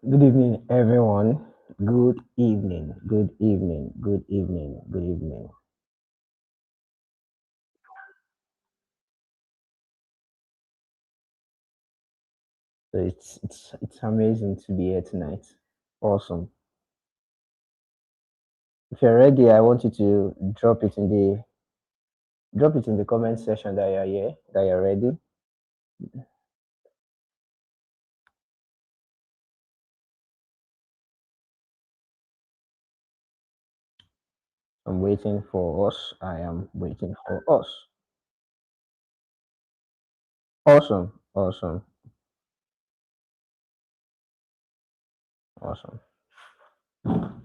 Good evening, everyone. Good evening. Good evening. Good evening. Good evening. So it's amazing to be here tonight. Awesome. If you're ready, I want you to drop it in the comment section that you're here, that you're ready. I'm waiting for us. I am waiting for us. Awesome. Awesome. Awesome.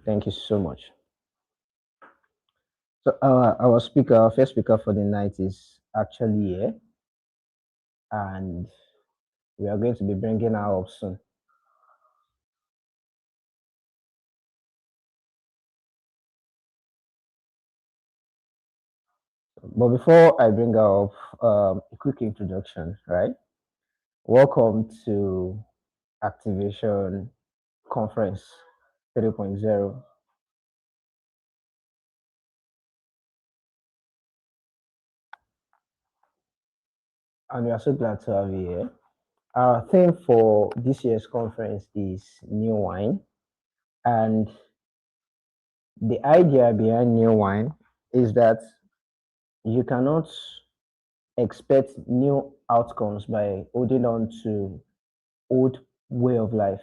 Thank you so much. So our first speaker for the night is actually here, and we are going to be bringing her up soon. But before I bring up a quick introduction, right? Welcome to Activation Conference 3.0, and we are so glad to have you here. Our theme for this year's conference is new wine, and the idea behind new wine is that you cannot expect new outcomes by holding on to old way of life,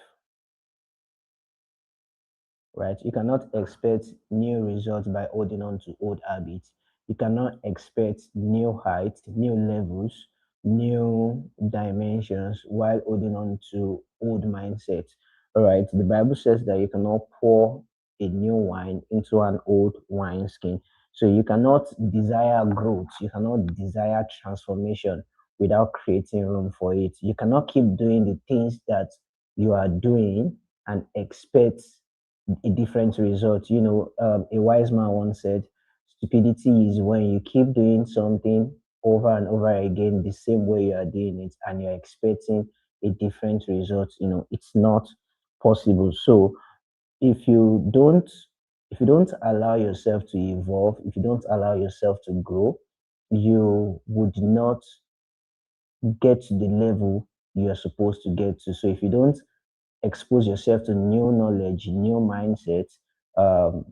right? You cannot expect new results by holding on to old habits. You cannot expect new heights, new levels, new dimensions while holding on to old mindsets. All right. The Bible says that you cannot pour a new wine into an old wineskin. So you cannot desire growth, you cannot desire transformation without creating room for it. You cannot keep doing the things that you are doing and expect a different result. A wise man once said, stupidity is when you keep doing something over and over again the same way you are doing it and you're expecting a different result. It's not possible. So if you don't if you don't allow yourself to evolve, if you don't allow yourself to grow, you would not get to the level you're supposed to get to. So if you don't expose yourself to new knowledge, new mindsets,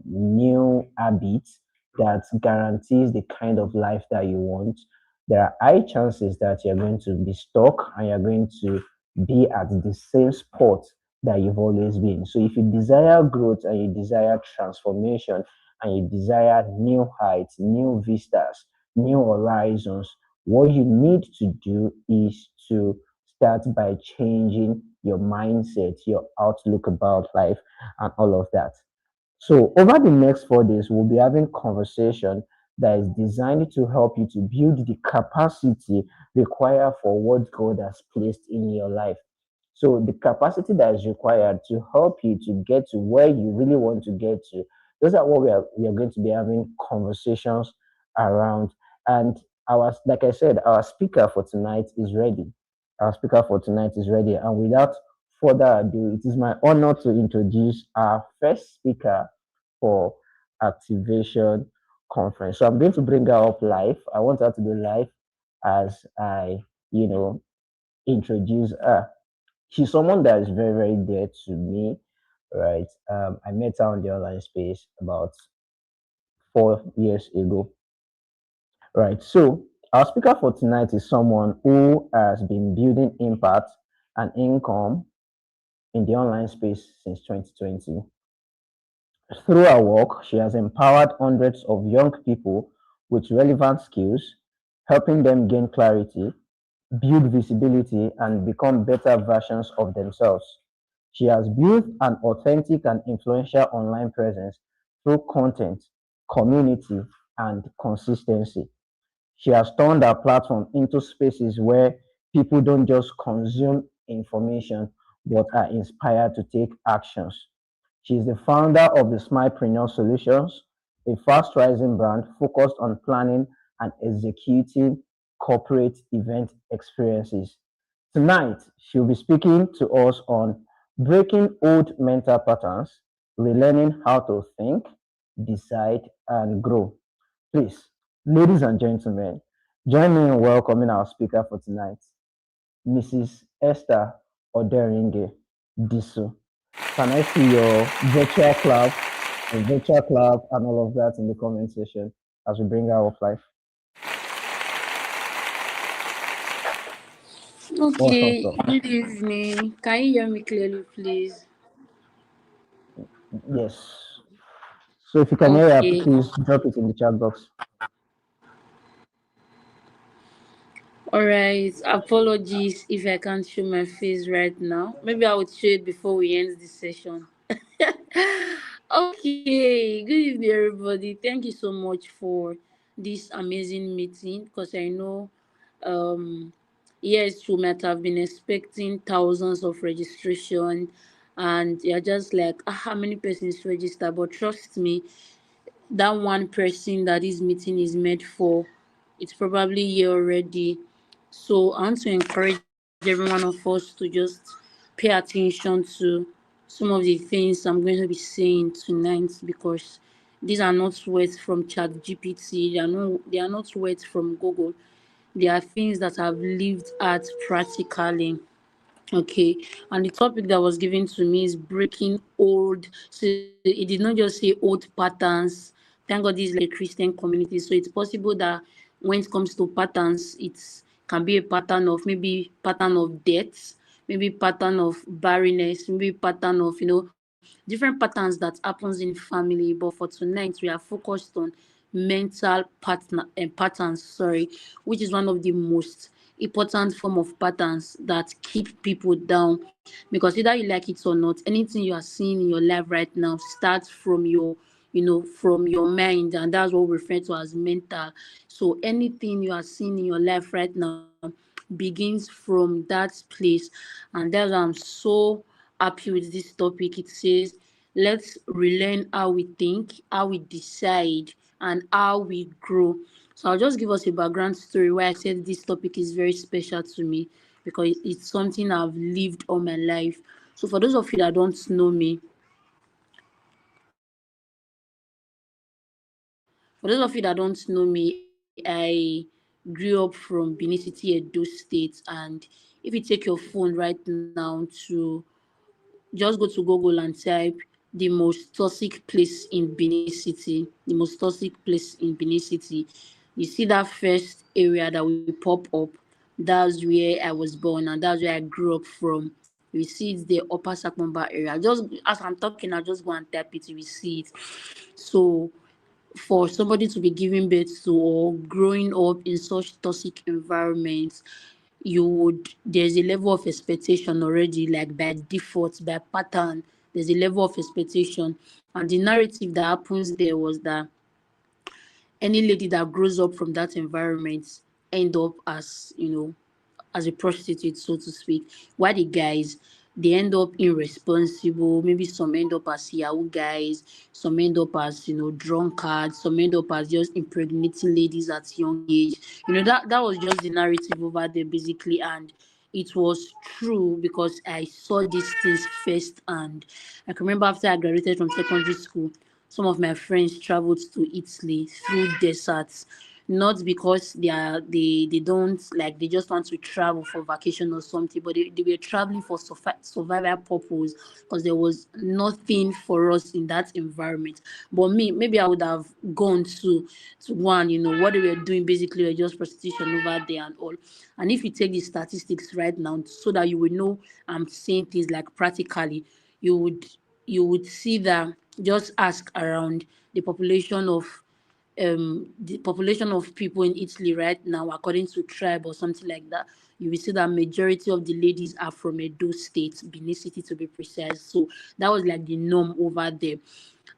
new habits that guarantees the kind of life that you want, there are high chances that you're going to be stuck and you're going to be at the same spot that you've always been. So if you desire growth and you desire transformation and you desire new heights, new vistas, new horizons, what you need to do is to start by changing your mindset, your outlook about life, and all of that. So, over the next 4 days, we'll be having conversation that is designed to help you to build the capacity required for what God has placed in your life. So, the capacity that is required to help you to get to where you really want to get to, those are what we are going to be having conversations around. And like I said, our speaker for tonight is ready. Our speaker for tonight is ready. And without further ado, it is my honor to introduce our first speaker for activation conference. So I'm going to bring her up live. I want her to be live as I, you know, introduce her. She's someone that is very, very dear to me, right? I met her on the online space about 4 years ago, right? So our speaker for tonight is someone who has been building impact and income in the online space since 2020. Through her work, she has empowered hundreds of young people with relevant skills, helping them gain clarity, build visibility, and become better versions of themselves. She has built an authentic and influential online presence through content, community, and consistency. She has turned her platform into spaces where people don't just consume information but are inspired to take actions. She is the founder of the Smilepreneur Solutions, a fast rising brand focused on planning and executing corporate event experiences. Tonight, she'll be speaking to us on Breaking old mental patterns, relearning how to think, decide, and grow. Please, ladies and gentlemen, join me in welcoming our speaker for tonight, Mrs. Esther Odemwingie-Disu. Can I see your virtual clap, and all of that in the comment section as we bring her off live? Awesome Okay, stuff. good evening. Can you hear me clearly, please? Yes. So if you can hear her, Okay, please drop it in the chat box. all right. Apologies if I can't show my face right now. Maybe I would show it before we end this session. Okay, good evening, everybody. Thank you so much for this amazing meeting because I know, um, yes, you might have been expecting thousands of registration, and you're just like, how many persons register? But trust me, that one person that this meeting is made for, it's probably here already. So I want to encourage every one of us to just pay attention to some of the things I'm going to be saying tonight, because these are not words from Chat GPT, they are not words from Google. They are things that I've lived at practically. Okay, and the topic that was given to me is breaking old. So it did not just say old patterns. Thank God this is like a Christian community, so it's possible that when it comes to patterns, it can be a pattern of, maybe pattern of death, maybe pattern of barrenness, maybe pattern of, different patterns that happens in family. But for tonight, we are focused on mental patterns. Sorry, which is one of the most important form of patterns that keep people down, because either you like it or not, anything you are seeing in your life right now starts from your mind, and that's what we refer to as mental. So anything you are seeing in your life right now begins from that place, and that's why I'm so happy with this topic. It says, let's relearn how we think, how we decide, and how we grow. So I'll just give us a background story why I said this topic is very special to me, because it's something I've lived all my life. So for those of you that don't know me, I grew up from Benin City, Edo State, and if you take your phone right now to just go to Google and type the most toxic place in Benin City, the most toxic place in Benin City, you see that first area that will pop up. That's where I was born, and that's where I grew up from. You see it's the Upper Sakumba area. Just as I'm talking, I'll just go and type it, you will see it. So for somebody to be giving birth to or growing up in such toxic environments, there's a level of expectation already, like by default, by pattern. There's a level of expectation, and the narrative that happens there was that any lady that grows up from that environment end up as a prostitute, so to speak. While the guys, they end up irresponsible. Maybe some end up as Yahoo guys, some end up as drunkards, some end up as just impregnating ladies at young age. That was just the narrative over there basically, and it was true because I saw these things first. And I can remember after I graduated from secondary school, some of my friends traveled to Italy through deserts, not because they don't like, they just want to travel for vacation or something, but they were traveling for survival purpose, because there was nothing for us in that environment. But me, maybe I would have gone to one, what they were doing basically were just prostitution over there and all. And if you take the statistics right now, so that you will know I'm saying things like practically, you would you would see that, just ask around the population of people in Italy right now, according to tribe or something like that, you will see that majority of the ladies are from Edo State, Benin City to be precise. So that was like the norm over there.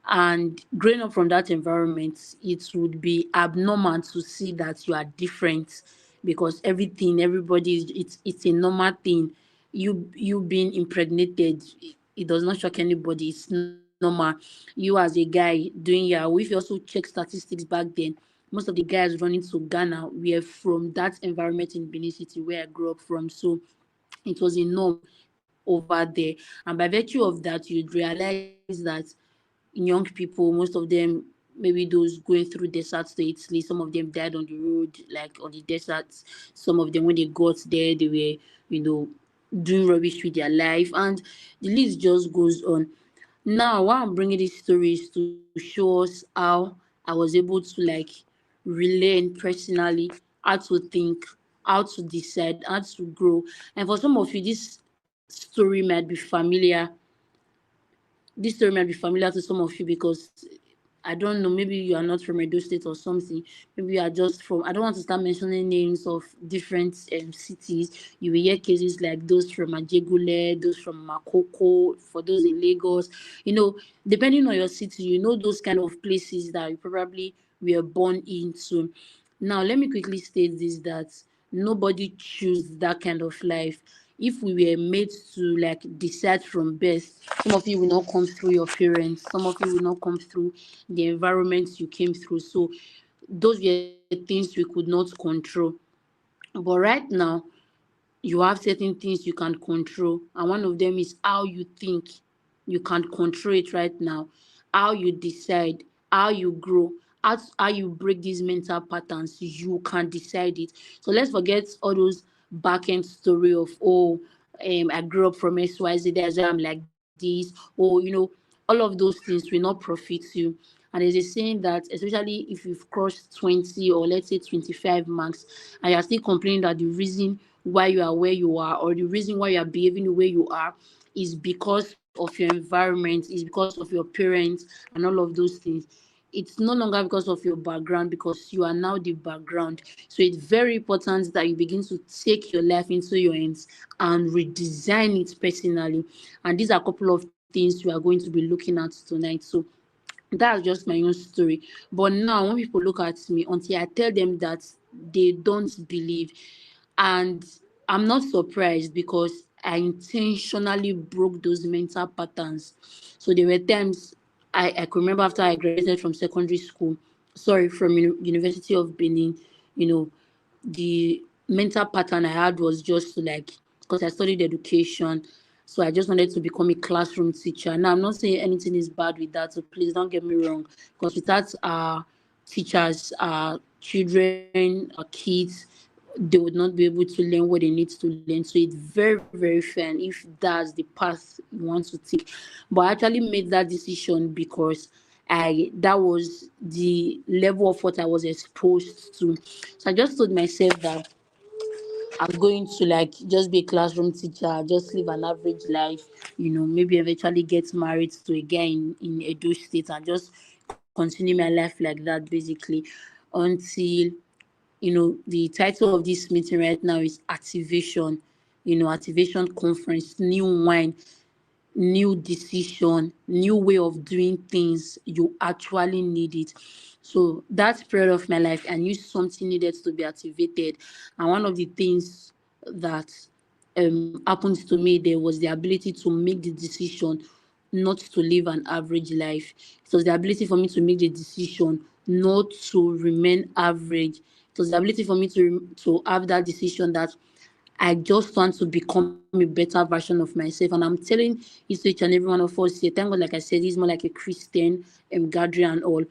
And growing up from that environment, it would be abnormal to see that you are different, because everybody is, it's a normal thing. You being impregnated, it does not shock anybody. It's normal. You as a guy doing Yahoo, if you also check statistics back then, most of the guys running to Ghana were from that environment in Benin City where I grew up from. So it was a norm over there. And by virtue of that, you'd realize that young people, most of them, maybe those going through deserts to Italy, some of them died on the road, like on the deserts. Some of them, when they got there, they were, doing rubbish with their life, and the list just goes on. Now, why I'm bringing these stories to show us how I was able to relearn personally how to think, how to decide, how to grow. And for some of you, this story might be familiar to some of you, because I don't know, maybe you are not from Edo State or something. Maybe you are just from, I don't want to start mentioning names of different cities. You will hear cases like those from Ajegule, those from Makoko, for those in Lagos. Depending on your city, those kind of places that you probably were born into. Now, let me quickly state this, that nobody choose that kind of life. If we were made to decide from birth, some of you will not come through your parents, some of you will not come through the environment you came through. So those were things we could not control. But right now, you have certain things you can control, and one of them is how you think. You can control it right now. How you decide, how you grow, how you break these mental patterns, you can decide it. So let's forget all those back end story of, oh, I grew up from XYZ, that's why I'm like this, or all of those things will not profit you. And there's a saying that, especially if you've crossed 20, or let's say 25 marks, and you're still complaining that the reason why you are where you are, or the reason why you are behaving the way you are, is because of your environment, is because of your parents, and all of those things. It's no longer because of your background, because you are now the background. So it's very important that you begin to take your life into your hands and redesign it personally. And these are a couple of things we are going to be looking at tonight. So that's just my own story. But now, when people look at me, until I tell them that, they don't believe. And I'm not surprised, because I intentionally broke those mental patterns. So there were times I could remember, after I graduated from secondary school, sorry, from University of Benin, you know, the mental pattern I had was just to, because I studied education, so I just wanted to become a classroom teacher. Now, I'm not saying anything is bad with that, so please don't get me wrong, because without our teachers, our children, our kids, they would not be able to learn what they need to learn. So it's very, very fun if that's the path you want to take. But I actually made that decision because that was the level of what I was exposed to. So I just told myself that I'm going to just be a classroom teacher, just live an average life, maybe eventually get married to a guy in Edo State, and just continue my life like that, basically, until the title of this meeting right now is activation, activation conference, new wine, new decision, new way of doing things. You actually need it. So that period of my life, I knew something needed to be activated. And one of the things that happened to me there was the ability to make the decision not to live an average life. It was the ability for me to make the decision not to remain average. It was the ability for me to have that decision that I just want to become a better version of myself. And I'm telling each and every one of us here, thank God, like I said, it's more like a Christian gathering and all.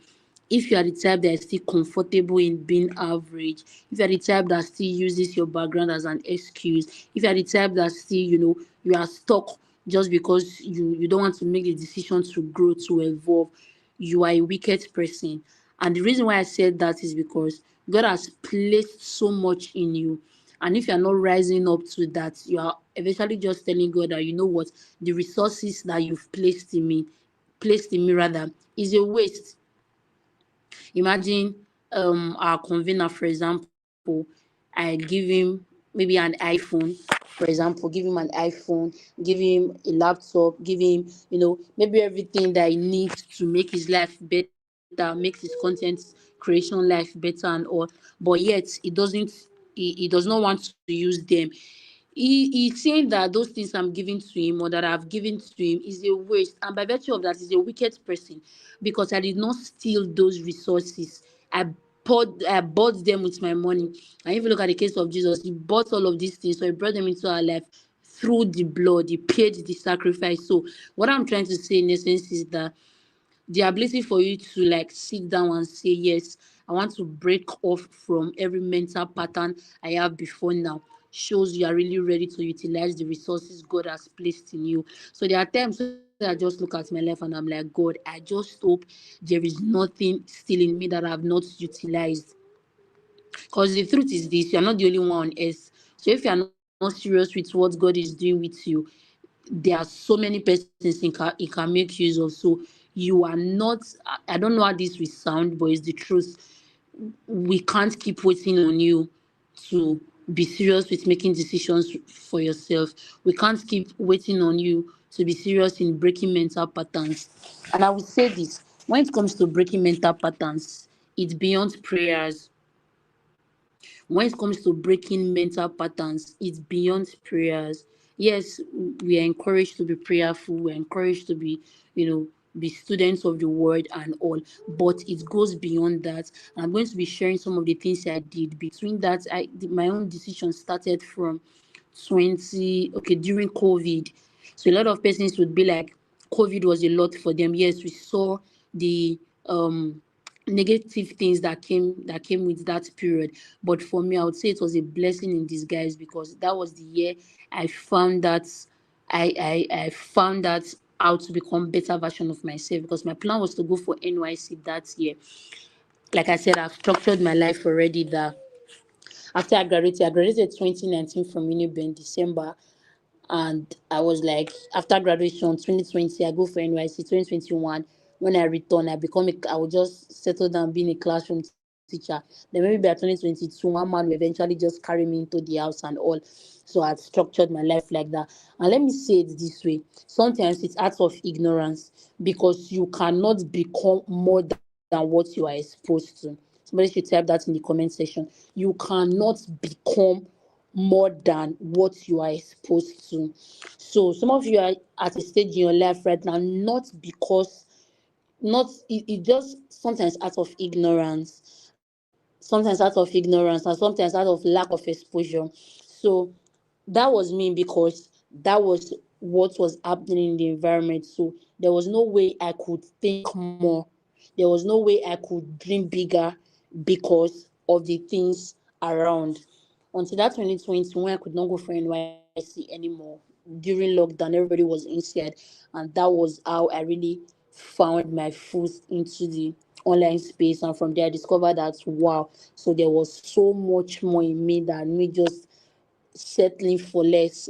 If you are the type that is still comfortable in being average, if you are the type that still uses your background as an excuse, if you are the type that still, you are stuck just because you don't want to make the decision to grow, to evolve, you are a wicked person. And the reason why I said that is because God has placed so much in you. And if you're not rising up to that, you are eventually just telling God that, what, the resources that you've placed in me rather, is a waste. Imagine our convener, for example, I give him maybe an iPhone, for example, give him an iPhone, give him a laptop, give him, maybe everything that he needs to make his life better, makes his content creation life better and all. But yet he does not want to use them. He's saying that those things I'm giving to him, or that I've given to him, is a waste, and by virtue of that, he's a wicked person, because I did not steal those resources. I bought them with my money. And if you look at the case of Jesus, he bought all of these things, so he brought them into our life through the blood. He paid the sacrifice. So what I'm trying to say in essence is that the ability for you to like sit down and say, yes, I want to break off from every mental pattern I have before now, shows you are really ready to utilize the resources God has placed in you. So there are times where I just look at my life and I'm like, God, I just hope there is nothing still in me that I have not utilized. Because the truth is this, you're not the only one on earth. So if you're not serious with what God is doing with you, there are so many persons it can make use of. So you are not, I don't know how this will sound, but it's the truth. We can't keep waiting on you to be serious with making decisions for yourself. We can't keep waiting on you to be serious in breaking mental patterns. And I will say this, when it comes to breaking mental patterns, it's beyond prayers. When it comes to breaking mental patterns, it's beyond prayers. Yes, we are encouraged to be prayerful, we're encouraged to be, be students of the word and all, but it goes beyond that. I'm going to be sharing some of the things I did. Between that, my own decision started from 20, okay, during COVID. So a lot of persons would be like, COVID was a lot for them. Yes, we saw the negative things that came with that period, but for me, I would say it was a blessing in disguise, because that was the year I found that I found that how to become better version of myself, because my plan was to go for NYC that year. Like I said, I've structured my life already. That after I graduated 2019 from Unibe in December, and I was like, after graduation 2020, I go for NYC. 2021, when I return, I will just settle down being a classroom teacher. Then maybe by 2022, one man will eventually just carry me into the house and all. So I structured my life like that. And let me say it this way, sometimes it's out of ignorance, because you cannot become more than what you are exposed to. Somebody should type that in the comment section. You cannot become more than what you are exposed to. So some of you are at a stage in your life right now, not because, not it just sometimes out of ignorance, and sometimes out of lack of exposure. So that was me, because that was what was happening in the environment. So there was no way I could think more, there was no way I could dream bigger, because of the things around. Until that 2020, when I could not go for NYC anymore. During lockdown, everybody was inside, and that was how I really found my foot into the online space. And from there, I discovered that wow, so there was so much more in me than me just settling for less.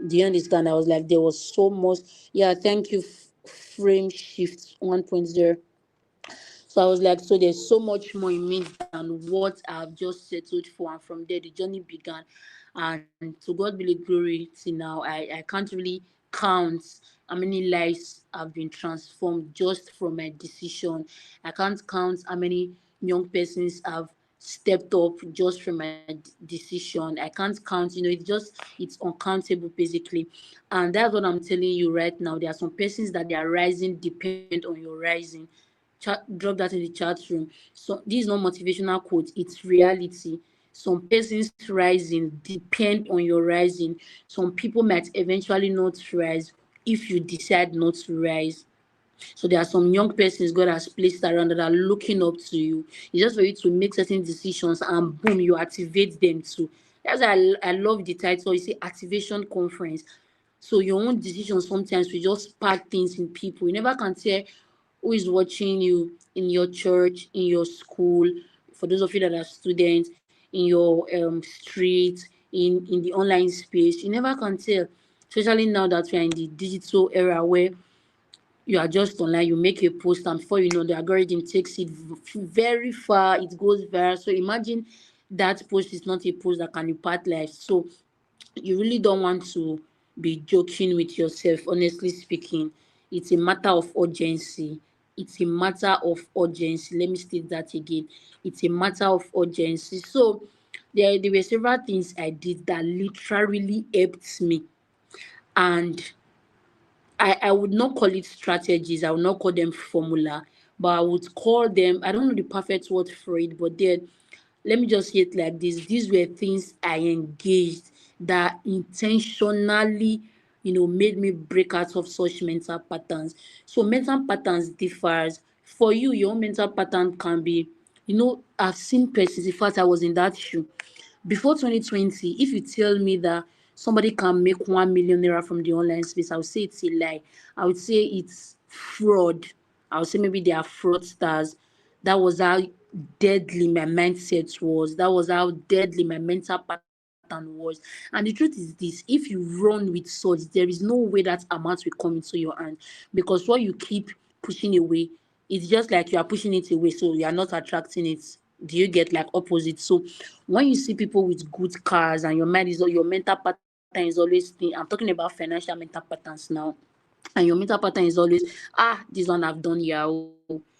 Do you understand? I was like, there was so much. Yeah, thank you, Frame Shift 1.0. So I was like, so there's so much more in me than what I've just settled for. And from there, the journey began. And to God be the glory till now. I can't really count how many lives have been transformed just from my decision. I can't count how many young persons have stepped up just from my decision. I can't count, it's uncountable basically. And that's what I'm telling you right now. There are some persons that their rising depend on your rising. Drop that in the chat room. So this is not motivational quote, it's reality. Some persons rising depend on your rising. Some people might eventually not rise if you decide not to rise. So there are some young persons God has placed around that are looking up to you. It's just for you to make certain decisions and boom, you activate them too. That's why I love the title. You say activation conference. So your own decisions sometimes we just spark things in people. You never can tell who is watching you in your church, in your school, for those of you that are students, in your street, in the online space. You never can tell, especially now that we are in the digital era where you are just online, you make a post, and before you know, the algorithm takes it very far, it goes viral. So imagine that post is not a post that can impact life. So you really don't want to be joking with yourself, honestly speaking. It's a matter of urgency. It's a matter of urgency. Let me state that again. It's a matter of urgency. So there were several things I did that literally helped me. And I would not call it strategies, I would not call them formula, but I would call them, I don't know the perfect word for it, but then let me just say it like this. These were things I engaged. that intentionally, made me break out of such mental patterns. So mental patterns differs. For you, your mental pattern can be, I've seen persons. In fact, I was in that shoe before 2020. If you tell me that somebody can make 1 million naira from the online space, I would say it's a lie. I would say it's fraud. I would say maybe they are fraudsters. That was how deadly my mindset was. That was how deadly my mental pattern was. And the truth is this: if you run with such, there is no way that amount will come into your hand, because what you keep pushing away, it's just like you are pushing it away, so you are not attracting it. Do you get, like, opposite? So when you see people with good cars and your mental pattern is always I'm talking about financial mental patterns now, and your mental pattern is always, this one I've done yahoo.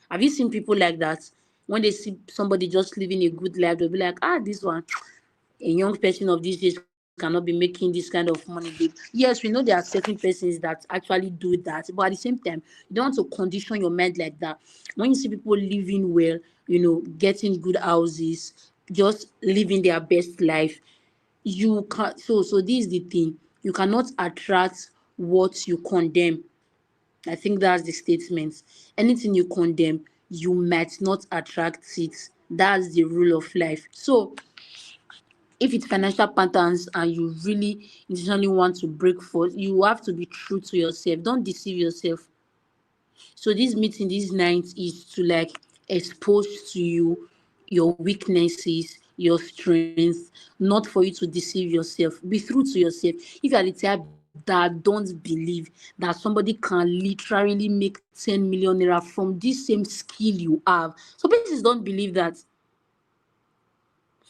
Have you seen people like that? When they see somebody just living a good life, they'll be like, this one, a young person of these days cannot be making this kind of money, babe. Yes, we know there are certain persons that actually do that, but at the same time, you don't want to condition your mind like that. When you see people living well, getting good houses, just living their best life, you can so this is the thing: you cannot attract what you condemn. I think that's the statement. Anything you condemn, you might not attract it. That's the rule of life. So if it's financial patterns and you really intentionally want to break forth, you have to be true to yourself. Don't deceive yourself. So this meeting this night is to, like, expose to you your weaknesses, your strengths, not for you to deceive yourself. Be true to yourself. If you are the type that don't believe that somebody can literally make 10 million naira from this same skill you have, so persons don't believe that.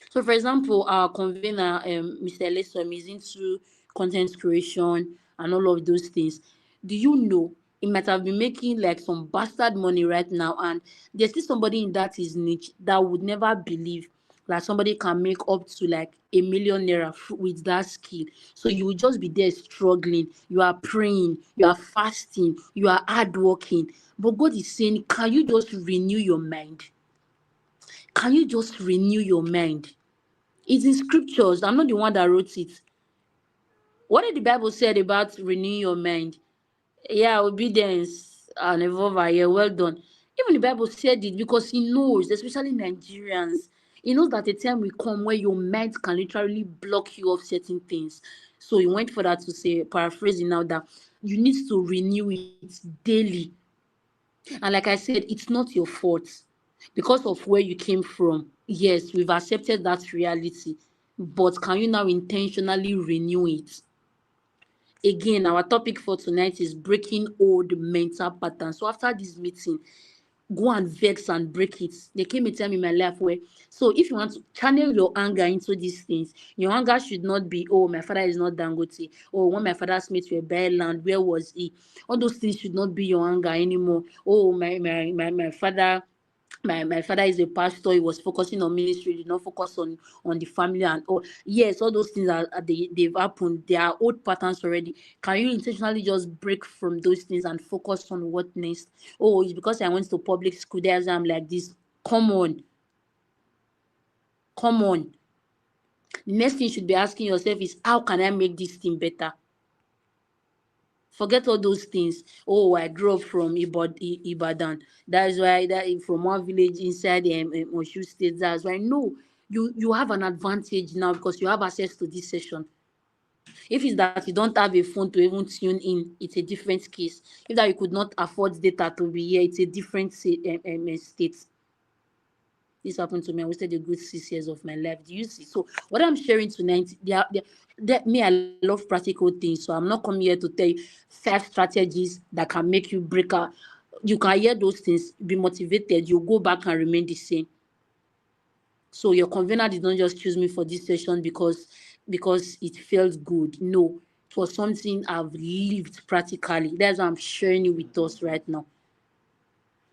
So, for example, our convener, Mr. Lesom, is into content creation and all of those things. Do you know he might have been making like some bastard money right now, and there's still somebody in that his niche that would never believe that somebody can make up to like 1 million naira with that skill. So you will just be there struggling. You are praying, you are fasting, you are hardworking. But God is saying, can you just renew your mind? Can you just renew your mind? It's in scriptures. I'm not the one that wrote it. What did the Bible said about renewing your mind? Yeah, obedience and evolve. Yeah, well done. Even the Bible said it because he knows, especially Nigerians, he knows that a time will come where your mind can literally block you of certain things. So he went for that to say, paraphrasing now, that you need to renew it daily. And like I said, it's not your fault because of where you came from. Yes, we've accepted that reality, but can you now intentionally renew it? Again, our topic for tonight is breaking old mental patterns. So after this meeting, go and vex and break it. There came a time in my life where, so if you want to channel your anger into these things, your anger should not be, oh, my father is not Dangote, or when my father's mates were buying land, where was he? All those things should not be your anger anymore. Oh, my father, my father is a pastor. He was focusing on ministry, did not focus on the family. And all, yes, all those things they've happened. They are old patterns already. Can you intentionally just break from those things and focus on what next? Oh, it's because I went to public school, there's I'm like this. Come on, come on. The next thing you should be asking yourself is, how can I make this thing better? Forget all those things. Oh, I grew up from Ibadan. That's why that from one village inside Oshu State. That's why. No, you have an advantage now because you have access to this session. If it's that you don't have a phone to even tune in, it's a different case. If that you could not afford data to be here, it's a different state. This happened to me. I wasted a good 6 years of my life. Do you see? So what I'm sharing tonight, me, I love practical things. So I'm not coming here to tell you 5 strategies that can make you break out. You can hear those things, be motivated, you go back and remain the same. So your convener did not just choose me for this session because it felt good. No, it was something I've lived practically. That's why I'm sharing it with us right now.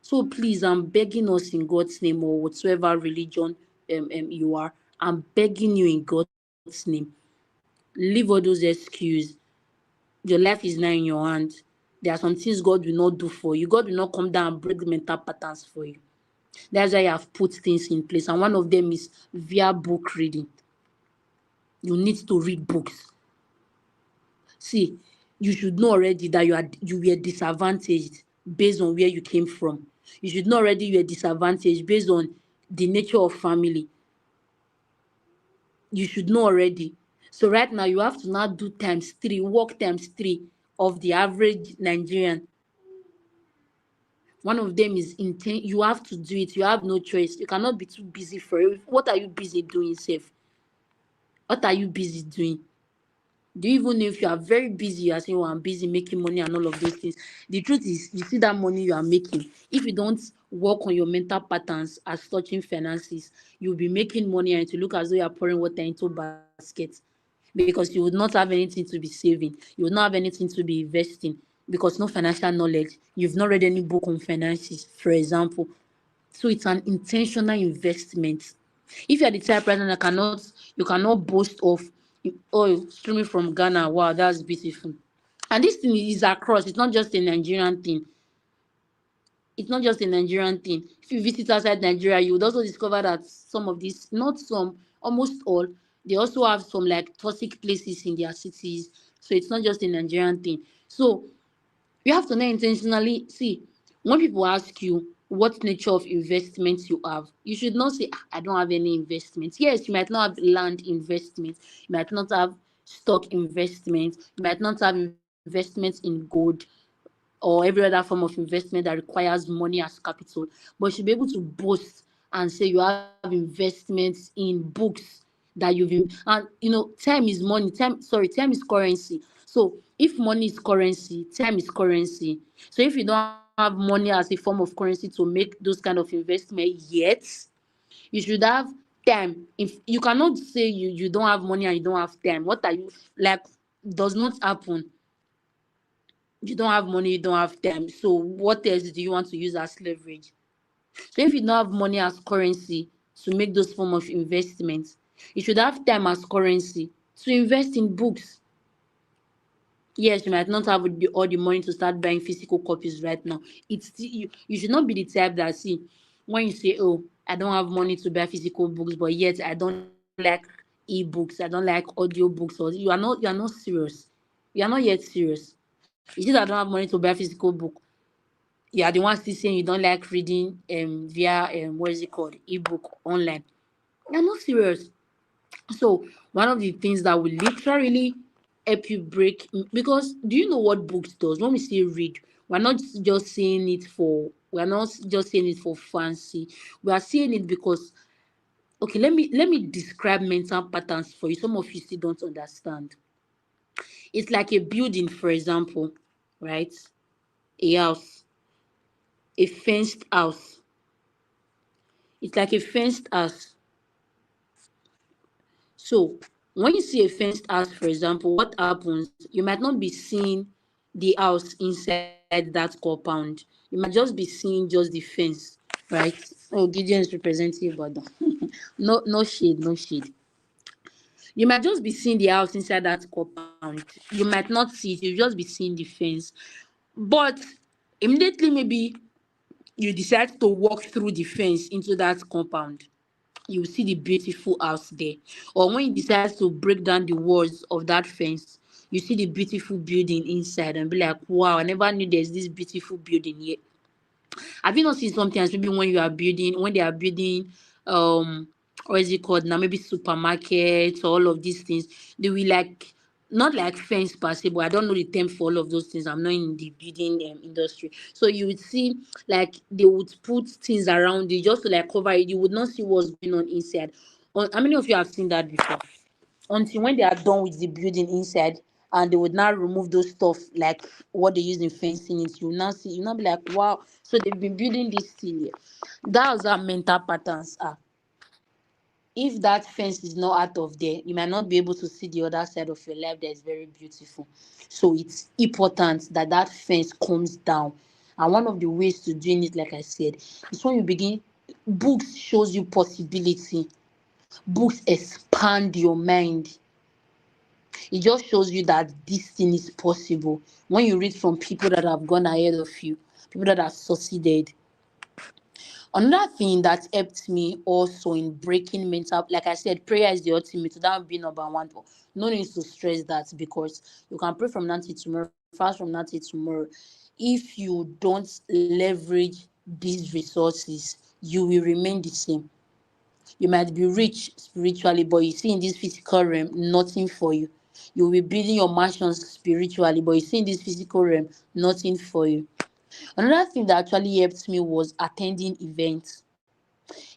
So please, I'm begging us in God's name, or whatsoever religion you are, I'm begging you in God's name, leave all those excuses. Your life is now in your hand. There are some things God will not do for you. God will not come down and break the mental patterns for you. That's why I have put things in place. And one of them is via book reading. You need to read books. See, you should know already that you were disadvantaged based on where you came from. You should know already you were disadvantaged based on the nature of family. You should know already. So right now you have to now do times three, work times three of the average Nigerian. One of them is intent. You have to do it. You have no choice. You cannot be too busy for it. What are you busy doing, Safe? What are you busy doing? Do you even know if you are very busy, you are saying, oh, I'm busy making money and all of those things? The truth is, you see that money you are making, if you don't work on your mental patterns as touching finances, you'll be making money and to look as though you are pouring water into basket because you would not have anything to be saving. You would not have anything to be investing because no financial knowledge. You've not read any book on finances, for example. So it's an intentional investment. If you're the type person that you cannot boast of oil streaming from Ghana. Wow, that's beautiful. And this thing is across. It's not just a Nigerian thing. It's not just a Nigerian thing. If you visit outside Nigeria, you would also discover that some of these, not some, almost all, they also have some like toxic places in their cities. So it's not just a Nigerian thing. So you have to now intentionally see when people ask you what nature of investments you have, you should not say, "Ah, I don't have any investments." Yes, you might not have land investments, you might not have stock investments, you might not have investments in gold or every other form of investment that requires money as capital, but you should be able to boast and say you have investments in books that and time is money. Time is currency. So if money is currency, time is currency. So if you don't have money as a form of currency to make those kind of investment yet, you should have time. If you cannot say you don't have money and you don't have time, what are you like? Does not happen. You don't have money, you don't have time. So what else do you want to use as leverage? So if you don't have money as currency to make those form of investments, you should have time as currency to invest in books. Yes, you might not have all the money to start buying physical copies right now. You should not be the type that see when you say, "Oh, I don't have money to buy physical books, but yet I don't like e-books, I don't like audio books." Or you are not serious. You are not yet serious. You see that I don't have money to buy physical book. You are the one still saying you don't like reading via what is it called, ebook online. You're not serious. So one of the things that will literally help you break, because do you know what books does? When we say read, we're not just saying it for fancy. We are saying it because, okay, let me describe mental patterns for you. Some of you still don't understand. It's like a building, for example, right? A house, a fenced house. It's like a fenced house. So when you see a fenced house, for example, what happens? You might not be seeing the house inside that compound. You might just be seeing just the fence, right? Oh, Gideon is representing Ibadan. No shade, no shade. You might just be seeing the house inside that compound. You might not see it, you just be seeing the fence. But immediately maybe you decide to walk through the fence into that compound, you will see the beautiful house there. Or when you decide to break down the walls of that fence, you see the beautiful building inside and be like, wow, I never knew there's this beautiful building here. Have you not seen sometimes maybe when they are building what is it called now, maybe supermarkets or all of these things, they will like, not like fence per se, but I don't know the term for all of those things. I'm not in the building industry. So you would see like they would put things around it just to like cover it. You would not see what's going on inside. How many of you have seen that before? Until when they are done with the building inside and they would now remove those stuff like what they use in fencing it, you now be like, wow, so they've been building this thing here. That's how mental patterns are. If that fence is not out of there, you might not be able to see the other side of your life that is very beautiful. So it's important that that fence comes down. And one of the ways to doing it, like I said, is when you begin. Books shows you possibility. Books expand your mind. It just shows you that this thing is possible. When you read from people that have gone ahead of you, people that have succeeded, Another thing that helped me also in breaking mental, like I said, prayer is the ultimate. So that would be number one. But no need to stress that, because you can pray from now till tomorrow, fast from now till tomorrow. If you don't leverage these resources, you will remain the same. You might be rich spiritually, but you see in this physical realm nothing for you. You will be building your mansions spiritually, but you see in this physical realm nothing for you. Another thing that actually helped me was attending events.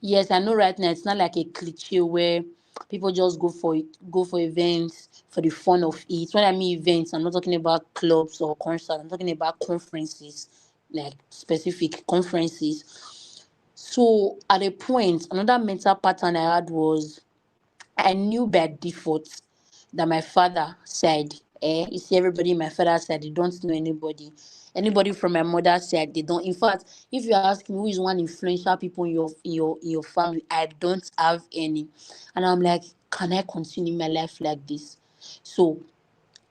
Yes, I know right now it's not like a cliche where people just go for events for the fun of it. When I mean events, I'm not talking about clubs or concerts. I'm talking about conferences, like specific conferences. So at a point, another mental pattern I had was I knew by default that my father side, you see everybody in my father's side, they don't know anybody. Anybody from my mother's side, they don't. In fact, if you ask me who is one influential people in your family, I don't have any. And I'm like, can I continue my life like this? So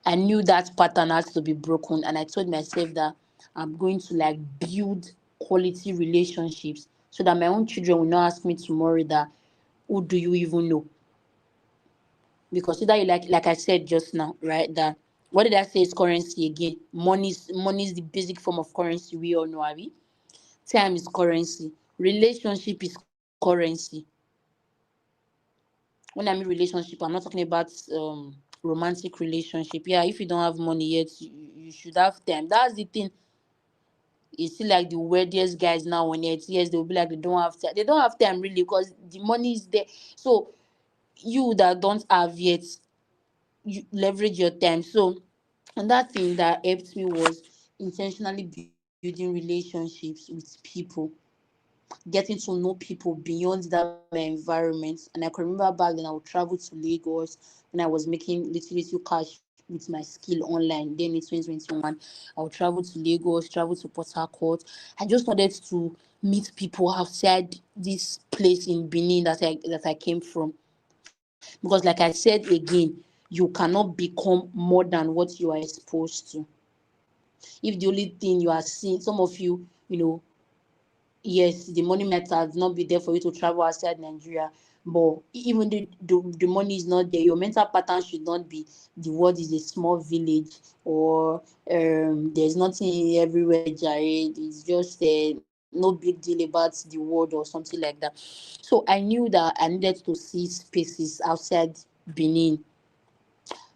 I knew that pattern had to be broken, and I told myself that I'm going to like build quality relationships so that my own children will not ask me tomorrow that who do you even know? Because either you like I said just now, right? That what did I say is currency again? Money is the basic form of currency we all know, Abby. Time is currency. Relationship is currency. When I mean relationship, I'm not talking about romantic relationship. Yeah, if you don't have money yet, you should have time. That's the thing. You see, like the weirdest guys now on it, yes, they'll be like they don't have time. They don't have time really because the money is there. So you that don't have yet, you leverage your time. So another thing that helped me was intentionally building relationships with people, getting to know people beyond that my environment. And I can remember back then I would travel to Lagos when I was making little cash with my skill online. Then in 2021, I would travel to Lagos, travel to Port Harcourt. I just wanted to meet people outside this place in Benin that I came from. Because like I said again, you cannot become more than what you are exposed to. If the only thing you are seeing, some of you, yes, the money might have not be there for you to travel outside Nigeria, but even the money is not there, your mental pattern should not be the world is a small village, or there's nothing everywhere, Jared. It's just no big deal about the world or something like that. So I knew that I needed to see spaces outside Benin.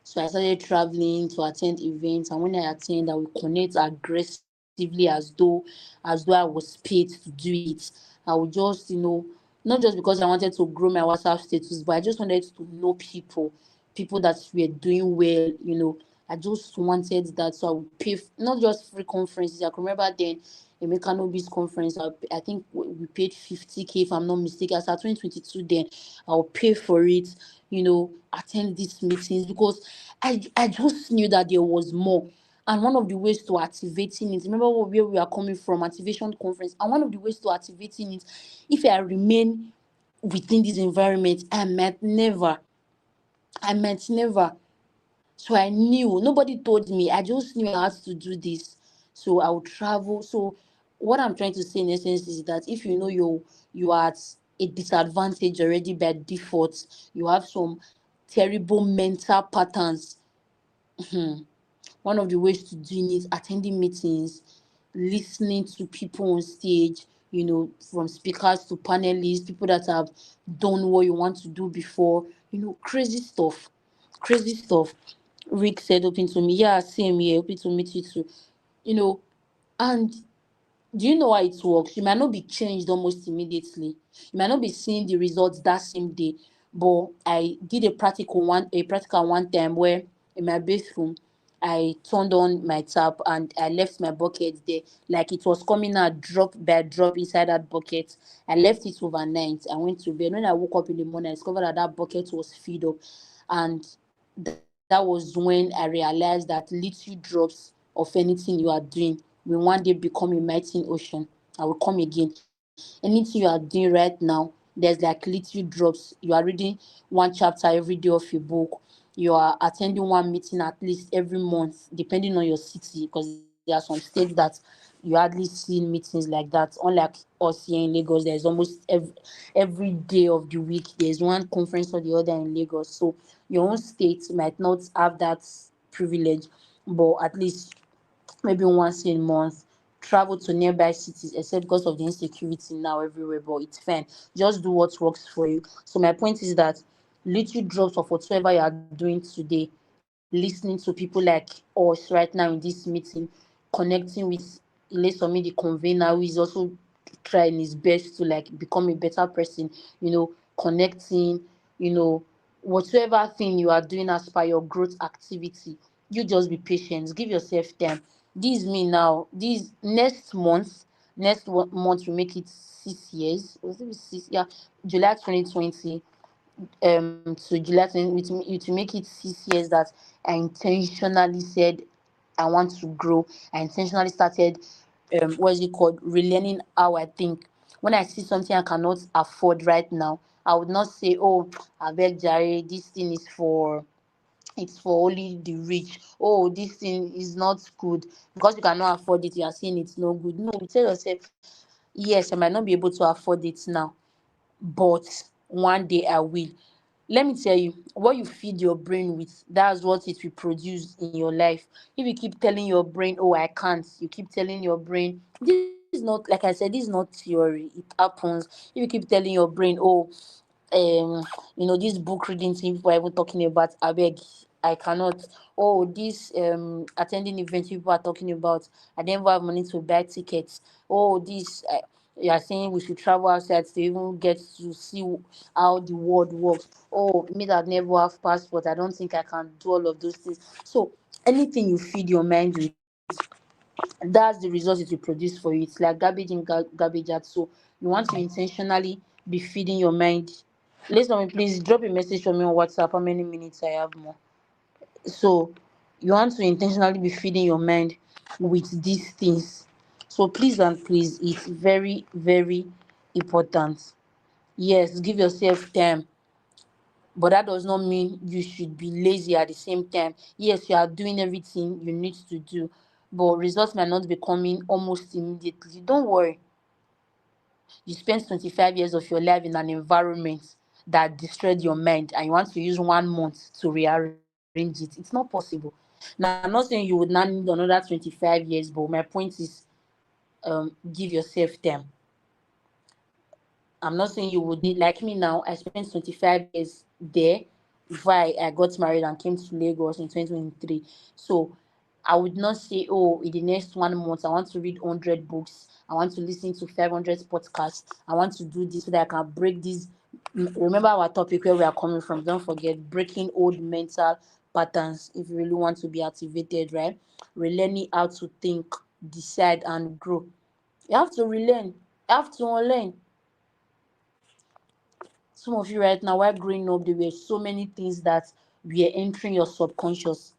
So I started traveling to attend events, and when I attend, I would connect aggressively as though I was paid to do it. I would just, not just because I wanted to grow my WhatsApp status, but I just wanted to know people that were doing well. I just wanted that, so I would pay not just free conferences. I can remember then Emeka Nobi's conference. I think we paid 50K if I'm not mistaken. As at 2022, then I'll pay for it. Attend these meetings because I just knew that there was more. And one of the ways to activating it, remember where we are coming from, activation conference. And one of the ways to activating it, if I remain within this environment, I might never. So I knew, nobody told me. I just knew I had to do this. So I would travel. So what I'm trying to say in essence is that if you know you are at a disadvantage already by default, you have some terrible mental patterns. One of the ways to doing it, attending meetings, listening to people on stage, from speakers to panelists, people that have done what you want to do before, crazy stuff. Crazy stuff. Rick said open to me. Yeah, same here. Open to meet you too. You know, and do you know how it works? You might not be changed almost immediately. You might not be seeing the results that same day. But I did a practical one time where in my bathroom I turned on my tap and I left my bucket there. Like it was coming out drop by drop inside that bucket. I left it overnight. I went to bed. When I woke up in the morning, I discovered that bucket was filled up. And that was when I realized that little drops of anything you are doing will one day become a mighty ocean. I will come again. Anything you are doing right now, there's like little drops. You are reading one chapter every day of a book. You are attending one meeting at least every month, depending on your city, because there are some states that you hardly see meetings like that. Unlike us here in Lagos, there's almost every day of the week there's one conference or the other in Lagos. So your own state might not have that privilege, but at least maybe once in a month travel to nearby cities, except because of the insecurity now everywhere, but it's fine. Just do what works for you. So my point is that little drops of whatsoever you are doing today, listening to people like us right now in this meeting, connecting with Ilesomi, the convener, who is also trying his best to like become a better person, connecting, whatsoever thing you are doing as per your growth activity, you just be patient, give yourself time. This me now, this next month will make it 6 years. Was it 6? Yeah, July 2020 to July 20, to make it 6 years that I intentionally said I want to grow. I intentionally started what is it called? Relearning how I think. When I see something I cannot afford right now, I would not say, oh, I beg Jerry, this thing is for it's for only the rich. Oh, this thing is not good. Because you cannot afford it, you are saying it's no good. No, you tell yourself, yes, I might not be able to afford it now, but one day I will. Let me tell you, what you feed your brain with, that's what it will produce in your life. If you keep telling your brain, oh, I can't, you keep telling your brain, this is not, like I said, this is not theory, it happens. If you keep telling your brain, oh, um this book reading thing people are even talking about, I beg, I cannot. Oh, this attending event people are talking about, I don't even have money to buy tickets. Oh, this you are saying we should travel outside to even get to see how the world works. Oh, me that never have passport, I don't think I can do all of those things. So anything you feed your mind with, that's the result it will produce for you. It's like garbage in, garbage out. So you want to intentionally be feeding your mind. Listen, please drop a message for me on WhatsApp how many minutes I have more. So you want to intentionally be feeding your mind with these things. So please and please, it's very, very important. Yes, give yourself time, but that does not mean you should be lazy at the same time. Yes, you are doing everything you need to do, but results might not be coming almost immediately. Don't worry. You spent 25 years of your life in an environment that destroyed your mind, and you want to use 1 month to rearrange it. It's not possible. Now, I'm not saying you would not need another 25 years, but my point is, give yourself time. I'm not saying you would need, like me now, I spent 25 years there before I got married and came to Lagos in 2023. So I would not say, oh, in the next 1 month, I want to read 100 books. I want to listen to 500 podcasts. I want to do this so that I can break this. Remember our topic where we are coming from. Don't forget breaking old mental patterns if you really want to be activated, right? Relearning how to think, decide, and grow. You have to relearn, you have to unlearn. Some of you right now, while growing up, there were so many things that were entering your subconscious.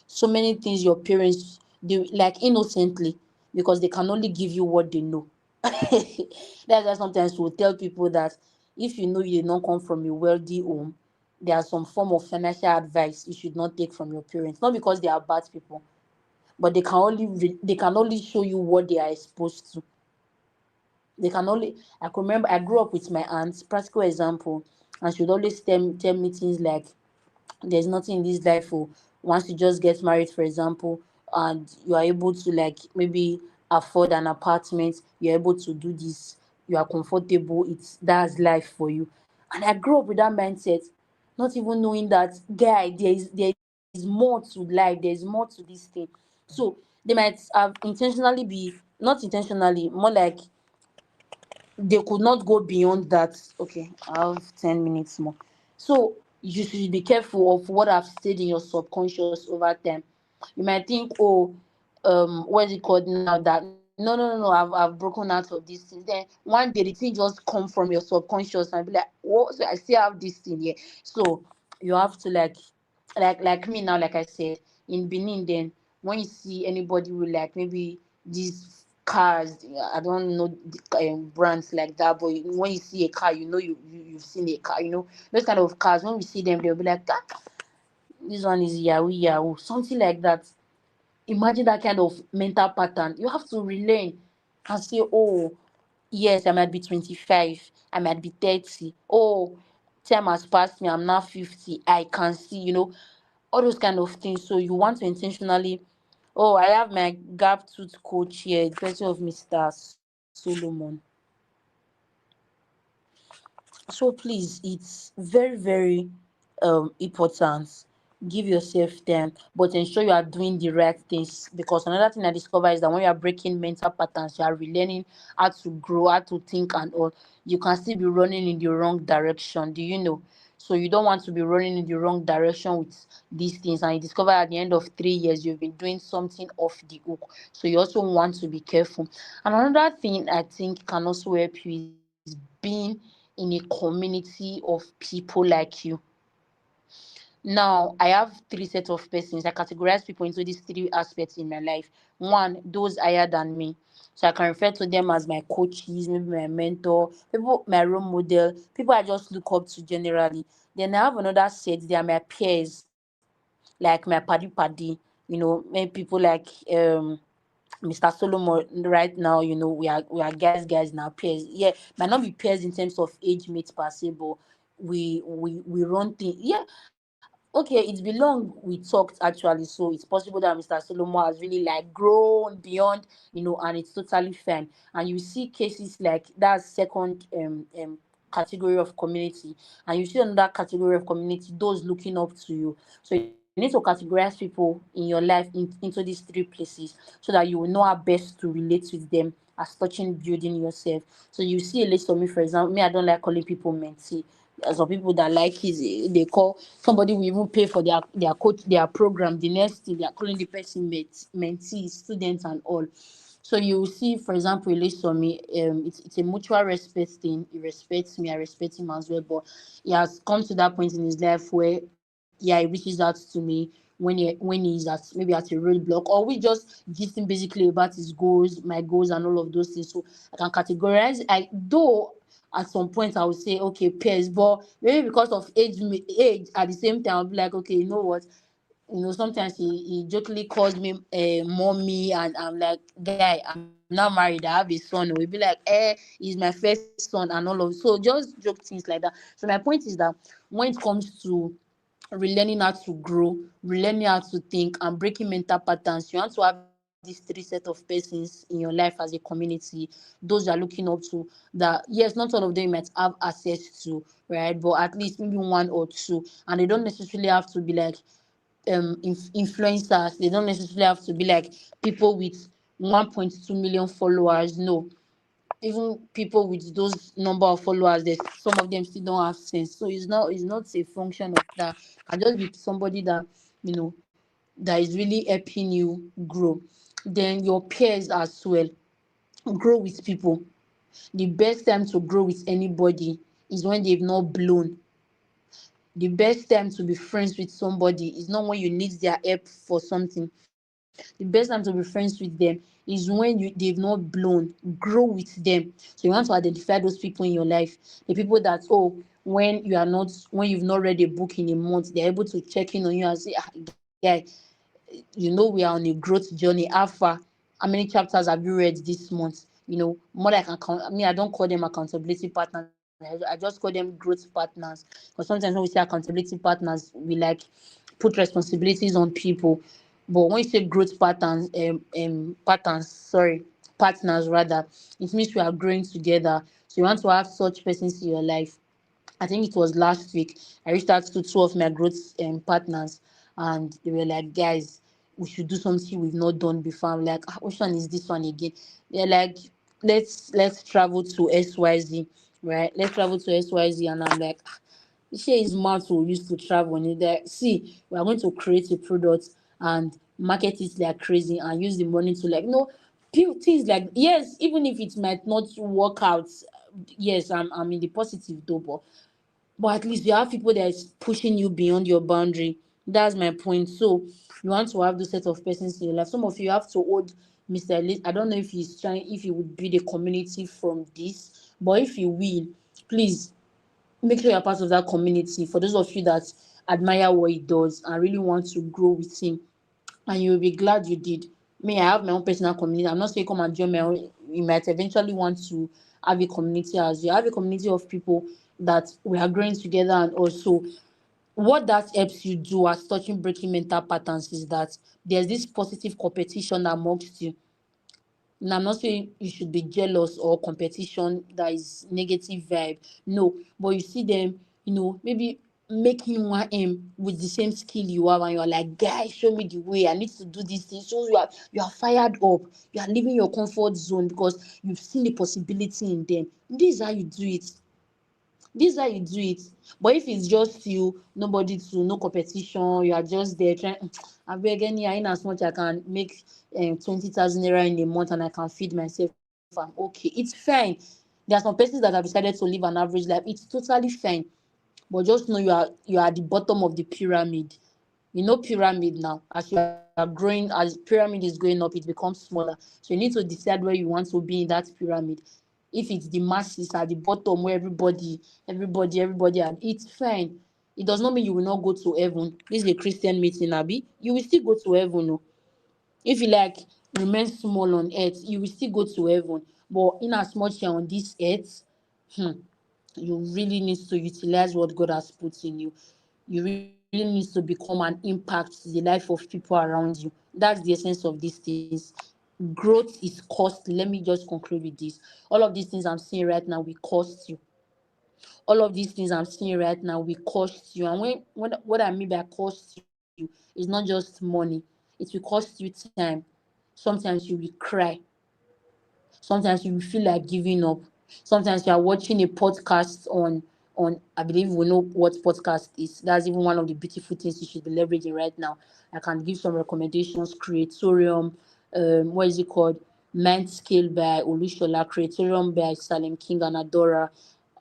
So many things your parents do, like innocently, because they can only give you what they know. That's why sometimes we'll tell people that if you know you did not come from a wealthy home, there are some form of financial advice you should not take from your parents. Not because they are bad people, but they can only show you what they are exposed to. They can only, I can remember I grew up with my aunt, practical example, and she would always tell me things like, there's nothing in this life for once you just get married, for example, and you are able to like maybe afford an apartment, you're able to do this, you are comfortable, it's that's life for you. And I grew up with that mindset, not even knowing that guy, there is more to life, there's more to this thing. So they might have intentionally be, not intentionally, more like they could not go beyond that. Okay, I have 10 minutes more. So you should be careful of what I've stayed in your subconscious over time. You might think, oh, what is it called now? That no, I've broken out of these things. Then one day the thing just come from your subconscious and be like, what? So I still have this thing here. So you have to like me now, like I said, in Benin, then when you see anybody with like maybe these cars, I don't know the brands like that, but when you see a car, you've seen a car, those kind of cars. When we see them, they'll be like, ah, this one is Yahoo Yahoo, something like that. Imagine that kind of mental pattern. You have to relearn and say, oh, yes, I might be 25, I might be 30. Oh, time has passed me, I'm now 50. I can see, all those kind of things. So you want to intentionally, oh, I have my gap tooth coach here, the person of Mr. Solomon. So please, it's very, very important. Give yourself time, but ensure you are doing the right things, because another thing I discover is that when you are breaking mental patterns, you are relearning how to grow, how to think and all, you can still be running in the wrong direction. Do you know? So you don't want to be running in the wrong direction with these things, and you discover at the end of 3 years you've been doing something off the hook. So you also want to be careful. And another thing I think can also help you is being in a community of people like you. Now, I have three sets of persons. I categorize people into these three aspects in my life. One, those higher than me. So I can refer to them as my coaches, maybe my mentor, people, my role model, people I just look up to generally. Then I have another set, they are my peers, like my paddy. Maybe people like Mr. Solomon right now, we are guys now, peers. Yeah, might not be peers in terms of age mates per se, but we run things. Yeah, okay, it's been long we talked actually, so it's possible that Mr. Solomon has really like grown beyond, and it's totally fine. And you see cases like that second category of community, and you see another category of community, those looking up to you. So you need to categorize people in your life into these three places, so that you will know how best to relate with them as touching building yourself. So you see a list of me, for example, me, I don't like calling people mentee. There's some people that like it, they call somebody will even pay for their coach, their program. The next thing they are calling the person mentee, students and all. So you will see, for example, a list of me. It's a mutual respect thing. He respects me, I respect him as well. But he has come to that point in his life where, yeah, he reaches out to me when he's at maybe at a roadblock, or we just gisting basically about his goals, my goals, and all of those things. So I can categorize. I though at some point I would say okay, peers, but maybe because of age at the same time I'll be like, okay, you know what, sometimes he jokingly calls me mommy, and I'm like, guy, I'm not married, I have a son. He'll be like, he's my first son and all of, so just joke things like that. So my point is that when it comes to relearning how to grow, relearning how to think, and breaking mental patterns, you want to have these three set of persons in your life as a community, those you're looking up to, that yes, not all of them you might have access to, right? But at least maybe one or two, and they don't necessarily have to be like influencers. They don't necessarily have to be like people with 1.2 million followers. No, even people with those number of followers, there's some of them still don't have sense. So it's not a function of that. And just be somebody that you know that is really helping you grow. Then your peers as well, grow with people. The best time to grow with anybody is when they've not blown. The best time to be friends with somebody is not when you need their help for something. The best time to be friends with them is when they've not blown. Grow with them. So you want to identify those people in your life, the people that, oh, when you've not read a book in a month, they're able to check in on you and say, guy, we are on a growth journey. How many chapters have you read this month? More like I don't call them accountability partners. I just call them growth partners, because sometimes when we say accountability partners, we like put responsibilities on people. But when you say growth partners rather, it means we are growing together. So you want to have such persons in your life. I think it was last week, I reached out to two of my growth partners, and they were like, guys, we should do something we've not done before. I'm like, which one is this one again? They're like, let's travel to XYZ, right? Let's travel to XYZ. And I'm like, share is mad to use to travel and there. See, we are going to create a product and market it like crazy and use the money to like things like, yes, even if it might not work out, yes, I'm in the positive though, but at least you have people that is pushing you beyond your boundary. That's my point. So you want to have those set of persons in your life. Some of you have to hold Mr. Elite. I don't know if he would build a community from this, but if you will, please make sure you're part of that community. For those of you that admire what he does and really want to grow with him, and you'll be glad you did. Me, I have my own personal community. I'm not saying come and join my own. You might eventually want to have a community as you have a community of people that we are growing together. And also, what that helps you do as touching breaking mental patterns is that there's this positive competition amongst you. Now, I'm not saying you should be jealous or competition that is negative vibe. No, but you see them, maybe making one aim with the same skill you have, and you're like, guys, show me the way. I need to do this thing. So you are fired up. You are leaving your comfort zone because you've seen the possibility in them. This is how you do it. This is how you do it. But if it's just you, nobody to no competition, you are just there trying. I beg any in as much I can make 20,000 naira in a month and I can feed myself. I'm okay. It's fine. There are some persons that have decided to live an average life. It's totally fine. But just know you are at the bottom of the pyramid. Pyramid now, as you are growing, as pyramid is going up, it becomes smaller. So you need to decide where you want to be in that pyramid. If it's the masses at the bottom where everybody, and it's fine. It does not mean you will not go to heaven. This is a Christian meeting, Abi. You will still go to heaven. No? If you like remain small on earth, you will still go to heaven. But in as much you're on this earth, you really need to utilize what God has put in you. You really need to become an impact to the life of people around you. That's the essence of these things. Growth is cost. Let me just conclude with this. All of these things I'm seeing right now will cost you. All of these things I'm seeing right now will cost you. And when what I mean by cost you is not just money, it will cost you time. Sometimes you will cry. Sometimes you will feel like giving up. Sometimes you are watching a podcast on I believe we know what podcast is. That's even one of the beautiful things you should be leveraging right now. I can give some recommendations. Creatorium, what is it called? Mind Scale by Olushola, Creatorium by Salem King and Adora,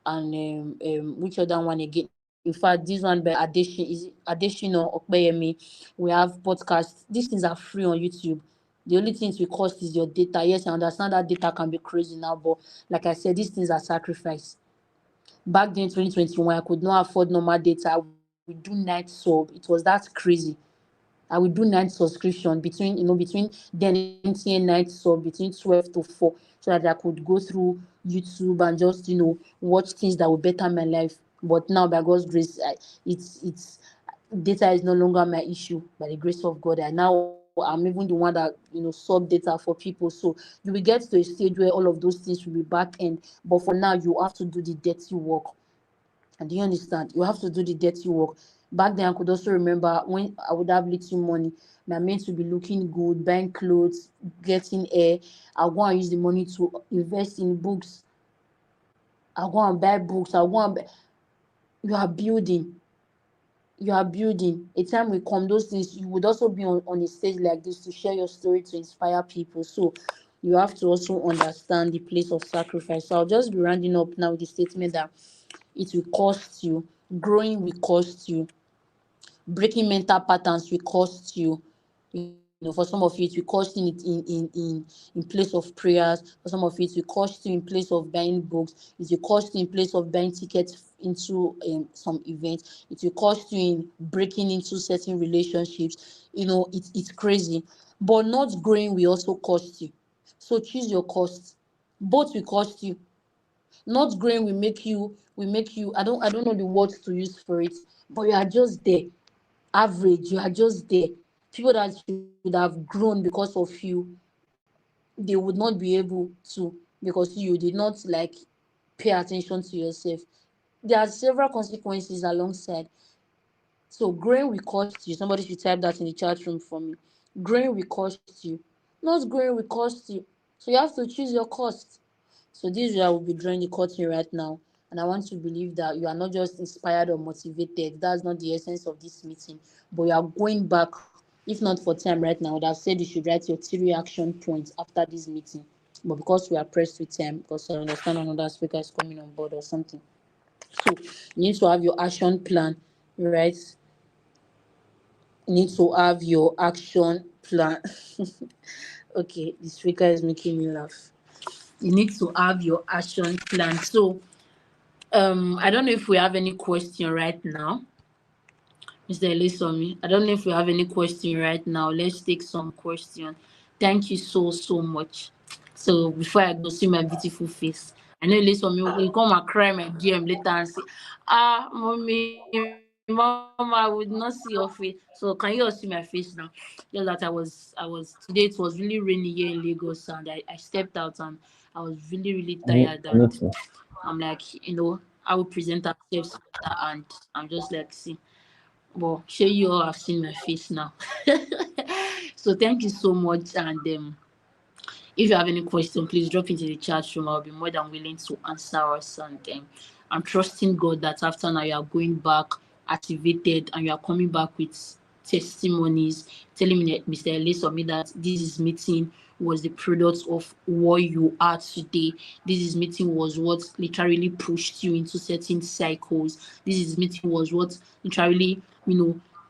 and which other one again? In fact, this one by Adeshino Okpeyemi. We have podcasts. These things are free on YouTube. The only things we cost is your data. Yes, I understand that data can be crazy now, but like I said, these things are sacrifice. Back then, 2021, I could not afford normal data. I would do night sub. It was that crazy. I would do night subscription between then MTN night sub between 12 to 4, so that I could go through YouTube and just watch things that would better my life. But now by God's grace, it's data is no longer my issue. By the grace of God, I'm even the one that sub data for people. So you will get to a stage where all of those things will be back end. But for now, you have to do the dirty work. And do you understand? You have to do the dirty work. Back then, I could also remember when I would have little money, my mates would be looking good, buying clothes, getting air. I'll go and use the money to invest in books. I'll go and buy books. I'll go and buy. You are building. You are building. A time will come, those things, you would also be on a stage like this to share your story to inspire people. So you have to also understand the place of sacrifice. So I'll just be rounding up now with the statement that it will cost you. Growing will cost you. Breaking mental patterns will cost you. For some of you, it will cost you in place of prayers. For some of you, it will cost you in place of buying books. It will cost you in place of buying tickets into some events. It will cost you in breaking into certain relationships. It's crazy. But not growing will also cost you. So choose your cost. Both will cost you. Not growing will make you I don't know the words to use for it, but you are just there. Average, you are just there. People that should have grown because of you, they would not be able to, because you did not pay attention to yourself. There are several consequences alongside. So growing will cost you. Somebody should type that in the chat room for me. Growing will cost you. Not growing will cost you. So you have to choose your cost. So this is where I will be drawing the curtain right now. And I want to believe that you are not just inspired or motivated. That's not the essence of this meeting. But you are going back. If not for time right now, I would have said you should write your 3 action points after this meeting. But because we are pressed with time, because I understand another speaker is coming on board or something. So you need to have your action plan, right? You need to have your action plan. Okay, the speaker is making me laugh. You need to have your action plan. So I don't know if we have any question right now. Mr. Elisomi. I don't know if we have any question right now. Let's take some question. Thank you so much. So before I go see my beautiful face, I know Elisomi will come and cry my DM later and say, "Ah, mommy, mama, I would not see your face." So can you all see my face now? Just that I was today. It was really rainy here in Lagos, and I stepped out and I was really tired, and Me too. I'm like, I will present ourselves better, and I'm just like, see. But sure, you all have seen my face now. So thank you so much. And if you have any question, please drop into the chat room. I'll be more than willing to answer us. And I'm trusting God that after now you are going back activated and you are coming back with testimonies, telling me that Mr. Ellis or me that this is meeting was the product of what you are today. This is meeting was what literally pushed you into certain cycles. This is meeting was what literally,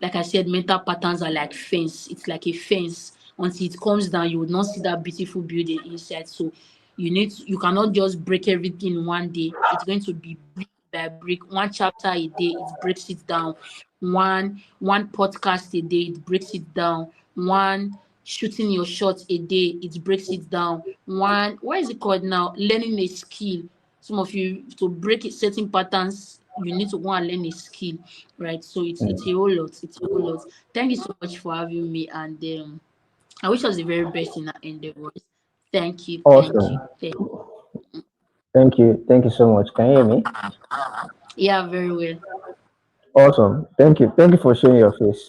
like I said, mental patterns are like fence. It's like a fence. Until it comes down, you would not see that beautiful building inside. So you cannot just break everything in one day. It's going to be brick by brick, one chapter a day, it breaks it down. One podcast a day, it breaks it down. One shooting your shot a day, it breaks it down. One, what is it called now? Learning a skill. Some of you, to break certain patterns, you need to go and learn a skill, right? So it's a Mm. whole lot. It's a whole lot. Thank you so much for having me, and I wish us the very best in our endeavors. Thank you, thank you, Awesome. thank you. Thank you. Thank you so much. Can you hear me? Yeah, very well. Awesome. Thank you. Thank you for showing your face.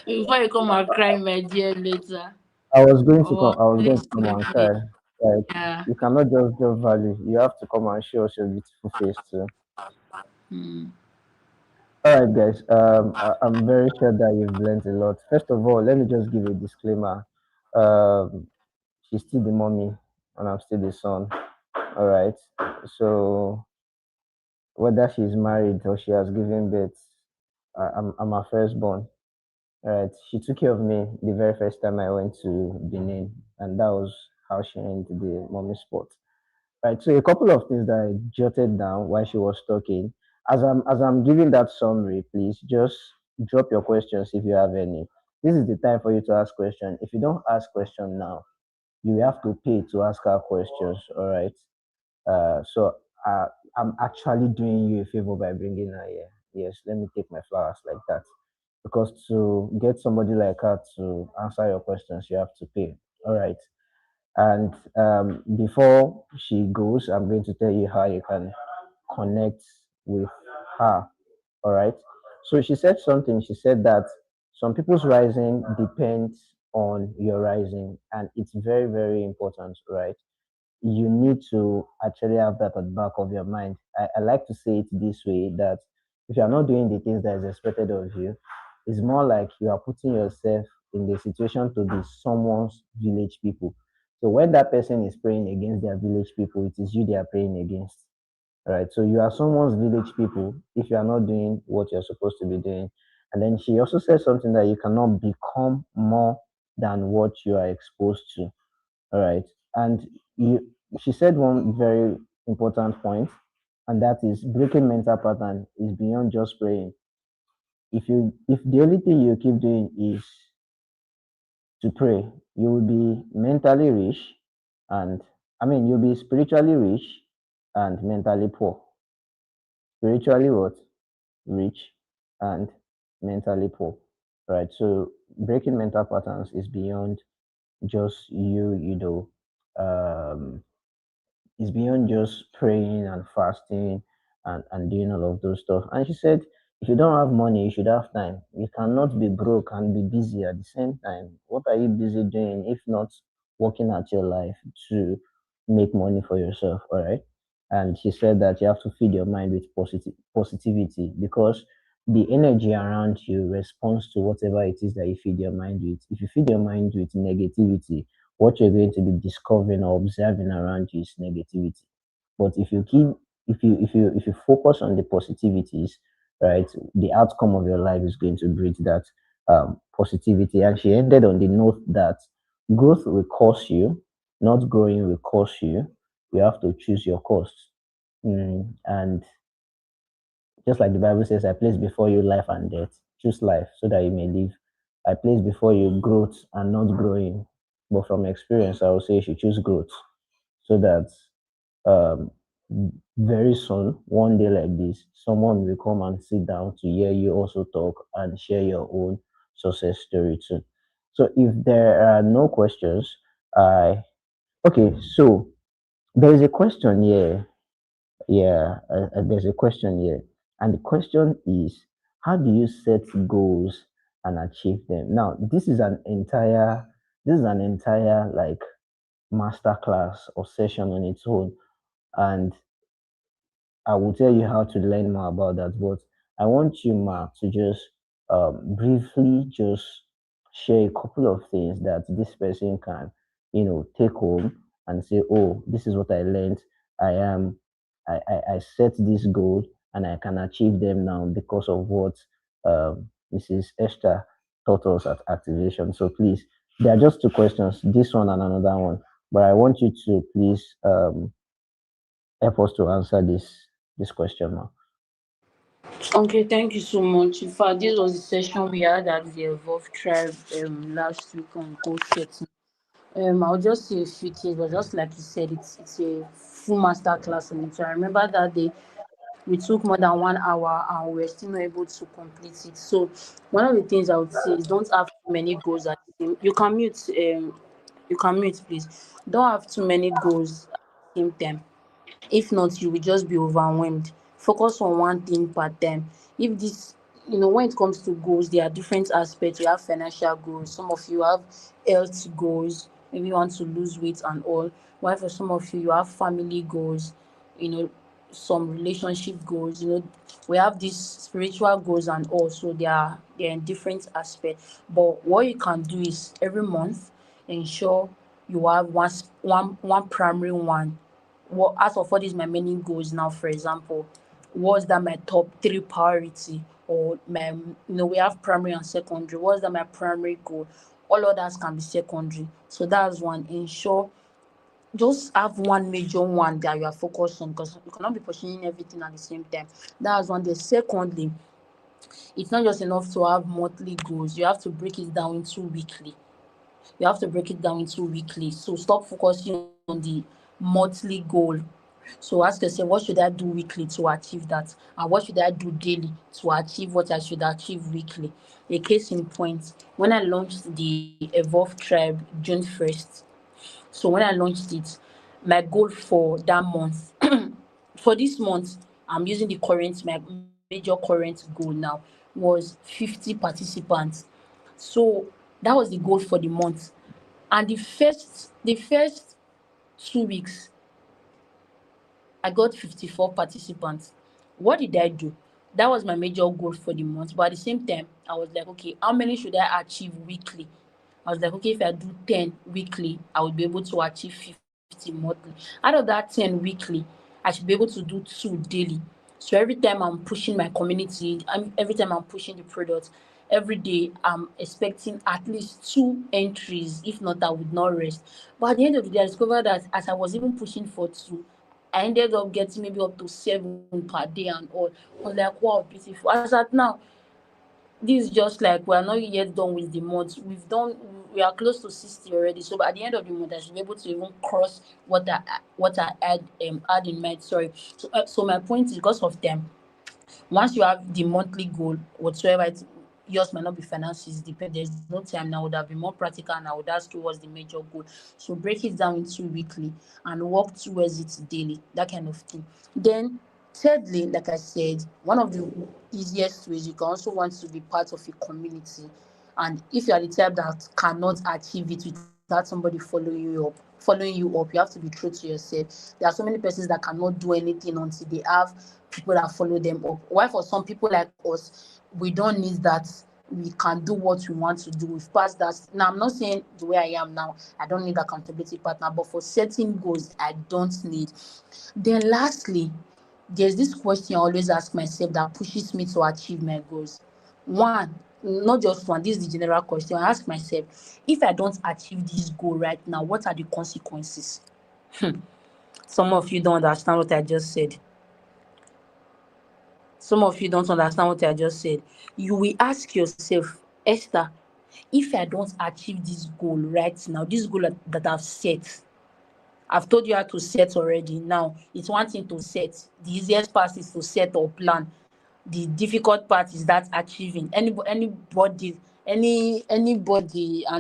Before you come and cry, my dear, later. Oh, I was going please to come save and me. cry. Like, Yeah. you cannot just drop value. You have to come and show us your beautiful face too. Hmm. All right, guys. I'm very sure that you've learned a lot. First of all, let me just give a disclaimer. Um, she's still the mommy, and I'm still the son. All right. So whether she's married or she has given birth, I'm her firstborn. All right. She took care of me the very first time I went to Benin, and that was how she earned the mommy spot. Right. So a couple of things that I jotted down while she was talking. As I'm giving that summary, please just drop your questions if you have any. This is the time for you to ask questions. If you don't ask question now, you will have to pay to ask her questions. All right. So uh, I'm actually doing you a favor by bringing her here. Yes, let me take my flowers like that. Because to get somebody like her to answer your questions, you have to pay. All right. And before she goes, I'm going to tell you how you can connect with her. All right. So she said something. She said that some people's rising depends on your rising, and it's very, very important, right? You need to actually have that at the back of your mind. I like to say it this way that if you are not doing the things that is expected of you, it's more like you are putting yourself in the situation to be someone's village people. So when that person is praying against their village people, it is you they are praying against. All right. So you are someone's village people if you are not doing what you're supposed to be doing. And then she also said something that you cannot become more than what you are exposed to. All right. And you, she said one very important point, and that is breaking mental pattern is beyond just praying. If the only thing you keep doing is to pray, you will be mentally rich, and I mean you'll be spiritually rich and mentally poor. Spiritually what? Rich and mentally poor. Right. So breaking mental patterns is beyond just it's beyond just praying and fasting and doing all of those stuff. And she said, if you don't have money, you should have time. You cannot be broke and be busy at the same time. What are you busy doing if not working at your life to make money for yourself? All right. And she said that you have to feed your mind with positivity because the energy around you responds to whatever it is that you feed your mind with. If you feed your mind with negativity, what you're going to be discovering or observing around you is negativity. But if you focus on the positivities, right, the outcome of your life is going to breed that positivity. And she ended on the note that growth will cost you, not growing will cost you. You have to choose your cost. And Just like the Bible says, I place before you life and death. Choose life so that you may live. I place before you growth and not growing. But from experience, I would say you should choose growth so that um, very soon, one day like this, someone will come and sit down to hear you also talk and share your own success story too. So if there are no questions, I okay. So there is a question here. Yeah, there's a question here, and the question is, how do you set goals and achieve them? Now, this is an entire like masterclass or session on its own, and I will tell you how to learn more about that. But I want you, Ma, to just briefly just share a couple of things that this person can, take home and say, oh, this is what I learned. I am, I set this goal and I can achieve them now because of what Mrs. Esther taught us at activation. So please, there are just two questions, this one and another one. But I want you to please help us to answer this question now. Okay, thank you so much. In fact, this was the session we had at the Evolve Tribe last week on goal setting. I'll just say a few things, but just like you said, it's a full master class in it. So I remember that day we took more than 1 hour and we were still not able to complete it. So one of the things I would say is don't have too many goals at the same. You can mute, please. Don't have too many goals at the same time. If not, you will just be overwhelmed. Focus on one thing per time. If this, when it comes to goals, there are different aspects. You have financial goals. Some of you have health goals. Maybe you want to lose weight and all. While for some of you, you have family goals. You know, some relationship goals. We have these spiritual goals and all. So they are in different aspects. But what you can do is every month ensure you have one primary one. What as of what is my main goals now, for example, what's that my top three priority, or my, we have primary and secondary, what's that my primary goal, all others can be secondary. So that's one. Ensure just have one major one that you are focused on, because you cannot be pursuing everything at the same time. That's one. The secondly, it's not just enough to have monthly goals, you have to break it down into weekly. So stop focusing on the monthly goal. So ask yourself, what should I do weekly to achieve that? And what should I do daily to achieve what I should achieve weekly? A case in point, when I launched the Evolve Tribe June 1st, so when I launched it, my goal for that month, for this month, I'm using my major current goal now, was 50 participants. So that was the goal for the month. And the first 2 weeks, I got 54 participants. What did I do? That was my major goal for the month. But at the same time, I was like, okay, how many should I achieve weekly? I was like, okay, if I do 10 weekly, I would be able to achieve 50 monthly. Out of that 10 weekly, I should be able to do 2 daily. So every time I'm pushing my community, every time I'm pushing the product, every day I'm expecting at least 2 entries. If not, I would not rest. But at the end of the day, I discovered that as I was even pushing for two, I ended up getting maybe up to 7 per day and all. I was like, wow, beautiful. As at now, this is just like we are not yet done with the month. We are close to 60 already. So at the end of the month, I should be able to even cross what I had in mind. Sorry. So my point is, because of them, once you have the monthly goal, whatsoever yours might not be finances, depend, there's no time now, would have been more practical, and I would ask you what's the major goal. So break it down into weekly and work towards it daily, that kind of thing. Then thirdly, like I said, one of the easiest ways, you can also want to be part of a community. And if you are the type that cannot achieve it without somebody following you up, you have to be true to yourself. There are so many persons that cannot do anything until they have people that follow them up. Why for some people like us, we don't need that. We can do what we want to do. We've passed that. Now, I'm not saying the way I am now, I don't need accountability partner, but for setting goals, I don't need. Then lastly, there's this question I always ask myself that pushes me to achieve my goals. One, not just one, this is the general question. I ask myself, if I don't achieve this goal right now, what are the consequences? Some of you don't understand what I just said. some of you don't understand what I just said. You will ask yourself, Esther, if I don't achieve this goal right now, this goal that I've set, I've told you how to set already. Now it's one thing to set. The easiest part is to set or plan. The difficult part is that achieving. Anybody, an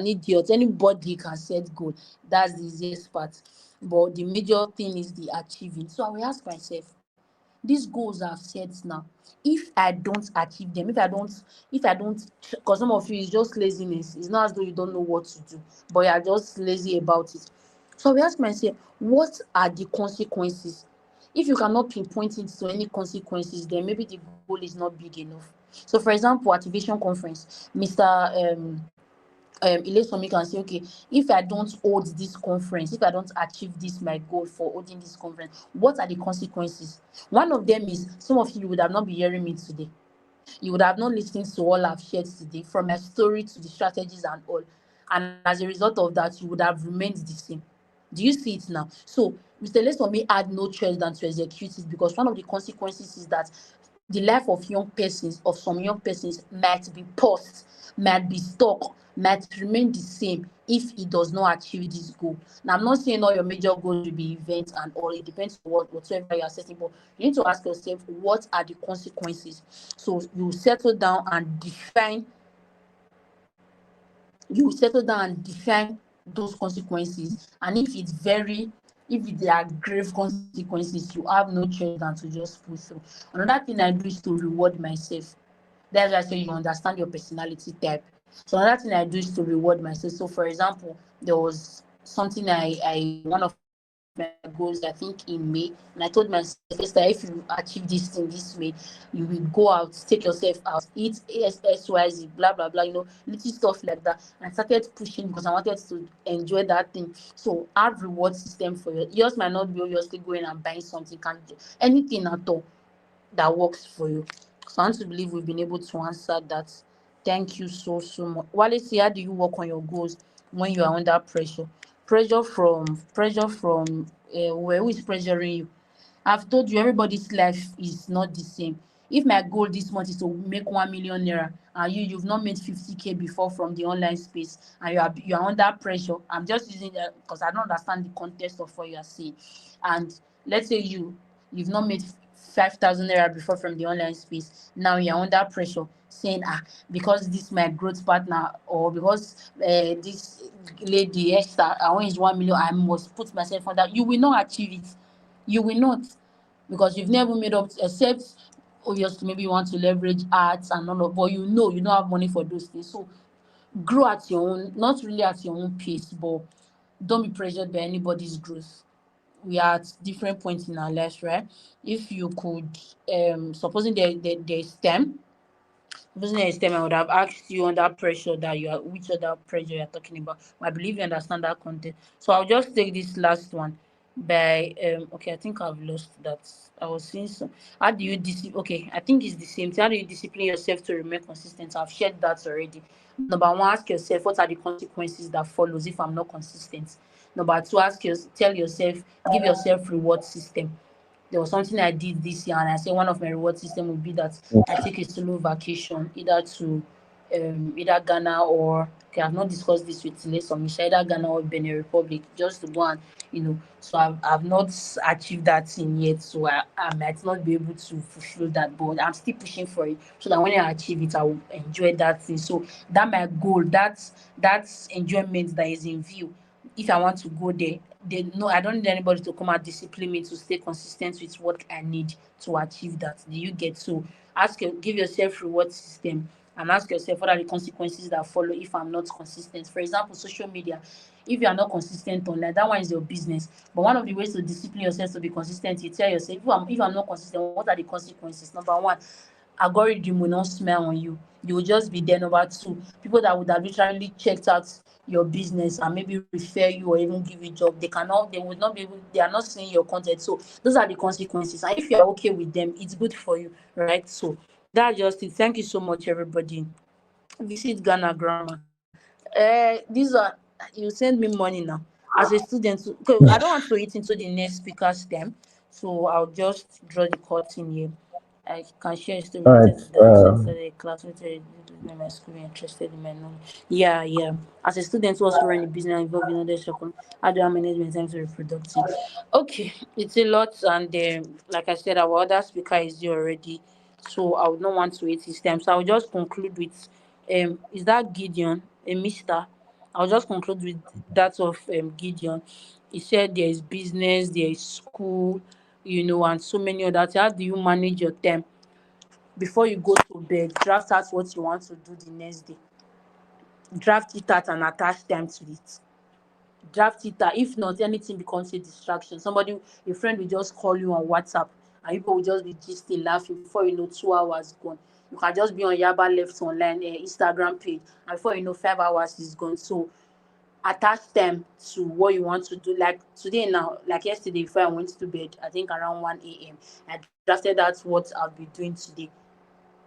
idiot, anybody can set goal. That's the easiest part. But the major thing is the achieving. So I will ask myself, these goals I've set now, if I don't achieve them, if I don't, because some of you is just laziness. It's not as though you don't know what to do, but you are just lazy about it. So we ask myself, what are the consequences? If you cannot pinpoint it to any consequences, then maybe the goal is not big enough. So for example, activation conference, Mr. Ilesomi can say, okay, if I don't hold this conference, if I don't achieve this my goal for holding this conference, what are the consequences? One of them is, some of you would have not been hearing me today. You would have not listened to all I've shared today, from my story to the strategies and all. And as a result of that, you would have remained the same. Do you see it now? So Mr. Lesomi had no choice than to execute it, because one of the consequences is that the life of young persons, of some young persons, might be paused, might be stuck, might remain the same if he does not achieve this goal. Now, I'm not saying all your major goals will be events and all. It depends on whatsoever you are setting, but you need to ask yourself, what are the consequences? So you settle down and define those consequences. And if they are grave consequences, you have no choice than to just push through. Another thing I do is to reward myself. That's why I say you understand your personality type. So another thing I do is to reward myself. So for example, there was something I one of my goals, I think in May, and I told myself, Esther, if you achieve this thing this May, you will go out, take yourself out, eat XYZ, blah blah blah, little stuff like that. And I started pushing because I wanted to enjoy that thing. So have reward system for you. Yours might not be obviously going and buying something, can't do anything at all that works for you. So I want to believe we've been able to answer that. Thank you so much. Wale, see, how do you work on your goals when you are under pressure? Pressure from who is pressuring you? I've told you, everybody's life is not the same. If my goal this month is to make 1 million naira, and you've not made 50K before from the online space, and you are under pressure. I'm just using that because I don't understand the context of what you are saying. And let's say you've not made 5,000 naira before from the online space. Now you're under pressure, saying, because this my growth partner, or because this lady Esther, I want is 1 million, I must put myself on that. You will not achieve it. You will not, because you've never made up, except obviously maybe you want to leverage arts and all of, but you don't have money for those things. So grow at your own, not really at your own pace, but don't be pressured by anybody's growth. We are at different points in our lives, right? If you could, supposing there's STEM, wasn't a STEM, I would have asked you under pressure that you are, which other pressure you're talking about. I believe you understand that content. So I'll just take this last one by okay, I think I've lost that. I was seeing some. How do you okay, I think it's the same thing. How do you discipline yourself to remain consistent? I've shared that already. Number one, ask yourself, what are the consequences that follows if I'm not consistent? Number two, tell yourself, give yourself reward system. There was something I did this year, and I said one of my reward system would be that I take a solo vacation, either Ghana or, okay, I've not discussed this with Michelle, either Ghana or Benin Republic, just to go and So I've not achieved that thing yet, so I might not be able to fulfill that, but I'm still pushing for it, so that when I achieve it, I will enjoy that thing. So that my goal, that's enjoyment that is in view. If I want to go there, I don't need anybody to come and discipline me to stay consistent with what I need to achieve that. Do you get? So give yourself reward system, and ask yourself, what are the consequences that follow if I'm not consistent? For example, social media. If you are not consistent online, that one is your business. But one of the ways to discipline yourself to be consistent, you tell yourself, if I'm not consistent, what are the consequences? Number one, algorithm will not smile on you. You will just be there. Number two, people that would have literally checked out your business and maybe refer you or even give you job, they would not be able, they are not seeing your content. So those are the consequences. And if you are okay with them, it's good for you, right? So that's just it. Thank you so much, everybody. Visit Ghana Grammar. These are, you send me money now. As a student, okay, I don't want to eat into the next speaker's time, so I'll just draw the curtain here. I can share a story All right. related to that. Recently started a class with in my school interested in my knowledge. Yeah, yeah. As a student who also run a business involved in other second, how do I manage my time to be productive? Okay, it's a lot, and like I said, our other speaker is here already, so I would not want to waste his time. So I will just conclude with, is that Gideon, a Mister? I'll just conclude with that of Gideon. He said there is business, there is school, and so many other things. How do you manage your time? Before you go to bed, draft out what you want to do the next day. Draft it out and attach time to it. Draft it out. If not, anything becomes a distraction. A friend will just call you on WhatsApp and people will just be gisting, laughing. Before you know, 2 hours gone. You can just be on Yaba Left Online Instagram page, and before you know, 5 hours is gone. So attach them to what you want to do. Like today now, like yesterday before I went to bed, I think around 1 a.m. I drafted out what I'll be doing today.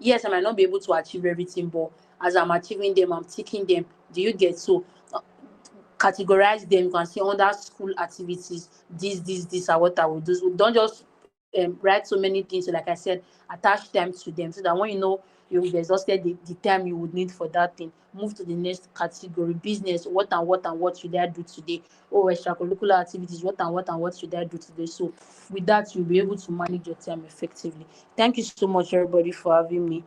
Yes, I might not be able to achieve everything, but as I'm achieving them, I'm ticking them. Do you get? So categorize them. You can see under school activities, this are what I will do. So don't just write so many things. So like I said, attach them to them so that when you know you've exhausted the time you would need for that thing, move to the next category. Business, what should I do today? Oh, extracurricular activities, what should I do today? So with that, you'll be able to manage your time effectively. Thank you so much, everybody, for having me.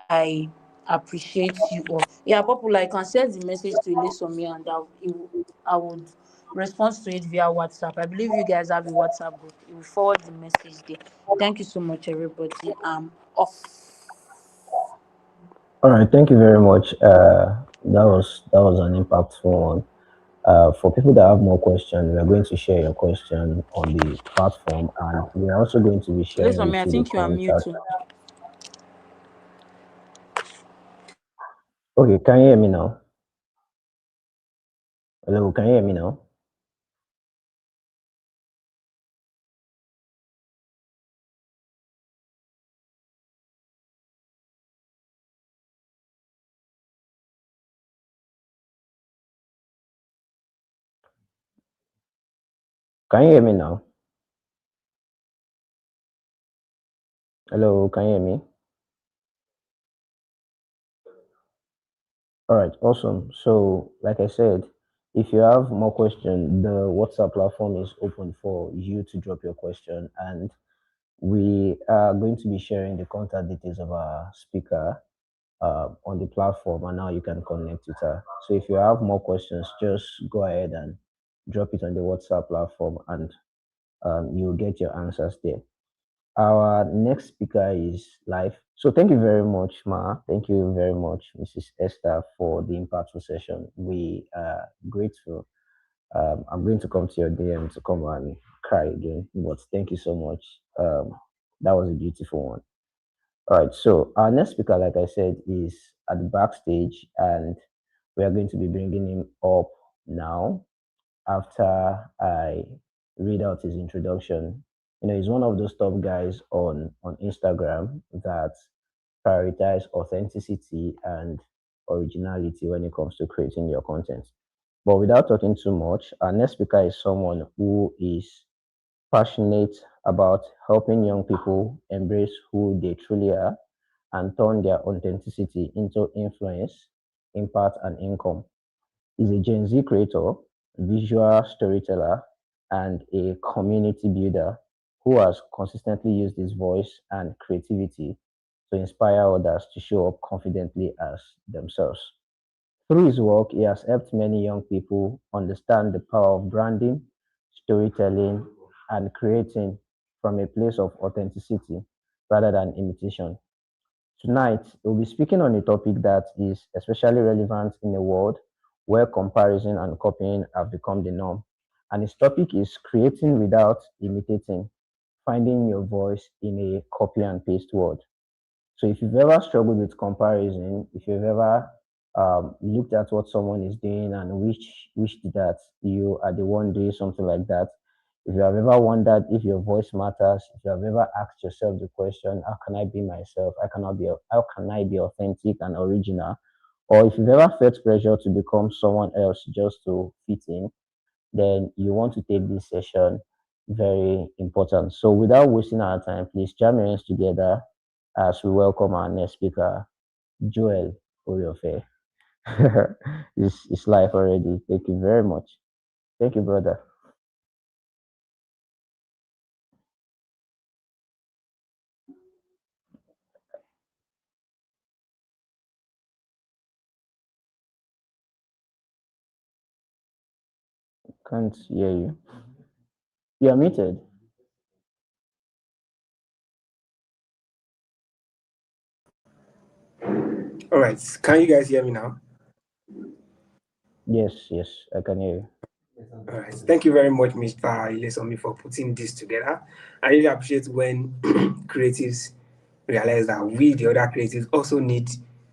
I appreciate you all. Yeah, popular, I can send the message to Ilesomi and I would respond to it via WhatsApp. I believe you guys have a WhatsApp group. You will forward the message there. Thank you so much, everybody. I'm off. All right. Thank you very much. That was an impactful one. For people that have more questions, we are going to share your question on the platform, and we are also going to be sharing Ilesomi, with I you the think you are mute. contact. Okay, can you hear me now? Hello, can you hear me now? Can you hear me now? Hello, can you hear me? All right, awesome. So, like I said, if you have more questions, the WhatsApp platform is open for you to drop your question, and we are going to be sharing the contact details of our speaker on the platform, and now you can connect with her. So, if you have more questions, just go ahead and drop it on the WhatsApp platform, and you'll get your answers there. Our next speaker is live. So thank you very much, Ma. Thank you very much, Mrs. Esther, for the impactful session. We are grateful. I'm going to come to your DM to come and cry again, but thank you so much. That was a beautiful one. All right, so our next speaker, like I said, is at the backstage, and we are going to be bringing him up now after I read out his introduction. He's one of those top guys on Instagram that prioritize authenticity and originality when it comes to creating your content. But without talking too much, our next speaker is someone who is passionate about helping young people embrace who they truly are and turn their authenticity into influence, impact, and income. He's a Gen Z creator, visual storyteller, and a community builder who has consistently used his voice and creativity to inspire others to show up confidently as themselves. Through his work, he has helped many young people understand the power of branding, storytelling, and creating from a place of authenticity rather than imitation. Tonight, we'll be speaking on a topic that is especially relevant in a world where comparison and copying have become the norm. And its topic is creating without imitating, finding your voice in a copy and paste world. So if you've ever struggled with comparison, if you've ever looked at what someone is doing and wished that you are the one doing something like that, if you have ever wondered if your voice matters, if you have ever asked yourself the question, how can I be myself? How can I be authentic and original? Or if you've ever felt pressure to become someone else just to fit in, then you want to take this session very important. So without wasting our time, please jam your hands together as we welcome our next speaker, Joel Oriofe. It's live already. Thank you very much. Thank you, brother. Can't hear you. You are muted. All right. Can you guys hear me now? Yes, yes, I can hear you. All right. Thank you very much, Mr. Ilesomi, for putting this together. I really appreciate when creatives realize that we, the other creatives, also need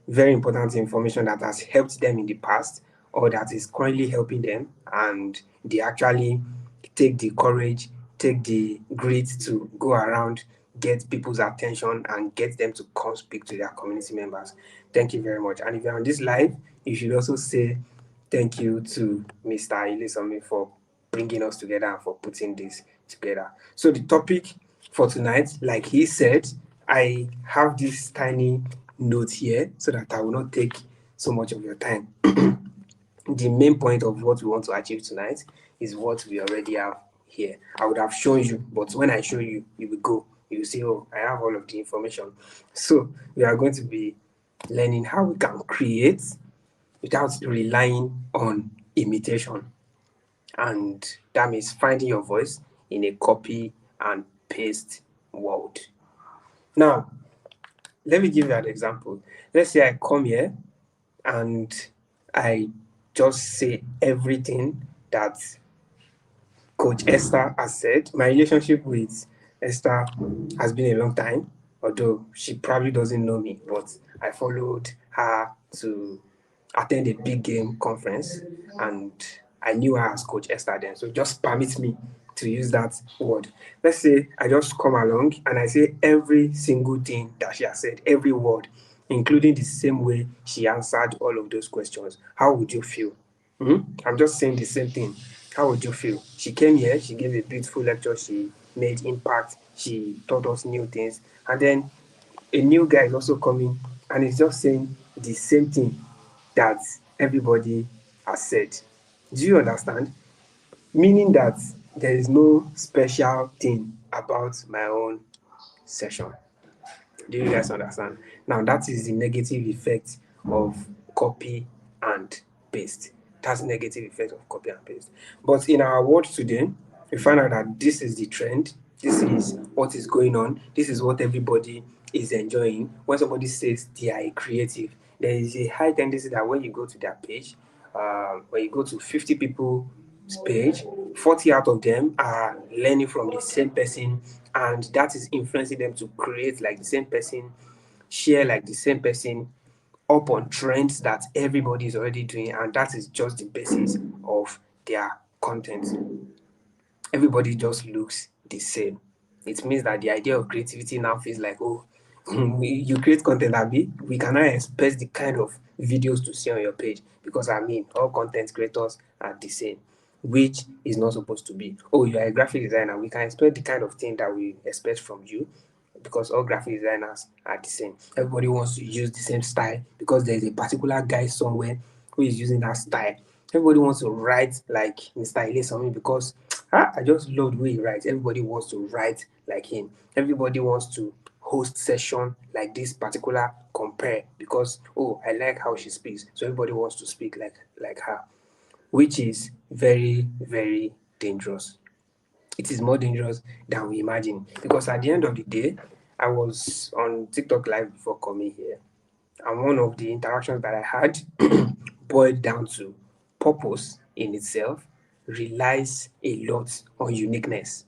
very important information that has helped them in the past or that is currently helping them, and they actually take the courage, take the grit to go around, get people's attention, and get them to come speak to their community members. Thank you very much. And if you're on this live, you should also say thank you to Mr. Ilesomi for bringing us together and for putting this together. So the topic for tonight, like he said, I have this tiny note here so that I will not take so much of your time. The main point of what we want to achieve tonight is what we already have here. I would have shown you, but when I show you, you will go. You will say, oh, I have all of the information. So we are going to be learning how we can create without relying on imitation. And that means finding your voice in a copy and paste world. Now, let me give you an example. Let's say I come here and I just say everything that Coach Esther has said. My relationship with Esther has been a long time, although she probably doesn't know me, but I followed her to attend a big game conference and I knew her as Coach Esther then. So just permit me to use that word. Let's say I just come along and I say every single thing that she has said, every word, including the same way she answered all of those questions. How would you feel? I'm just saying the same thing. How would you feel? She came here, she gave a beautiful lecture, she made impact, she taught us new things, and then a new guy is also coming and he's just saying the same thing that everybody has said. Do you understand? Meaning that there is no special thing about my own session. Do you guys understand? Now, that is the negative effect of copy and paste. That's the negative effect of copy and paste. But in our world today, we find out that this is the trend. This is what is going on. This is what everybody is enjoying. When somebody says they are a creative, there is a high tendency that when you go to their page, when you go to 50 people page, 40 out of them are learning from the same person, and that is influencing them to create like the same person, share like the same person, up on trends that everybody is already doing, and that is just the basis of their content. Everybody just looks the same. It means that the idea of creativity now feels like, oh, you create content, Abby, we cannot expect the kind of videos to see on your page because I mean, all content creators are the same, which is not supposed to be. Oh, you are a graphic designer, we can expect the kind of thing that we expect from you because all graphic designers are the same. Everybody wants to use the same style because there's a particular guy somewhere who is using that style. Everybody wants to write like Mr. Ilesami because I just love the way he writes. Everybody wants to write like him. Everybody wants to host session like this particular compare because oh I like how she speaks. So everybody wants to speak like her, which is very, very dangerous. It is more dangerous than we imagine because at the end of the day, I was on TikTok live before coming here, and one of the interactions that I had boiled down to purpose in itself relies a lot on uniqueness.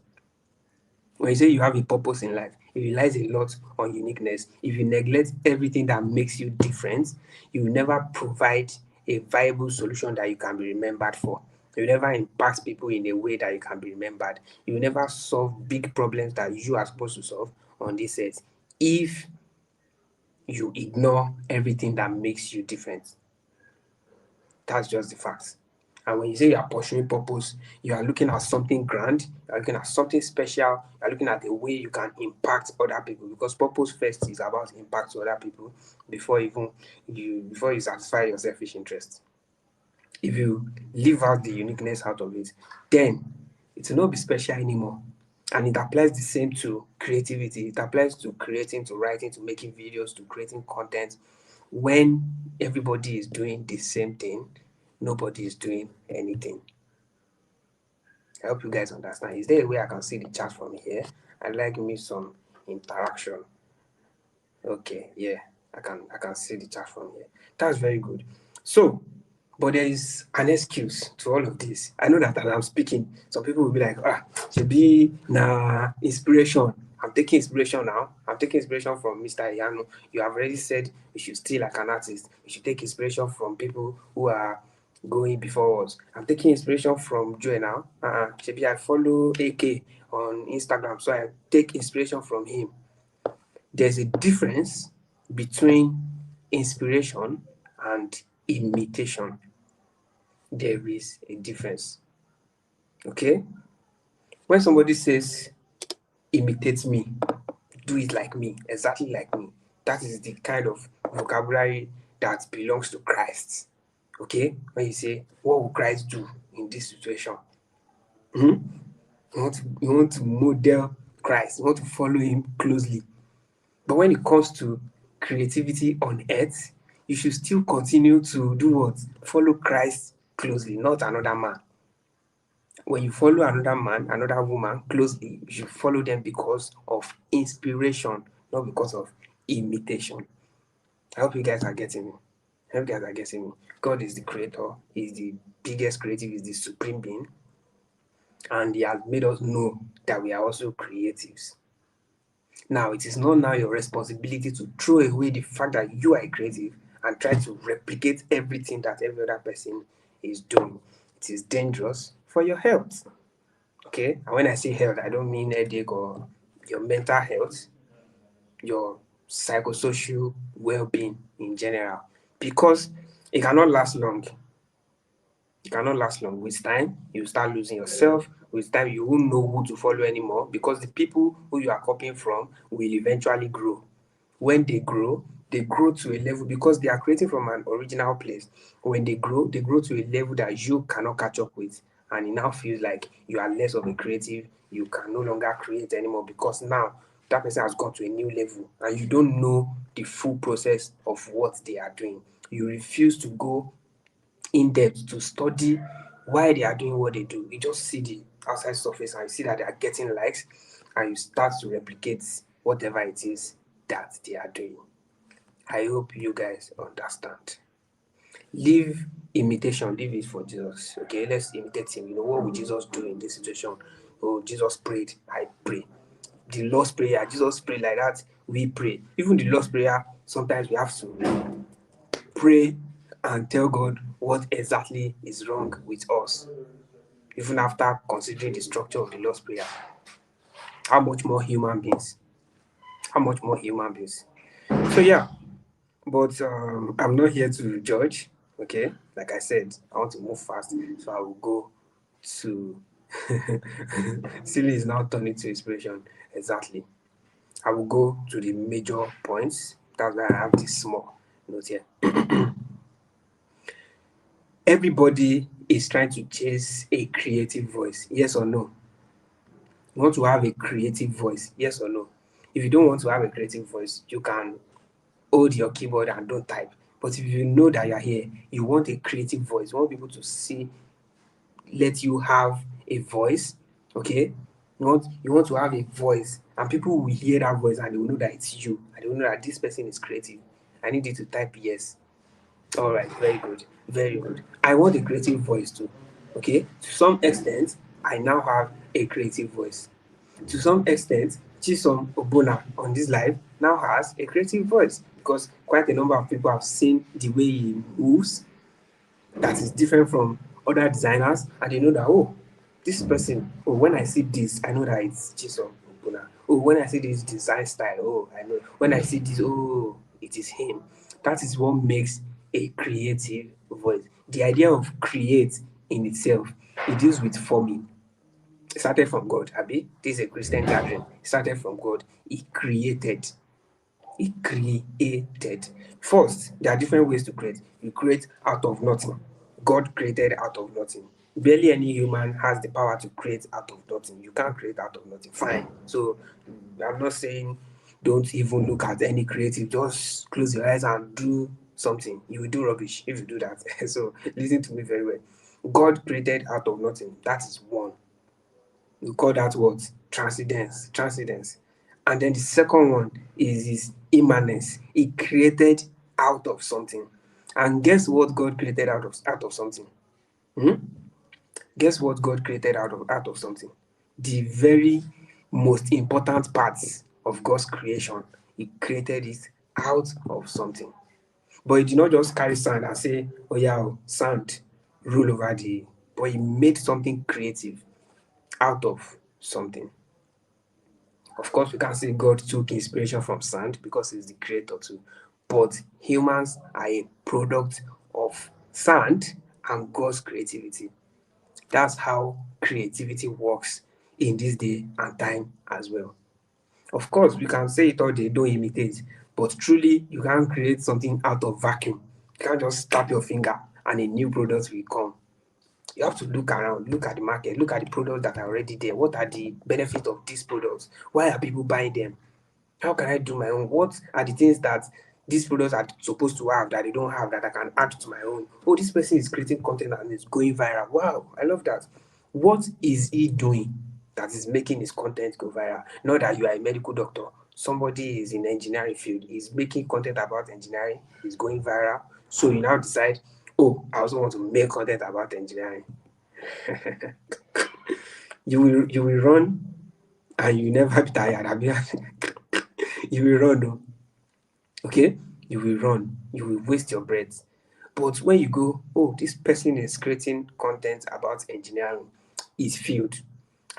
When you say you have a purpose in life, it relies a lot on uniqueness. If you neglect everything that makes you different, you will never provide a viable solution that you can be remembered for. You will never impact people in a way that you can be remembered. You will never solve big problems that you are supposed to solve on this earth if you ignore everything that makes you different. That's just the facts. And when you say you are pursuing purpose, you are looking at something grand, you are looking at something special, you are looking at the way you can impact other people. Because purpose first is about impact to other people before you satisfy your selfish interest. If you leave out the uniqueness out of it, then it will not be special anymore. And it applies the same to creativity. It applies to creating, to writing, to making videos, to creating content. When everybody is doing the same thing, nobody is doing anything. I hope you guys understand. Is there a way I can see the chat from here? I'd like me some interaction. Okay, yeah, I can see the chat from here. That's very good. So, but there is an excuse to all of this. I know that as I'm speaking, some people will be like, should be inspiration. I'm taking inspiration now. I'm taking inspiration from Mr. Yano. You have already said you should steal like an artist. You should take inspiration from people who are going before us. I'm taking inspiration from Joe now. Maybe I follow AK on Instagram, so I take inspiration from him. There's a difference between inspiration and imitation. There is a difference. Okay? When somebody says, imitate me, do it like me, exactly like me, that is the kind of vocabulary that belongs to Christ. Okay? When you say, what will Christ do in this situation? You want to model Christ, you want to follow him closely. But when it comes to creativity on earth, you should still continue to do what? Follow Christ closely, not another man. When you follow another man, another woman closely, you should follow them because of inspiration, not because of imitation. I hope you guys are getting me. I hope you guys are getting me. God is the creator, He's the biggest creative, He's the supreme being, and He has made us know that we are also creatives. Now, it is not now your responsibility to throw away the fact that you are creative and try to replicate everything that every other person is doing. It is dangerous for your health. Okay? And when I say health, I don't mean headache or your mental health, your psychosocial well-being in general. Because it cannot last long. It cannot last long. With time, you start losing yourself. With time, you won't know who to follow anymore because the people who you are copying from will eventually grow. When they grow to a level because they are creating from an original place. When they grow to a level that you cannot catch up with. And it now feels like you are less of a creative. You can no longer create anymore because now that person has gone to a new level and you don't know the full process of what they are doing. You refuse to go in depth to study why they are doing what they do. You just see the outside surface and you see that they are getting likes and you start to replicate whatever it is that they are doing. I hope you guys understand. Leave imitation, leave it for Jesus. Okay, let's imitate him. What would Jesus do in this situation? Oh, Jesus prayed, I pray. The Lord's Prayer, Jesus prayed like that, we pray. Even the Lord's Prayer, sometimes we have to pray and tell God what exactly is wrong with us, even after considering the structure of the Lord's Prayer. How much more human beings? How much more human beings? So yeah, but I'm not here to judge. Okay, like I said, I want to move fast, so I will go to. Silly is now turning to inspiration. Exactly. I will go to the major points. That's why I have this small note here. Everybody is trying to chase a creative voice. Yes or no? You want to have a creative voice. Yes or no? If you don't want to have a creative voice, you can hold your keyboard and don't type. But if you know that you're here, you want a creative voice. You want people to see, let you have a voice. Okay? You want to have a voice, and people will hear that voice and they will know that it's you. And they will know that this person is creative. I need you to type yes. All right, very good, very good. I want a creative voice too. Okay, to some extent, I now have a creative voice. To some extent, Chisom Obona on this live now has a creative voice because quite a number of people have seen the way he moves that is different from other designers, and they know that, oh, this person, oh, when I see this, I know that it's Chisom Obona. Oh, when I see this design style, oh, I know. When I see this, oh, it is him. That is what makes a creative voice. The idea of create in itself. It deals with forming. It started from God. Abi, this is a Christian gathering. It started from God. He created. He created. First, there are different ways to create. You create out of nothing. God created out of nothing. Barely any human has the power to create out of nothing. You can't create out of nothing. Fine. So I'm not saying don't even look at any creative. Just close your eyes and do something. You will do rubbish if you do that. So listen to me very well. God created out of nothing. That is one. We call that what? Transcendence. Transcendence. And then the second one is his immanence. He created out of something. And guess what God created out of something? Hmm? Guess what God created out of something? The very most important parts of God's creation. He created it out of something. But he did not just carry sand and say, oh yeah, sand, rule over the. But he made something creative out of something. Of course, we can't say God took inspiration from sand because he's the creator too. But humans are a product of sand and God's creativity. That's how creativity works in this day and time as well. Of course, we can say it all day, don't imitate. But truly, you can't create something out of vacuum. You can't just tap your finger and a new product will come. You have to look around, look at the market, look at the products that are already there. What are the benefits of these products? Why are people buying them? How can I do my own? What are the things that these products are supposed to have that they don't have that I can add to my own? Oh, this person is creating content and it's going viral. Wow, I love that. What is he doing that is making his content go viral? Not that you are a medical doctor. Somebody is in the engineering field, is making content about engineering, is going viral. So you now decide, oh, I also want to make content about engineering. You will run and you never be tired. You will run, oh. Okay, you will run, you will waste your breath. But when you go, oh, this person is creating content about engineering, his field.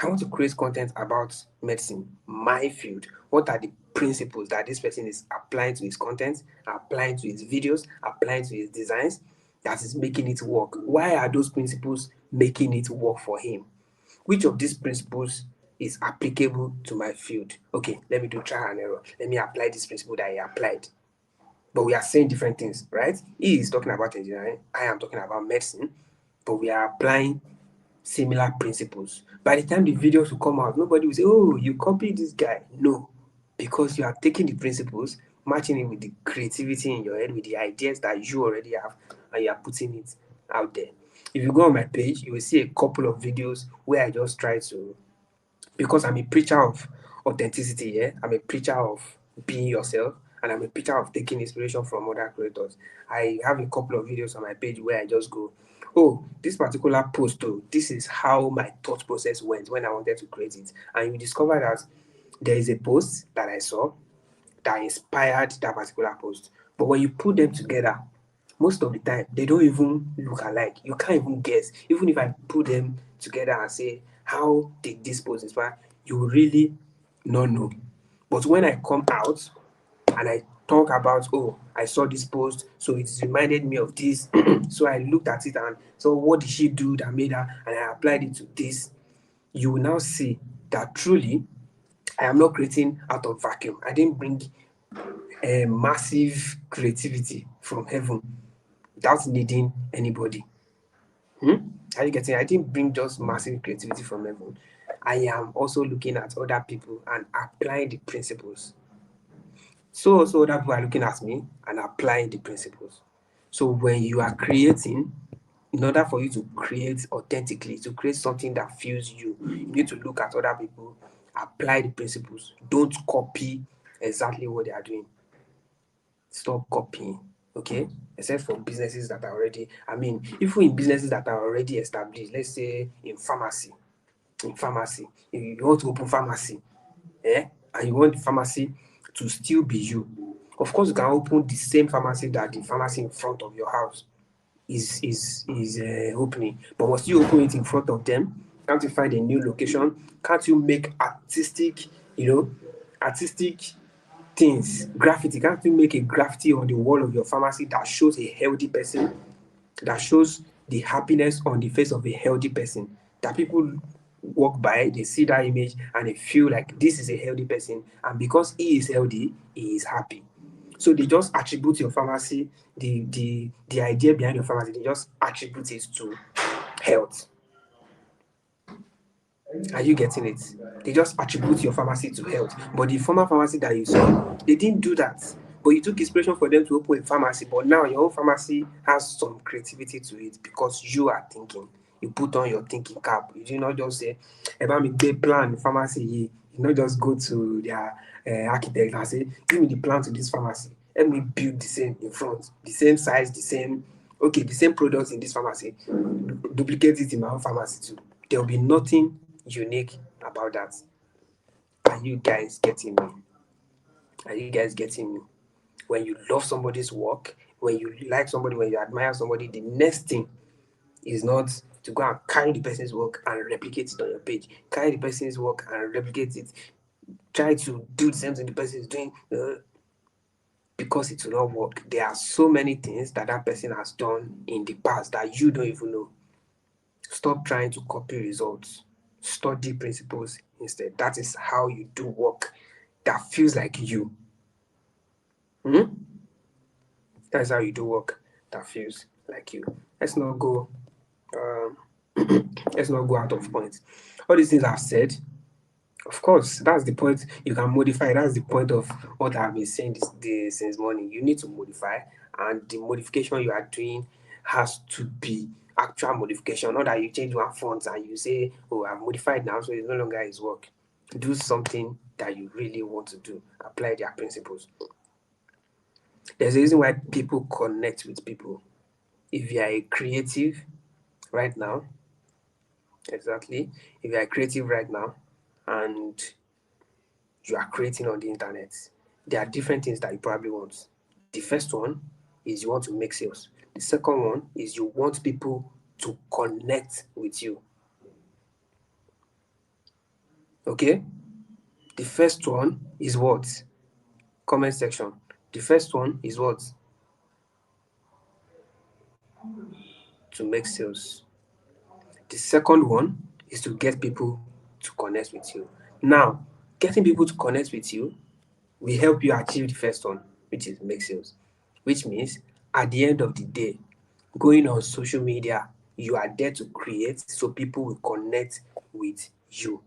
I want to create content about medicine, my field. What are the principles that this person is applying to his content, applying to his videos, applying to his designs that is making it work? Why are those principles making it work for him? Which of these principles is applicable to my field? Okay, let me do trial and error. Let me apply this principle that he applied. But we are saying different things, right? He is talking about engineering. I am talking about medicine. But we are applying similar principles. By the time the videos will come out, nobody will say, oh, you copied this guy. No, because you are taking the principles, matching it with the creativity in your head, with the ideas that you already have, and you are putting it out there. If you go on my page, you will see a couple of videos where I just try to, because I'm a preacher of authenticity, yeah. I'm a preacher of being yourself, and I'm a preacher of taking inspiration from other creators. I have a couple of videos on my page where I just go, oh, this particular post, oh, this is how my thought process went when I wanted to create it. And you discover that there is a post that I saw that inspired that particular post. But when you put them together, most of the time they don't even look alike. You can't even guess. Even if I put them together and say, how did this post inspire? You will really not know. But when I come out and I talk about, oh, I saw this post, so it reminded me of this. So I looked at it and so what did she do that made her, and I applied it to this. You will now see that truly I am not creating out of vacuum. I didn't bring a massive creativity from heaven without needing anybody. Are you getting? I didn't bring just massive creativity from heaven. I am also looking at other people and applying the principles. So also other people are looking at me and applying the principles. So when you are creating, in order for you to create authentically, to create something that feels you, you need to look at other people, apply the principles. Don't copy exactly what they are doing. Stop copying, okay? Except for businesses that are already, I mean, even in businesses that are already established, let's say in pharmacy, if you want to open pharmacy, and you want the pharmacy to still be you. Of course, you can open the same pharmacy that the pharmacy in front of your house is opening, but must you open it in front of them? Can't you find a new location? Can't you make artistic things, graffiti? Can't you make a graffiti on the wall of your pharmacy that shows a healthy person, that shows the happiness on the face of a healthy person, that people walk by, they see that image, and they feel like this is a healthy person, and because he is healthy, he is happy. So they just attribute your pharmacy, the idea behind your pharmacy, they just attribute it to health. Are you getting it? They just attribute your pharmacy to health. But the former pharmacy that you saw, they didn't do that. But you took inspiration for them to open a pharmacy. But now your own pharmacy has some creativity to it because you are thinking. You put on your thinking cap. You do not just say, "Eba mi gbe plan pharmacy." You not just go to their architect and say, "Give me the plan to this pharmacy. Let me build the same in front, the same size, the same products in this pharmacy. Duplicate it in my own pharmacy too." There will be nothing unique about that. Are you guys getting me? Are you guys getting me? When you love somebody's work, when you like somebody, when you admire somebody, the next thing is not to go and carry the person's work and replicate it on your page. Carry the person's work and replicate it. Try to do the same thing the person is doing because it will not work. There are so many things that that person has done in the past that you don't even know. Stop trying to copy results. Study principles instead. That is how you do work that feels like you. That's how you do work that feels like you. Let's not go. Um, let's not go out of point. All these things I've said, of course, that's the point. You can modify. That's the point of what I've been saying since morning. You need to modify, and the modification you are doing has to be actual modification. Not that you change one font and you say, "Oh, I've modified now, so it's no longer his work." Do something that you really want to do. Apply their principles. There's a reason why people connect with people. If you are a creative right now, exactly. If you are creative right now, and you are creating on the internet, there are different things that you probably want. The first one is you want to make sales. The second one is you want people to connect with you. Okay? The first one is what? Comment section. The first one is what? To make sales. The second one is to get people to connect with you. Now, getting people to connect with you will help you achieve the first one, which is make sales. Which means at the end of the day, going on social media, you are there to create so people will connect with you.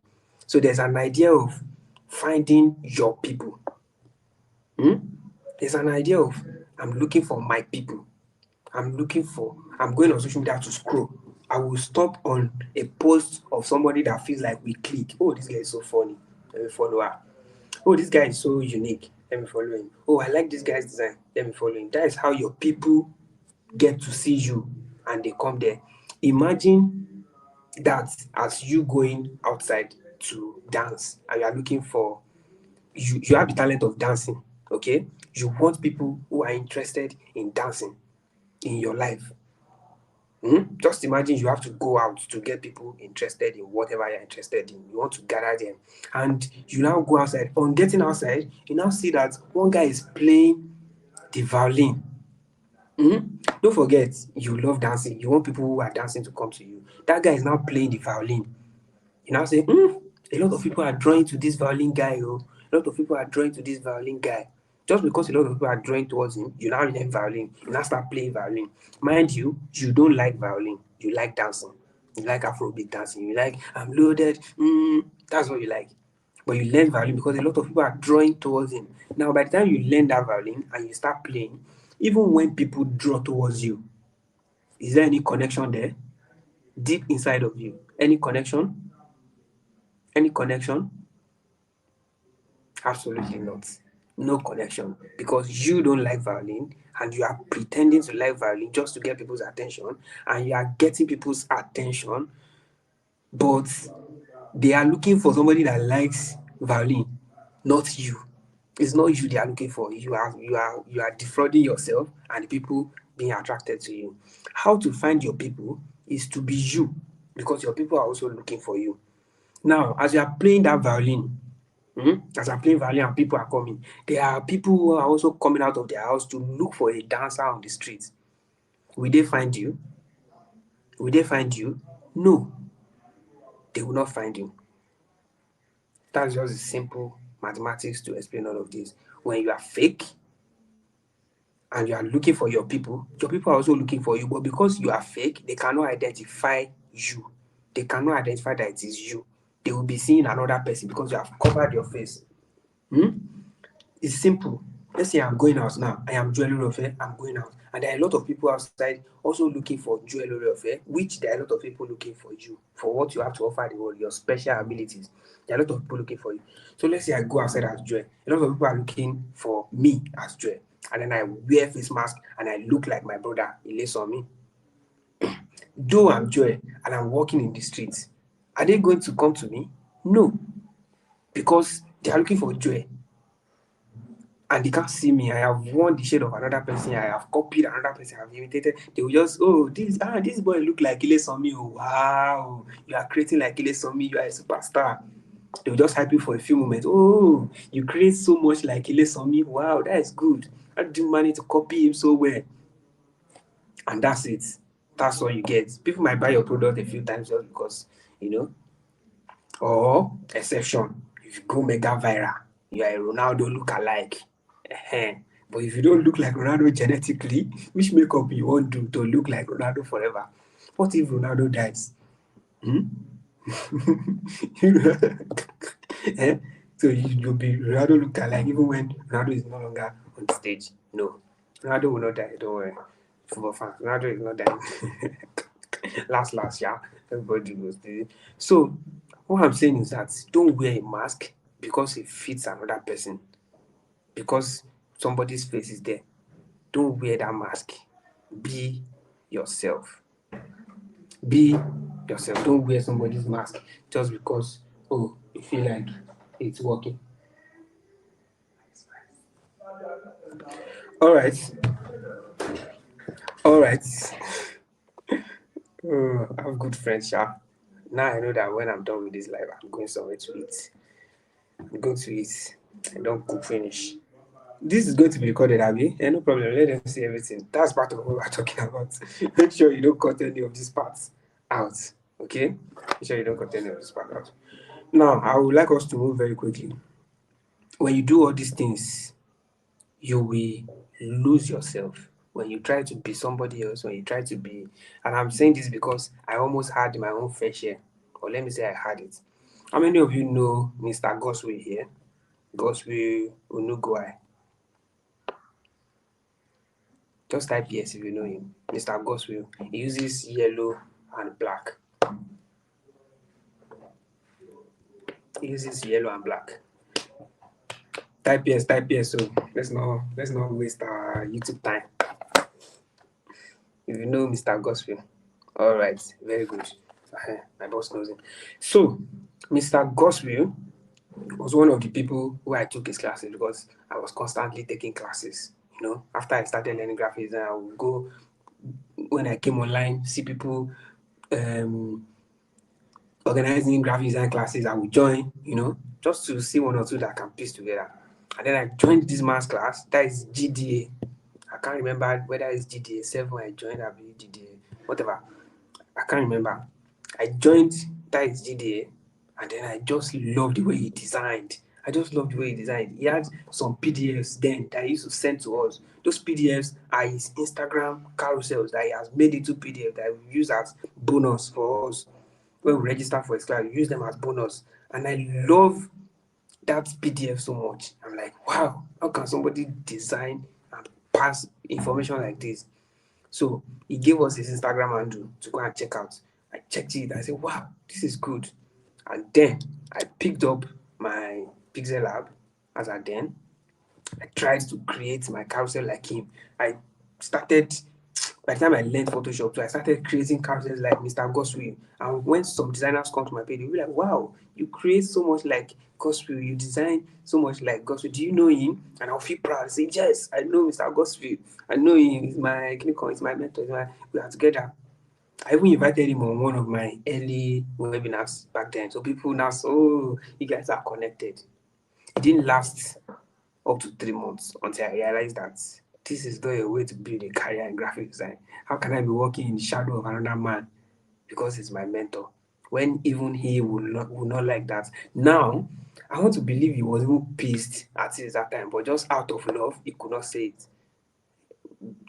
So there's an idea of finding your people. There's an idea of I'm looking for my people. I'm going on social media to scroll. I will stop on a post of somebody that feels like we click. Oh, this guy is so funny. Let me follow her. Oh, this guy is so unique. Let me follow him. Oh, I like this guy's design. Let me follow him. That is how your people get to see you and they come there. Imagine that as you going outside to dance and you are looking for, you have the talent of dancing, okay? You want people who are interested in dancing in your life. Just imagine you have to go out to get people interested in whatever you're interested in. You want to gather them. And you now go outside. On getting outside, you now see that one guy is playing the violin. Don't forget, you love dancing. You want people who are dancing to come to you. That guy is now playing the violin. You now say, a lot of people are drawing to this violin guy. Oh. A lot of people are drawing to this violin guy. Just because a lot of people are drawing towards him, you now learn violin. You now start playing violin. Mind you, you don't like violin. You like dancing. You like Afrobeat dancing. You like, I'm loaded. That's what you like. But you learn violin because a lot of people are drawing towards him. Now, by the time you learn that violin and you start playing, even when people draw towards you, is there any connection there? Deep inside of you? Any connection? Any connection? Absolutely not. No connection. Because you don't like violin and you are pretending to like violin just to get people's attention and you are getting people's attention, but they are looking for somebody that likes violin, not you. It's not you they are looking for. You are defrauding yourself and the people being attracted to you. How to find your people is to be you because your people are also looking for you. Now, as you are playing that violin, as I'm playing violin and people are coming, there are people who are also coming out of their house to look for a dancer on the street. Will they find you? Will they find you? No, they will not find you. That's just the simple mathematics to explain all of this. When you are fake and you are looking for your people are also looking for you. But because you are fake, they cannot identify you. They cannot identify that it is you. They will be seeing another person because you have covered your face. It's simple. Let's say I'm going out now. I am jewelry affair. I'm going out. And there are a lot of people outside also looking for jewelry affair, which there are a lot of people looking for you, for what you have to offer the world, your special abilities. There are a lot of people looking for you. So let's say I go outside as Joy. A lot of people are looking for me as Joy. And then I wear face mask and I look like my brother. He lays on me. Though I'm Joy and I'm walking in the streets, are they going to come to me? No. Because they are looking for Joy. And they can't see me. I have worn the shade of another person. I have copied another person. I have imitated. They will just, oh, this boy look like Ilesanmi. Oh, wow, you are creating like Ilesanmi. You are a superstar. They will just hype you for a few moments. Oh, you create so much like Ilesanmi. Wow, that is good. How did you manage to copy him so well? And that's it. That's all you get. People might buy your product a few times just because, Or exception, if you go mega viral, you are a Ronaldo look-alike. But if you don't look like Ronaldo genetically, which makeup you want to look like Ronaldo forever? What if Ronaldo dies? Eh? So you'll be Ronaldo look-alike even when Ronaldo is no longer on the stage. No, Ronaldo will not die. Don't worry, football fans. Ronaldo is not dying. last, yeah. Everybody goes. So what I'm saying is that don't wear a mask because it fits another person. Because somebody's face is there. Don't wear that mask. Be yourself. Be yourself. Don't wear somebody's mask just because, oh, you feel like it's working. All right. All right. Oh, I have good friends, yeah. Now I know that when I'm done with this life, I'm going somewhere to eat. I'm going to eat. I don't cook finish. This is going to be recorded, Abby. No problem. Let them see everything. That's part of what we're talking about. Make sure you don't cut any of these parts out. Okay? Make sure you don't cut any of this part out. Now, I would like us to move very quickly. When you do all these things, you will lose yourself. When you try to be somebody else, when you try to be, and I'm saying this because I almost had my own fair share, or let me say I had it. How many of you know Mr. Goswell here? Goswell Onuguai. Just type yes if you know him. Mr. Goswell. He uses yellow and black. He uses yellow and black. Type yes. So let's not waste our YouTube time. If you know Mr. Goswell. All right, very good. My boss knows him. So, Mr. Goswell was one of the people who I took his classes because I was constantly taking classes. After I started learning graphics, I would go when I came online, see people organizing graphic design classes. I would join, just to see one or two that I can piece together. And then I joined this man's class. That is GDA. I can't remember whether it's GDA 7 I joined, or GDA, whatever. I can't remember. I joined that is GDA, and then I just loved the way he designed. He had some PDFs then that he used to send to us. Those PDFs are his Instagram carousels that he has made into PDF that we use as bonus for us. When we register for his class, we use them as bonus. And I love that PDF so much. I'm like, wow, how can somebody design and pass information like this? So he gave us his Instagram handle to go and check out. I checked it. I said, wow, this is good. And then I picked up my Pixel Lab as I then. I tried to create my carousel like him. I started, by the time I learned Photoshop, so I started creating carousels like Mr. Goswell. And when some designers come to my page, they'll be like, wow, you create so much like Goswell, you design so much like Goswell. Do you know him? And I'll feel proud. I say, yes, I know Mr. Goswell. I know him. He's my clinical, he's my mentor. We are together. I even invited him on one of my early webinars back then. So people now say, oh, you guys are connected. It didn't last up to 3 months until I realized that this is not a way to build a career in graphic design. How can I be working in the shadow of another man because he's my mentor. When even he would not like that. Now, I want to believe he was even pissed at it that time, but just out of love, he could not say it.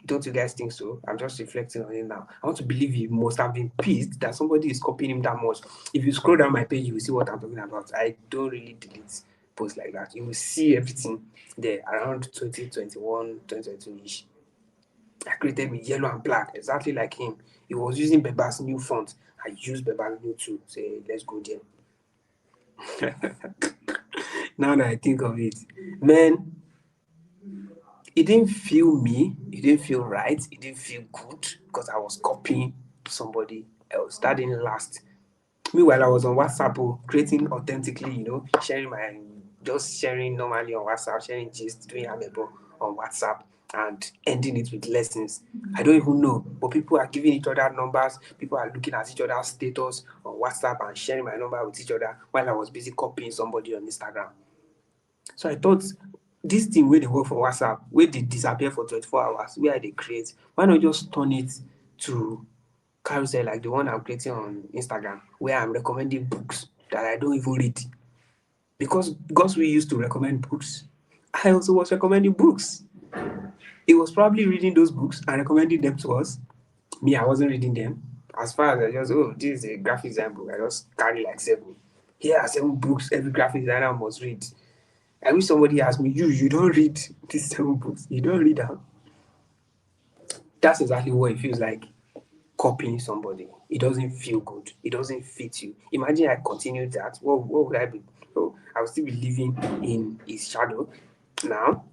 Don't you guys think so? I'm just reflecting on it now. I want to believe he must have been pissed that somebody is copying him that much. If you scroll down my page, you will see what I'm talking about. I don't really delete posts like that. You will see everything there around 2021, 2022-ish. I created with yellow and black, exactly like him. He was using Beba's new font. I used Beba's new too. Say, let's go there. Now that I think of it, man, it didn't feel me, it didn't feel right, it didn't feel good because I was copying somebody else. That didn't last. Meanwhile, I was on WhatsApp, creating authentically, just sharing normally on WhatsApp, sharing gist, doing amebo on WhatsApp, and ending it with lessons. I don't even know, but people are giving each other numbers, people are looking at each other's status on WhatsApp and sharing my number with each other while I was busy copying somebody on Instagram. So I thought this thing where they work for WhatsApp, where they disappear for 24 hours, where they create, why not just turn it to carousel like the one I'm creating on Instagram, where I'm recommending books that I don't even read. Because we used to recommend books, I also was recommending books. He was probably reading those books and recommending them to us. Me, I wasn't reading them. As far as I just, this is a graphic design book, I just carry like 7. Here are 7 books every graphic designer must read. I wish somebody asked me, you don't read these 7 books. You don't read them. That's exactly what it feels like copying somebody. It doesn't feel good. It doesn't fit you. Imagine I continued that. What would I be? Oh, I would still be living in his shadow. Now,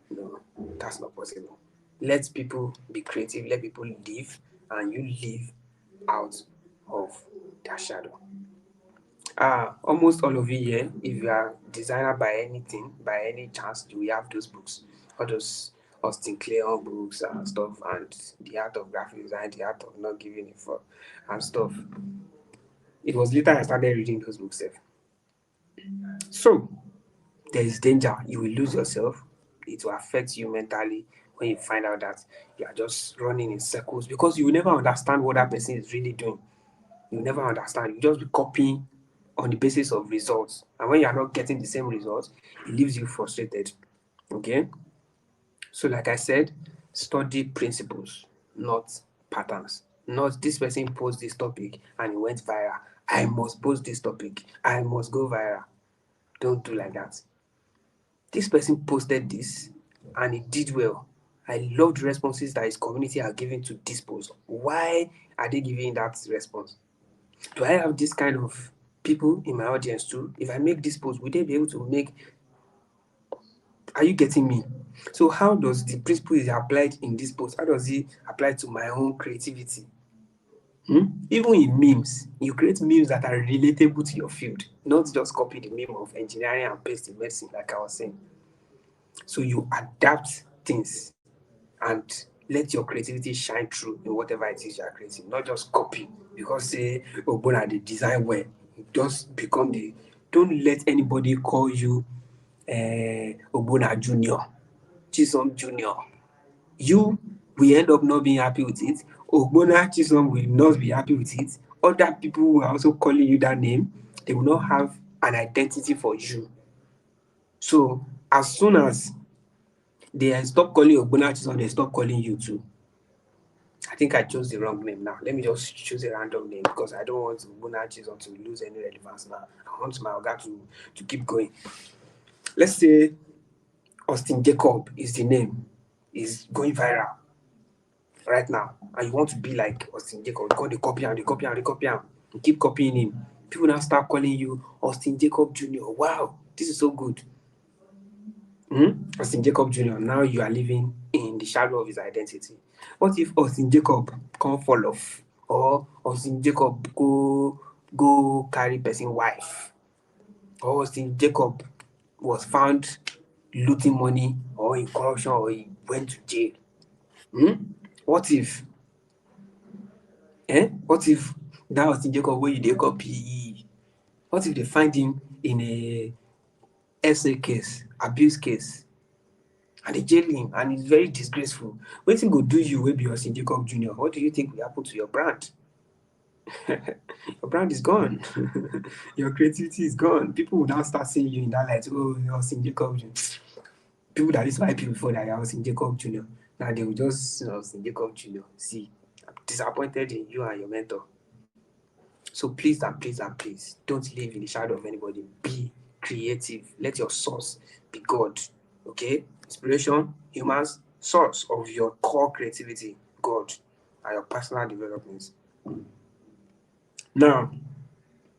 no, that's not possible. Let people be creative. Let people live, and you live out of their shadow. Almost all of you here, if you are designer by anything, by any chance, you will have those books, all those Austin Kleon books and stuff, and the art of graphic design, the art of not giving a fuck and stuff. It was later I started reading those books. So there is danger. You will lose yourself. It will affect you mentally when you find out that you are just running in circles because you will never understand what that person is really doing. You never understand. You just be copying on the basis of results. And when you are not getting the same results, it leaves you frustrated. Okay? So, like I said, study principles, not patterns. Not this person posted this topic and it went viral. I must post this topic. I must go viral. Don't do like that. This person posted this and it did well. I love the responses that his community are giving to this post. Why are they giving that response? Do I have this kind of people in my audience too? If I make this post, will they be able to make? Are you getting me? So how does the principle is applied in this post? How does it apply to my own creativity? Even in memes, you create memes that are relatable to your field, not just copy the meme of engineering and paste in medicine, like I was saying. So you adapt things and let your creativity shine through in whatever it is you are creating, not just copy. Because say, Bona, the design well, just become the. Don't let anybody call you Obona Junior, Chisom Junior. You will end up not being happy with it. Ogbona Chisom will not be happy with it. Other people who are also calling you that name, they will not have an identity for you. So as soon as they stop calling Ogbona Chisom, they stop calling you too. I think I chose the wrong name now. Let me just choose a random name because I don't want Ogbona Chisom to lose any relevance now. I want my Oga to keep going. Let's say Austin Jacob is the name, is going viral right now, and you want to be like Austin Jacob, you call the copy and the copy and the copy and you keep copying him. People now start calling you Austin Jacob Jr. Wow, this is so good. Austin Jacob Jr. Now you are living in the shadow of his identity. What if Austin Jacob can't fall off, or Austin Jacob go carry person wife, or Austin Jacob was found looting money or in corruption or he went to jail? What if what if that Austin Jacob wey you dey copy, what if they find him in a SA case, abuse case, and they jail him and it's very disgraceful? Wetin go do you wey be Austin Jacob Jr.? What do you think will happen to your brand? your brand is gone. Your creativity is gone. People will now start seeing you in that light. Oh, you're St. Jacob Jr. People that used to hype you before that I was St. Jacob Jr. Now they will just, St. Jacob Jr. See, I'm disappointed in you and your mentor. So please, don't live in the shadow of anybody. Be creative. Let your source be God. Okay? Inspiration, humans, source of your core creativity, God, and your personal development. Now,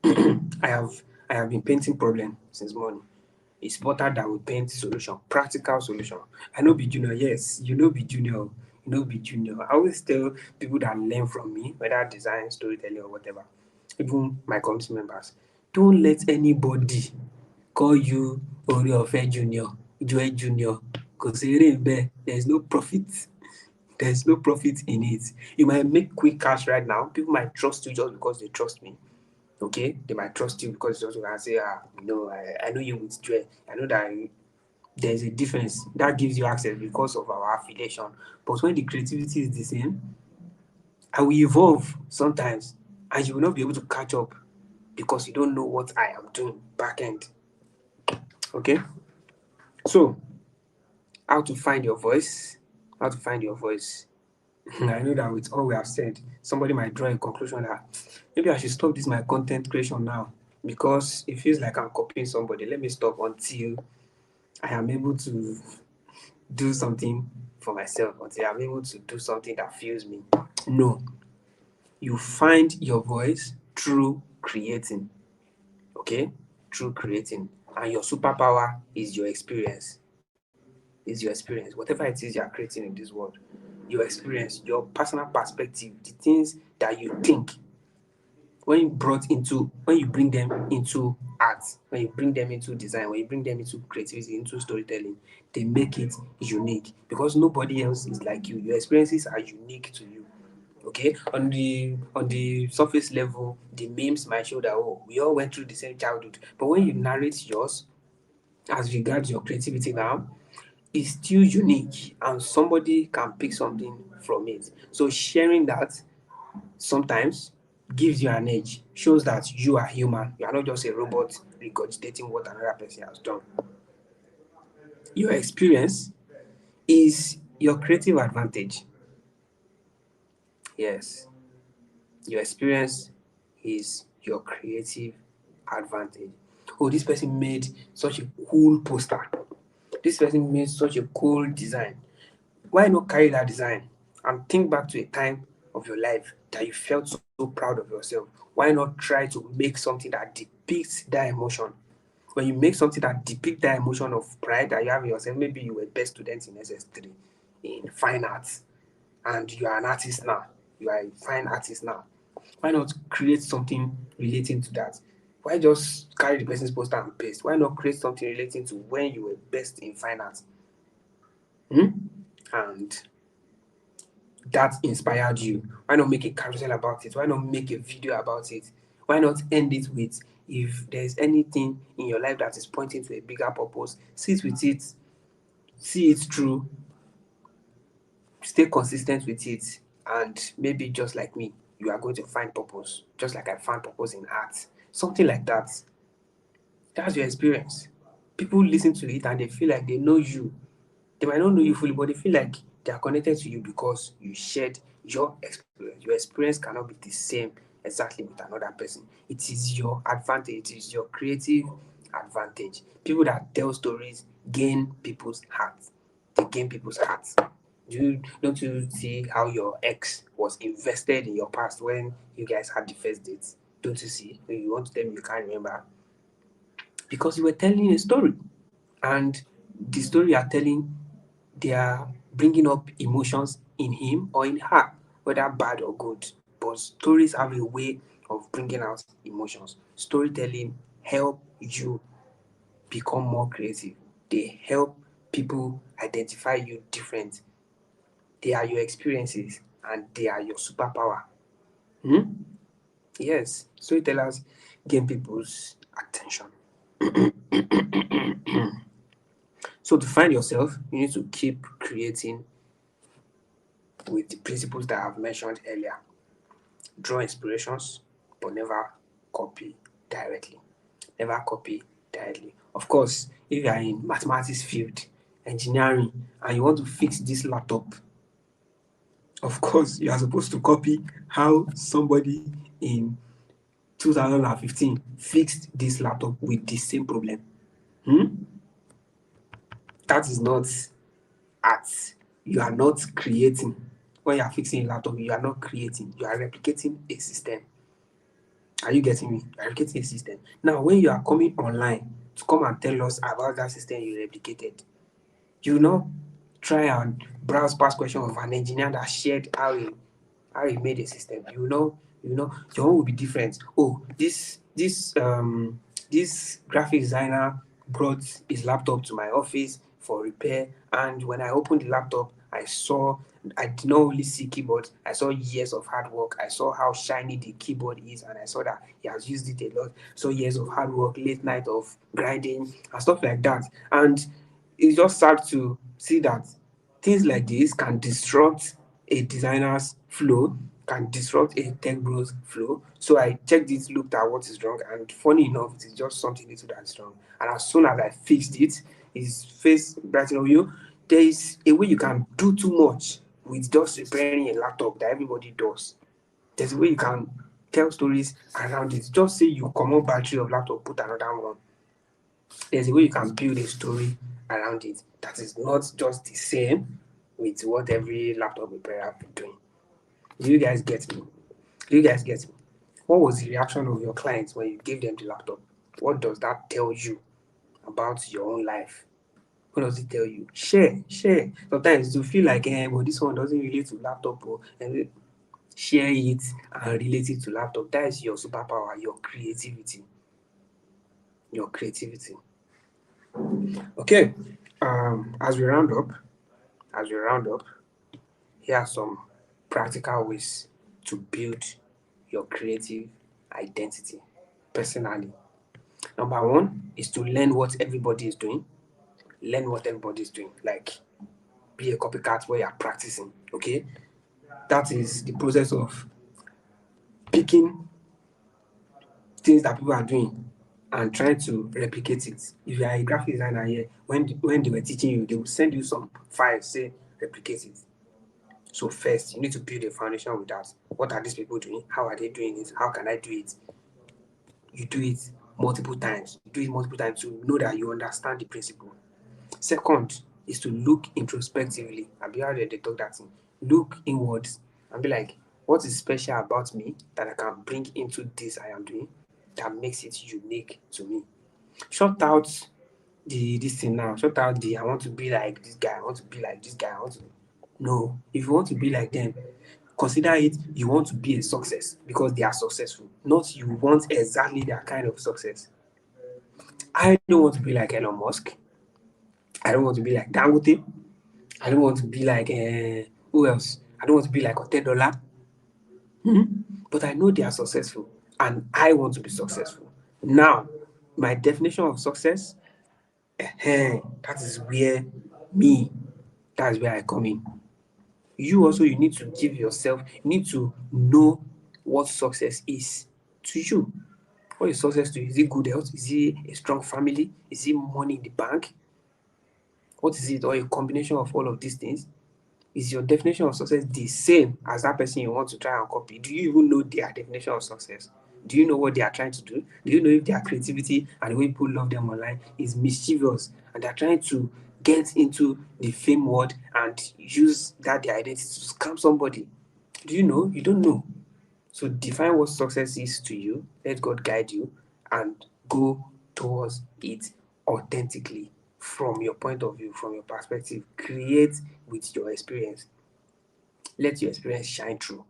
I have been painting problem since morning. It's better that we paint solution, practical solution. I know be junior, yes, you know be junior, be junior. I always tell people that learn from me, whether design, storytelling, or whatever, even my community members, don't let anybody call you Oriofe Junior, Joy Junior, because there's no profit. There's no profit in it. You might make quick cash right now. People might trust you just because they trust me. Okay, they might trust you because also can say, I know you with joy. I know that there's a difference that gives you access because of our affiliation. But when the creativity is the same, I will evolve sometimes, and you will not be able to catch up because you don't know what I am doing back end. Okay, so how to find your voice? How to find your voice? I know that with all we have said, somebody might draw a conclusion that maybe I should stop this my content creation now because it feels like I'm copying somebody. Let me stop until I am able to do something for myself, until I'm able to do something that fuels me. No, you find your voice through creating, okay? Through creating. And your superpower is your experience. Whatever it is you're creating in this world, your experience, your personal perspective, the things that you think when you bring them into art, when you bring them into design, when you bring them into creativity, into storytelling, they make it unique because nobody else is like you. Your experiences are unique to you. Okay, on the surface level, the memes might show that we all went through the same childhood, but when you narrate yours as regards your creativity now, it's still unique and somebody can pick something from it. So sharing that sometimes gives you an edge, shows that you are human. You are not just a robot regurgitating what another person has done. Your experience is your creative advantage. Yes, your experience is your creative advantage. Oh, this person made such a cool poster. This person made such a cool design. Why not carry that design and think back to a time of your life that you felt so proud of yourself? Why not try to make something that depicts that emotion? When you make something that depicts that emotion of pride that you have in yourself, maybe you were best student in SS3 in fine arts and you are an artist now. You are a fine artist now. Why not create something relating to that? Why just carry the person's poster and paste? Why not create something relating to when you were best in fine arts? And that inspired you. Why not make a carousel about it? Why not make a video about it? Why not end it with, if there's anything in your life that is pointing to a bigger purpose, sit with it, see it through, stay consistent with it, and maybe just like me, you are going to find purpose, just like I found purpose in art. Something like that. That's your experience. People listen to it and they feel like they know you. They might not know you fully, but they feel like they are connected to you because you shared your experience. Your experience cannot be the same exactly with another person. It is your advantage, it is your creative advantage. People that tell stories gain people's hearts. They gain people's hearts. Don't you see how your ex was invested in your past when you guys had the first dates? Don't you see? You want to tell me you can't remember? Because you were telling a story. And the story you are telling, they are bringing up emotions in him or in her, whether bad or good. But stories have a way of bringing out emotions. Storytelling help you become more creative. They help people identify you different. They are your experiences and they are your superpower. Hmm? Yes, storytellers gain people's attention. So to find yourself, you need to keep creating with the principles that I've mentioned earlier. Draw inspirations, but never copy directly. Never copy directly. Of course, if you are in mathematics field, engineering, and you want to fix this laptop, of course, you are supposed to copy how somebody in 2015 fixed this laptop with the same problem. That is not art. You are not creating. When you are fixing a laptop, you are not creating. You are replicating a system. Are you getting me? You are replicating a system. Now, when you are coming online to come and tell us about that system you replicated, you know, try and browse past question of an engineer that shared how he made a system. Your own will be different. Oh, this graphic designer brought his laptop to my office for repair, and when I opened the laptop, I did not only see keyboard, I saw years of hard work. I saw how shiny the keyboard is, and I saw that he has used it a lot. So years of hard work, late night of grinding and stuff like that. And it's just sad to see that things like this can disrupt a designer's flow, can disrupt a tech bro's flow. So I checked it, looked at what is wrong, and funny enough, it is just something little that's wrong. And as soon as I fixed it, his face brightened on you. There is a way you can do too much with just repairing a laptop that everybody does. There's a way you can tell stories around it. Just say you comot battery of laptop, put another one. There's a way you can build a story around it that is not just the same with what every laptop repairer have been doing. Do you guys get me? Do you guys get me? What was the reaction of your clients when you gave them the laptop? What does that tell you about your own life? What does it tell you? Share, share. Sometimes you feel like, but this one doesn't relate to laptop, and share it and relate it to laptop. That is your superpower, your creativity. Your creativity. Okay. As we round up, here are some practical ways to build your creative identity personally. Number one is to learn what everybody is doing. Learn what everybody is doing. Like, be a copycat where you're practicing. Okay. That is the process of picking things that people are doing and trying to replicate it. If you are a graphic designer here, when they were teaching you, they will send you some files, say replicate it. So first, you need to build a foundation with that. What are these people doing? How are they doing it? How can I do it? You do it multiple times. You do it multiple times to know that you understand the principle. Second is to look introspectively and be how they talk that thing. Look inwards and be like, what is special about me that I can bring into this I am doing that makes it unique to me? Shut out this thing now. Shut out the I want to be like this guy, I want to be like this guy, I want to. No, if you want to be like them, consider it you want to be a success because they are successful, not you want exactly that kind of success. I don't want to be like Elon Musk. I don't want to be like Dangote. I don't want to be like who else? I don't want to be like Otedola. But I know they are successful and I want to be successful. Now, my definition of success, that is where me, that's where I come in. You also, you need to give yourself, you need to know what success is to you. What is success to you? Is it good health? Is it a strong family? Is it money in the bank? What is it? Or a combination of all of these things? Is your definition of success the same as that person you want to try and copy? Do you even know their definition of success? Do you know what they are trying to do? Do you know if their creativity and the way people love them online is mischievous and they're trying to get into the fame world and use that their identity to scam somebody? Do you know? You don't know. So define what success is to you, let God guide you, and go towards it authentically from your point of view, from your perspective. Create with your experience. Let your experience shine through.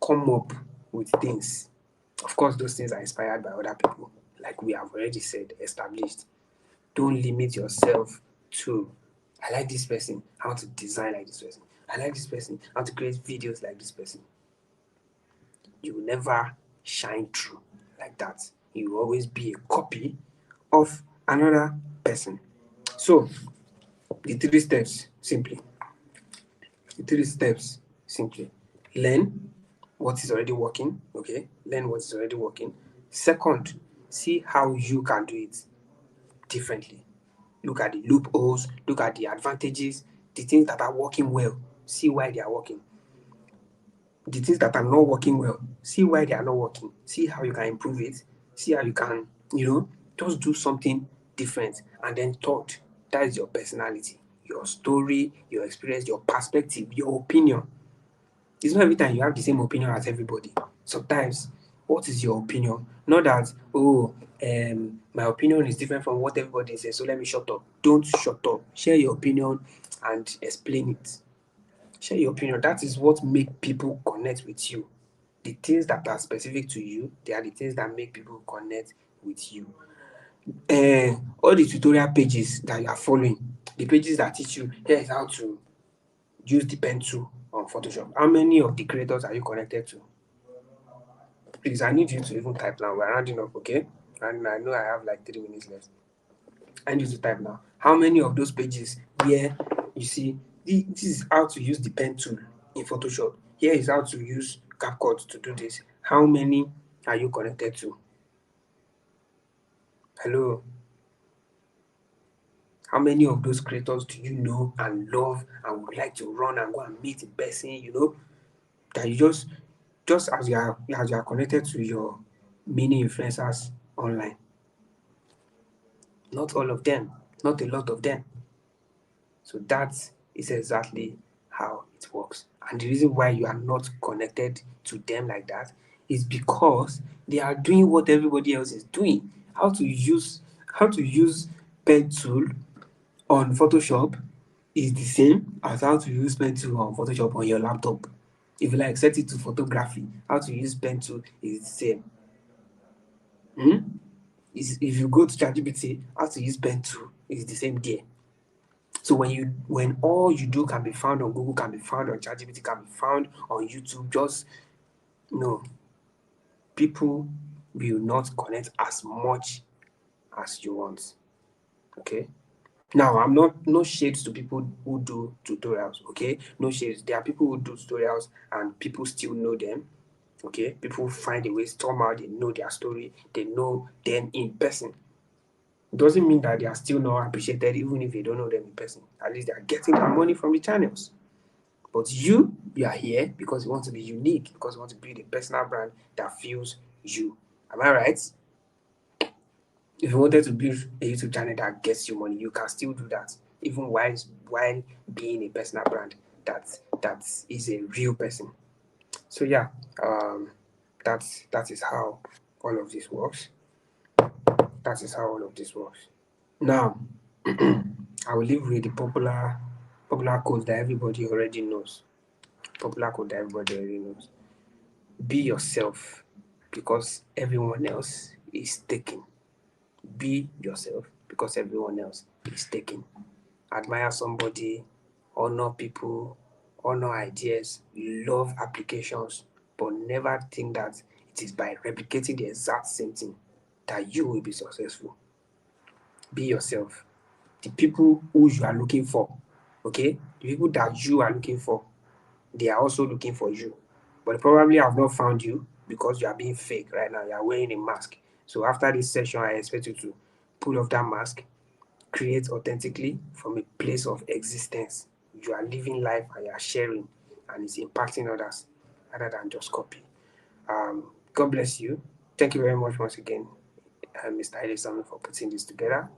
Come up with things. Of course, those things are inspired by other people, like we have already said, established. Don't limit yourself to, I like this person, I want to design like this person. I like this person, I want to create videos like this person. You will never shine through like that. You will always be a copy of another person. So, the three steps simply. The three steps simply. Learn, what is already working. Okay, learn what is already working. Second, see how you can do it differently. Look at the loopholes, look at the advantages, the things that are working well, see why they are working. The things that are not working well, see why they are not working. See how you can improve it. See how you can, just do something different. And then third, that is your personality, your story, your experience, your perspective, your opinion. It's not every time you have the same opinion as everybody. Sometimes, what is your opinion? Not that, my opinion is different from what everybody says, so let me shut up. Don't shut up. Share your opinion and explain it. Share your opinion. That is what make people connect with you. The things that are specific to you, they are the things that make people connect with you. All the tutorial pages that you are following, the pages that teach you, here is how to use the pen tool on Photoshop. How many of the creators are you connected to? Please, I need you to even type now. We're rounding up, okay? And I know I have like 3 minutes left. I need you to type now. How many of those pages where you see this is how to use the pen tool in Photoshop? Here is how to use CapCut to do this. How many are you connected to? Hello? How many of those creators do you know and love and would like to run and go and meet in person, that you just as you are connected to your mini influencers online? Not all of them, not a lot of them. So that is exactly how it works. And the reason why you are not connected to them like that is because they are doing what everybody else is doing. How to use pen tool on Photoshop is the same as how to use pen tool on Photoshop on your laptop. If you like set it to photography, how to use pen tool is the same. If you go to ChatGPT, how to use pen tool is the same there. So when all you do can be found on Google, can be found on ChatGPT, can be found on YouTube, just people will not connect as much as you want. Okay. Now, I'm not no shades to people who do tutorials. Okay, no shades. There are people who do tutorials and people still know them. Okay, people find a way somehow they know their story, they know them in person. Doesn't mean that they are still not appreciated even if they don't know them in person. At least they are getting their money from the channels. But you are here because you want to be unique, because you want to build a personal brand that feels you. Am I right? If you wanted to build a YouTube channel that gets you money, you can still do that, even while being a personal brand that is a real person. So yeah, that is how all of this works. That is how all of this works. Now, I will leave with the popular quote that everybody already knows. Popular quote that everybody already knows. Be yourself because everyone else is taken. Be yourself because everyone else is taken. Admire somebody, honor people, honor ideas, love applications, but never think that it is by replicating the exact same thing that you will be successful. Be yourself. The people who you are looking for, okay? The people that you are looking for, they are also looking for you. But they probably have not found you because you are being fake right now. You are wearing a mask. So after this session, I expect you to pull off that mask, create authentically from a place of existence. You are living life and you are sharing, and it's impacting others rather than just copy. God bless you. Thank you very much once again, Mr. Edison, for putting this together.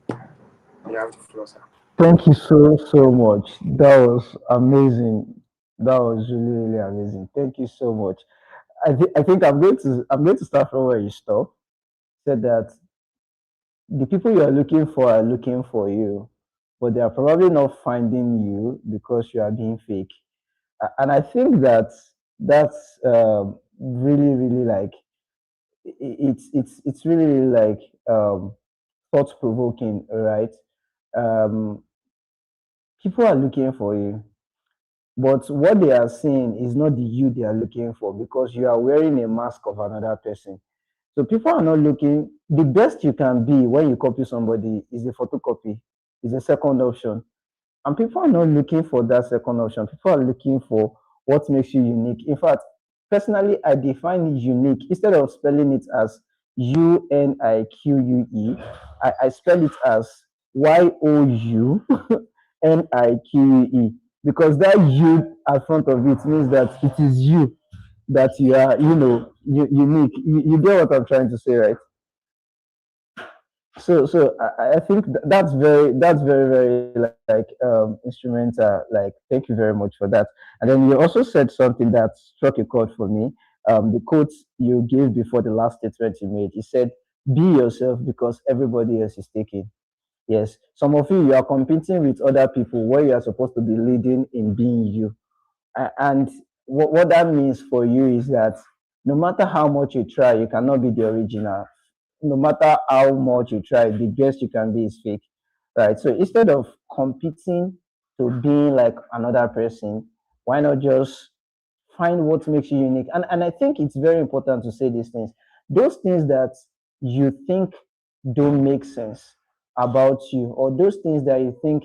You have the floor, sir. Thank you so much. That was amazing. That was really amazing. Thank you so much. I think I'm going to start from where you stop. Said that the people you are looking for you, but they are probably not finding you because you are being fake. And I think that that's really like it's really like thought provoking, right? Um, People are looking for you, but what they are seeing is not the you they are looking for because you are wearing a mask of another person. So people are not looking. The best you can be when you copy somebody is a photocopy, is a second option. And people are not looking for that second option. People are looking for what makes you unique. In fact, personally, I define unique instead of spelling it as UNIQUE. I spell it as YOUNIQUE because that U at front of it means that it is you, that you are, unique. You get what I'm trying to say, right? So I think that's very like instrumental. Like, thank you very much for that. And then you also said something that struck a chord for me. The quote you gave before the last statement you made, you said, "Be yourself because everybody else is taking." Yes, some of you are competing with other people where you are supposed to be leading in being you. And what that means for you is that no matter how much you try, you cannot be the original. No matter how much you try, the best you can be is fake, right? So instead of competing to being like another person, why not just find what makes you unique? And I think it's very important to say these things. Those things that you think don't make sense about you, or those things that you think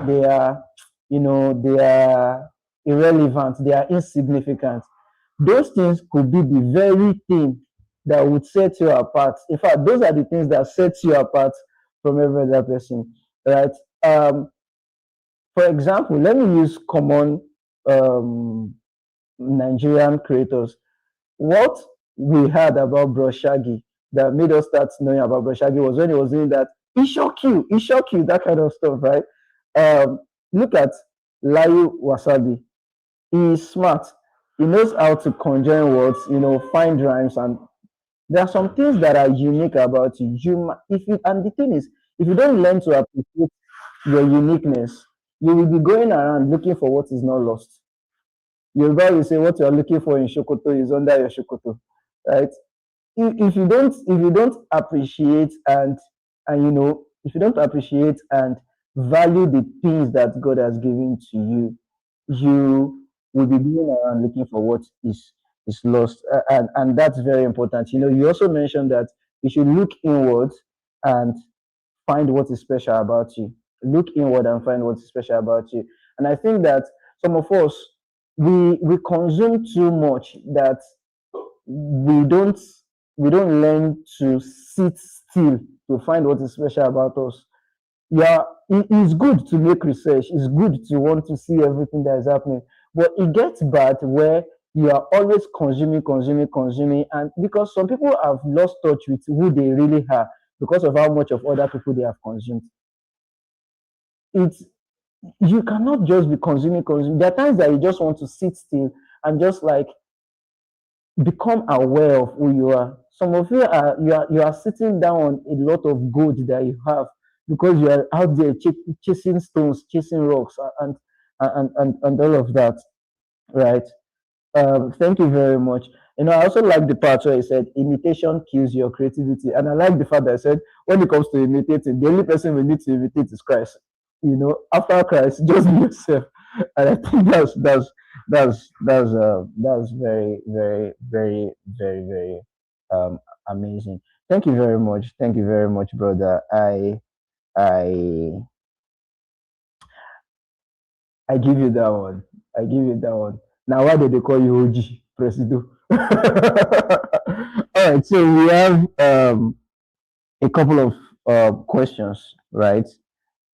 they are, they are irrelevant, they are insignificant. Those things could be the very thing that would set you apart. In fact, those are the things that set you apart from every other person, right? Um, for example, let me use common um, Nigerian creators. What we heard about Bro Shaggy that made us start knowing about Bro Shaggy was when he was doing that. He shock you, that kind of stuff, right? Look at Layu Wasabi. He is smart. He knows how to conjoin words, find rhymes, and there are some things that are unique about you. If you and the thing is, if you don't learn to appreciate your uniqueness, you will be going around looking for what is not lost. Yoruba will say what you are looking for in Shokoto is under your Shokoto, right? If you don't appreciate and if you don't appreciate and value the things that God has given to you, you will be going around looking for what is lost, and that's very important. You also mentioned that you should look inwards and find what is special about you. Look inward and find what is special about you. And I think that some of us, we consume too much that we don't we don't learn to sit still to find what is special about us. Yeah, it's good to make research. It's good to want to see everything that is happening, but it gets bad where you are always consuming, and because some people have lost touch with who they really are because of how much of other people they have consumed. It's You cannot just be consuming. There are times that you just want to sit still and just like become aware of who you are. Some of you are sitting down on a lot of gold that you have because you are out there chasing stones, chasing rocks, and all of that, right? Thank you very much. I also like the part where he said imitation kills your creativity, and I like the fact that I said when it comes to imitating, the only person we need to imitate is Christ. After Christ, just be yourself, and I think that's very um amazing. Thank you very much. Thank you very much, brother. I I give you that one. I give you that one. Now, why did they call you OG Presido? All right, so we have a couple of questions, right?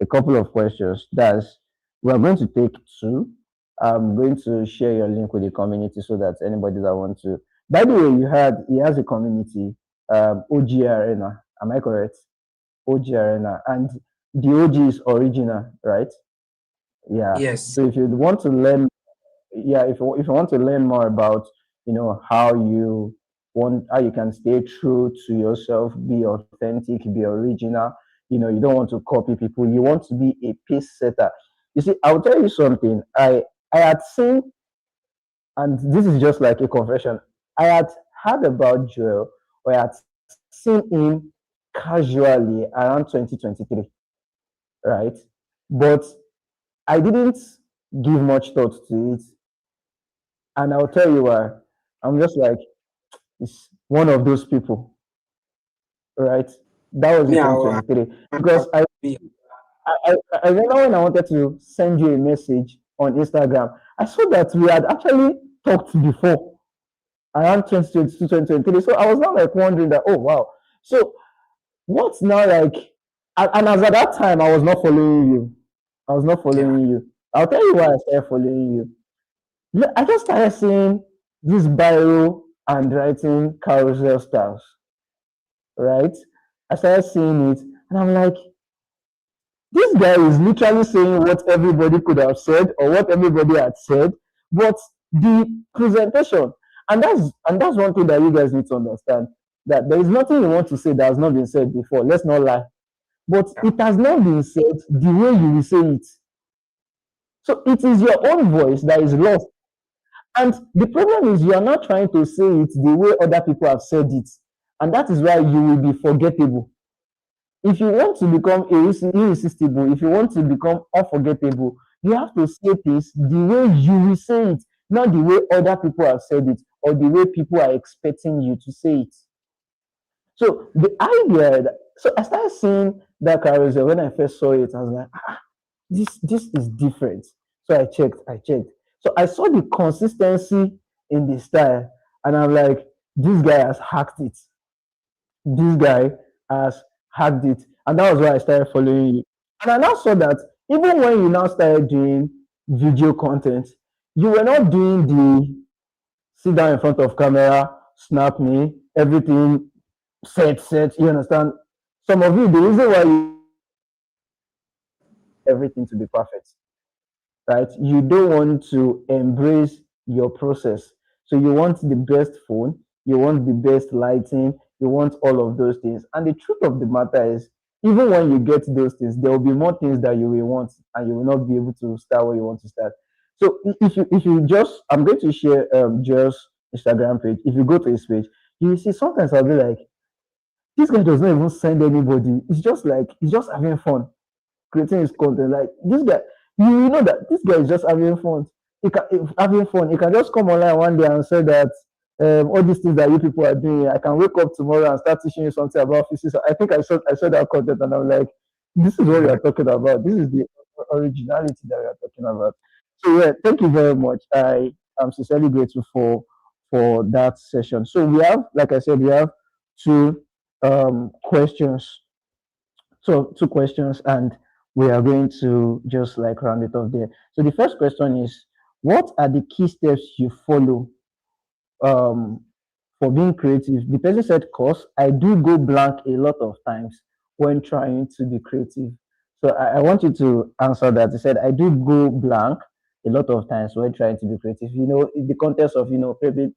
A couple of questions. We're going to take two. I'm going to share your link with the community so that anybody that wants to. By the way, he has a community, OG Arena. Am I correct? OG Arena, and the OG is original, right? Yeah. Yes. So if you want to learn, yeah, if you want to learn more about, how you can stay true to yourself, be authentic, be original. You don't want to copy people. You want to be a pace setter. You see, I'll tell you something. I had seen, and this is just like a confession. I had heard about Joel, or I had seen him casually around 2023, right? But I didn't give much thought to it. And I'll tell you why. I'm just like, it's one of those people, right? That was in Me, I, 2023. I, Because me, I remember when I wanted to send you a message on Instagram, I saw that we had actually talked before. around 2022, 2023. So I was now like wondering that, oh wow. So what's now like, and as at that time, I was not following you. I was not Yeah. following you. I'll tell you why I started following you. I just started seeing this bio and writing carousel styles, right? I started seeing it, and I'm like, this guy is literally saying what everybody could have said or what everybody had said, but the presentation, and that's one thing that you guys need to understand, that there is nothing you want to say that has not been said before. Let's not lie, but Yeah. it has not been said the way you will say it. So it is your own voice that is lost. And the problem is you are not trying to say it the way other people have said it. And that is why you will be forgettable. If you want to become irresistible, if you want to become unforgettable, you have to say things the way you will say it, not the way other people have said it or the way people are expecting you to say it. So the idea that, so I started seeing that carousel when I first saw it. I was like, this is different. So I checked. So I saw the consistency in the style, and I'm like, this guy has hacked it. This guy has hacked it, and that was why I started following you. And I now saw that even when you now started doing video content, you were not doing the sit down in front of camera, snap me, everything set. You understand? Some of you, the reason why you everything to be perfect, right? You don't want to embrace your process. So you want the best phone, you want the best lighting, you want all of those things. And the truth of the matter is, even when you get those things, there will be more things that you will want, and you will not be able to start where you want to start. So if you just, I'm going to share Joel's Instagram page. If you go to his page, you will see sometimes I'll be like, this guy does not even send anybody. It's just like he's just having fun creating his content. Like this guy, you know that this guy is just having fun. He can having fun. He can just come online one day and say that all these things that you people are doing, I can wake up tomorrow and start teaching you something about physics. I think I saw that content and I'm like, this is what we are talking about. This is the originality that we are talking about. So yeah, thank you very much. I am sincerely grateful for that session. So we have, like I said, we have two questions, so two questions, and we are going to just like round it off there. So the first question is, what are the key steps you follow um, for being creative? The person said, course, I do go blank a lot of times when trying to be creative. So I want you to answer that. He said, I do go blank a lot of times when trying to be creative. In the context of,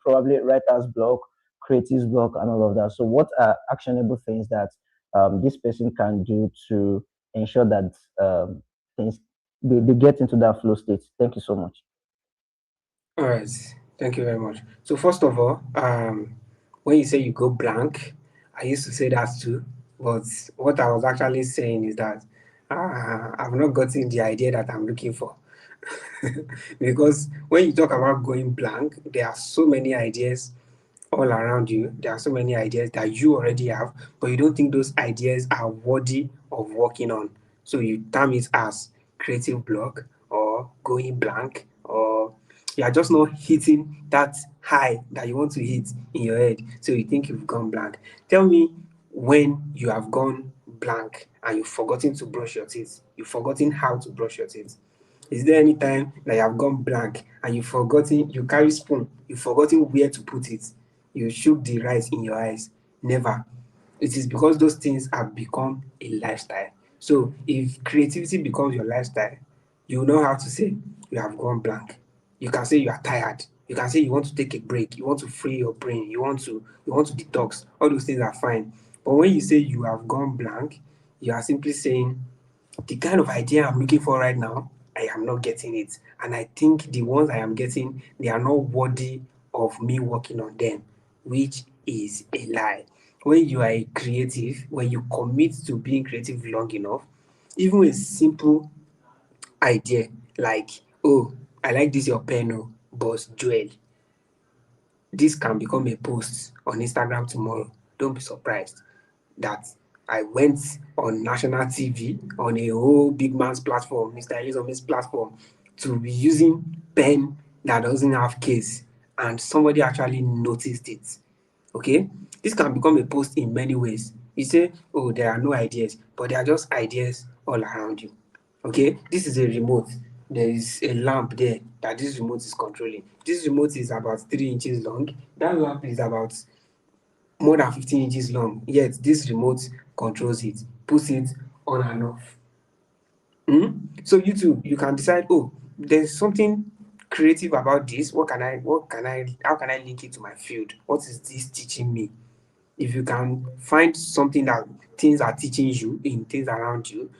probably writer's block, creative's block, and all of that. So what are actionable things that this person can do to ensure that things they get into that flow state? Thank you so much. All right. Thank you very much. So first of all, when you say you go blank, I used to say that too. But what I was actually saying is that I've not gotten the idea that I'm looking for. Because when you talk about going blank, there are so many ideas all around you. There are so many ideas that you already have, but you don't think those ideas are worthy of working on. So you term it as creative block or going blank, or you are just not hitting that high that you want to hit in your head. So you think you've gone blank. Tell me when you have gone blank and you've forgotten to brush your teeth. You've forgotten how to brush your teeth. Is there any time that you have gone blank and you've forgotten, you carry spoon, you've forgotten where to put it? You shook the rice in your eyes? Never. It is because those things have become a lifestyle. So if creativity becomes your lifestyle, you know how to say you have gone blank. You can say you are tired. You can say you want to take a break. You want to free your brain. You want to detox. All those things are fine. But when you say you have gone blank, you are simply saying the kind of idea I'm looking for right now, I am not getting it. And I think the ones I am getting, they are not worthy of me working on them, which is a lie. When you are a creative, when you commit to being creative long enough, even a simple idea like, oh, I like this your pen, oh, Boss Joel, this can become a post on Instagram tomorrow. Don't be surprised that I went on national TV on a whole big man's platform, Mr. Elizabeth's platform, to be using pen that doesn't have case. and somebody actually noticed it. Okay, this can become a post in many ways. You say, oh, there are no ideas, but there are just ideas all around you. Okay, this is a remote. There is a lamp there that this remote is controlling. This remote is about 3 inches long. That lamp is about more than 15 inches long. Yet this remote controls it, puts it on and off. So you too, you can decide, oh, there's something creative about this. How can I link it to my field? What is this teaching me? If you can find something that things are teaching you in things around you,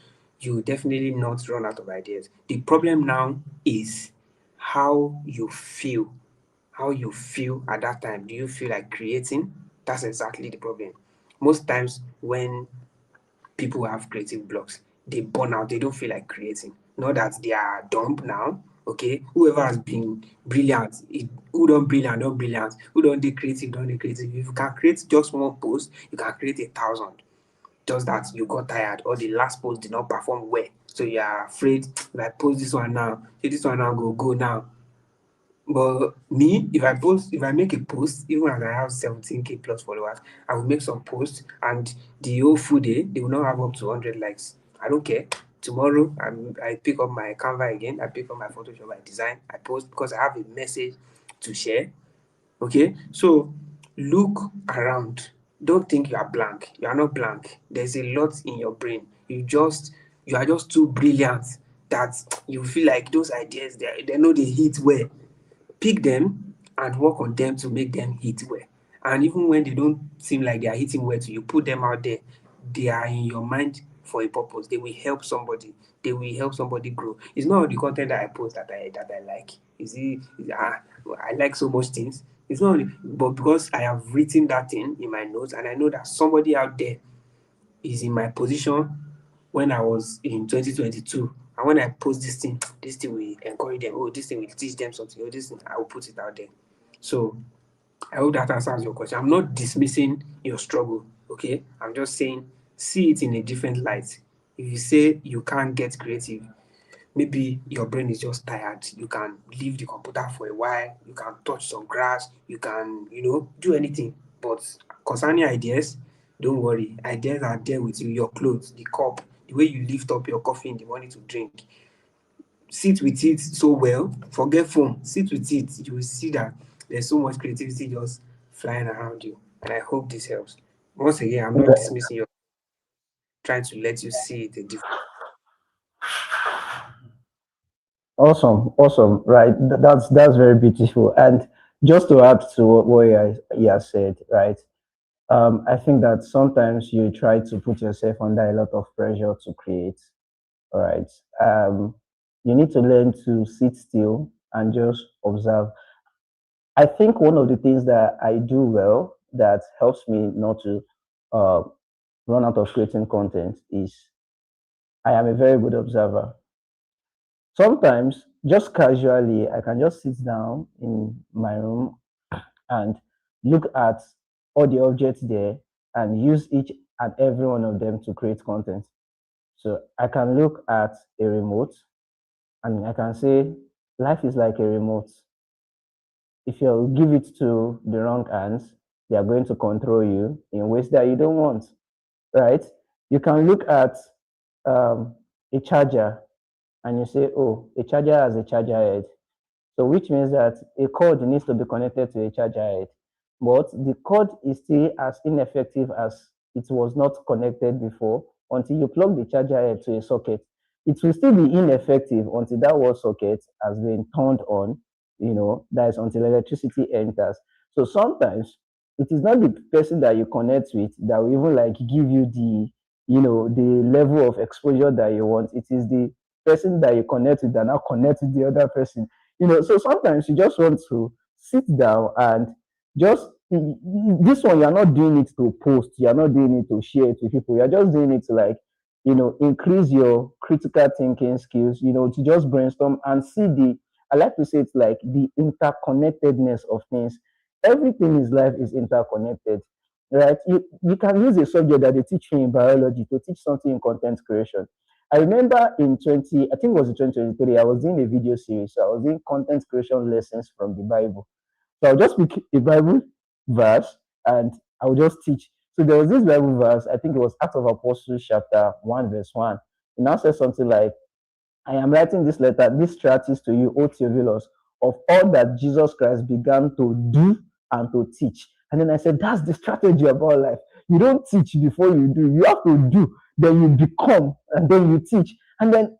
you will definitely not run out of ideas. The problem now is how you feel. How you feel at that time. Do you feel like creating? That's exactly the problem. Most times when people have creative blocks, they burn out, they don't feel like creating. Not that they are dumb now. Okay, whoever has been brilliant, who don't brilliant, who don't do creative, don't do creative. If you can create just one post, you can create 1,000. Just that you got tired or the last post did not perform well, so you are afraid, if I post this one now, say this one now go now. But me, if I make a post, even as I have 17K plus followers, I will make some posts and the whole full day, they will not have up to 100 likes. I don't care. Tomorrow, I pick up my Canva again, I pick up my Photoshop, I design, I post because I have a message to share. Okay, so look around. Don't think you are blank. You are not blank. There's a lot in your brain. You are just too brilliant that you feel like those ideas they know they hit well. Pick them and work on them to make them hit well. And even when they don't seem like they are hitting well to you, put them out there. They are in your mind for a purpose. They will help somebody. They will help somebody grow. It's not all the content that I post that I like. You see, I like so much things. It's not only, but because I have written that thing in my notes and I know that somebody out there is in my position when I was in 2022. And when I post this thing will encourage them. Oh, this thing will teach them something. Oh, this thing, I will put it out there. So I hope that answers your question. I'm not dismissing your struggle, okay? I'm just saying see it in a different light. If you say you can't get creative, maybe your brain is just tired. You can leave the computer for a while, you can touch some grass, you can, do anything. But concerning ideas, don't worry. Ideas are there with you, your clothes, the cup, the way you lift up your coffee in the morning to drink. Sit with it so well, forget phone, sit with it. You will see that there's so much creativity just flying around you. And I hope this helps. Once again, I'm not dismissing you, trying to let you see it a different. Awesome, awesome. Right, that's very beautiful. And just to add to what you have said, right? I think that sometimes you try to put yourself under a lot of pressure to create. All right. You need to learn to sit still and just observe. I think one of the things that I do well that helps me not to uh, run out of creating content is I am a very good observer. Sometimes, just casually, I can just sit down in my room and look at all the objects there and use each and every one of them to create content. So I can look at a remote and I can say, life is like a remote. If you give it to the wrong hands, they are going to control you in ways that you don't want, right? You can look at a charger and you say, oh, a charger has a charger head. So which means that a cord needs to be connected to a charger head. But the cord is still as ineffective as it was not connected before until you plug the charger head to a socket. It will still be ineffective until that wall socket has been turned on, that is until electricity enters. So sometimes it is not the person that you connect with that will even like give you the level of exposure that you want. It is the person that you connect with that now connect with the other person. So sometimes you just want to sit down and just this one you're not doing it to post, you're not doing it to share it with people, you're just doing it to like increase your critical thinking skills, to just brainstorm and see I like to say it's like the interconnectedness of things. Everything in life is interconnected, right? You can use a subject that they teach you in biology to teach something in content creation. I remember I think it was in 2023, I was doing a video series. So I was doing content creation lessons from the Bible. So I'll just pick a Bible verse and I'll just teach. So there was this Bible verse, I think it was Acts of Apostles, chapter 1, verse 1. It now says something like, I am writing this letter, this treatise to you, O Theophilus, of all that Jesus Christ began to do and to teach. And then I said, that's the strategy about life. You don't teach before you do. You have to do, then you become, and then you teach. And then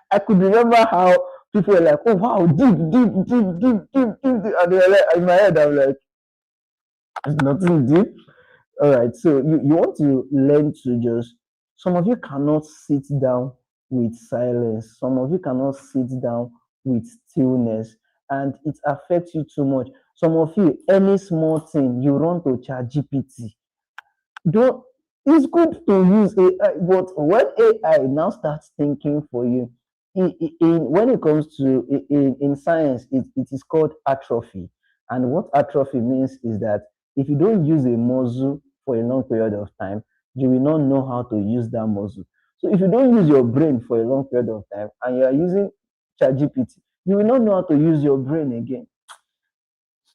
I could remember how people were like, oh wow, deep, deep, deep, deep, deep, deep, deep. And they were like, in my head, I'm like, there's nothing deep. All right, so you want to learn to just, some of you cannot sit down with silence, some of you cannot sit down with stillness, and it affects you too much. Some of you, any small thing, you run to chat GPT. Don't, it's good to use AI, but when AI now starts thinking for you, when it comes to in science, it is called atrophy. And what atrophy means is that if you don't use a muscle for a long period of time, you will not know how to use that muscle. So if you don't use your brain for a long period of time and you are using ChatGPT, you will not know how to use your brain again.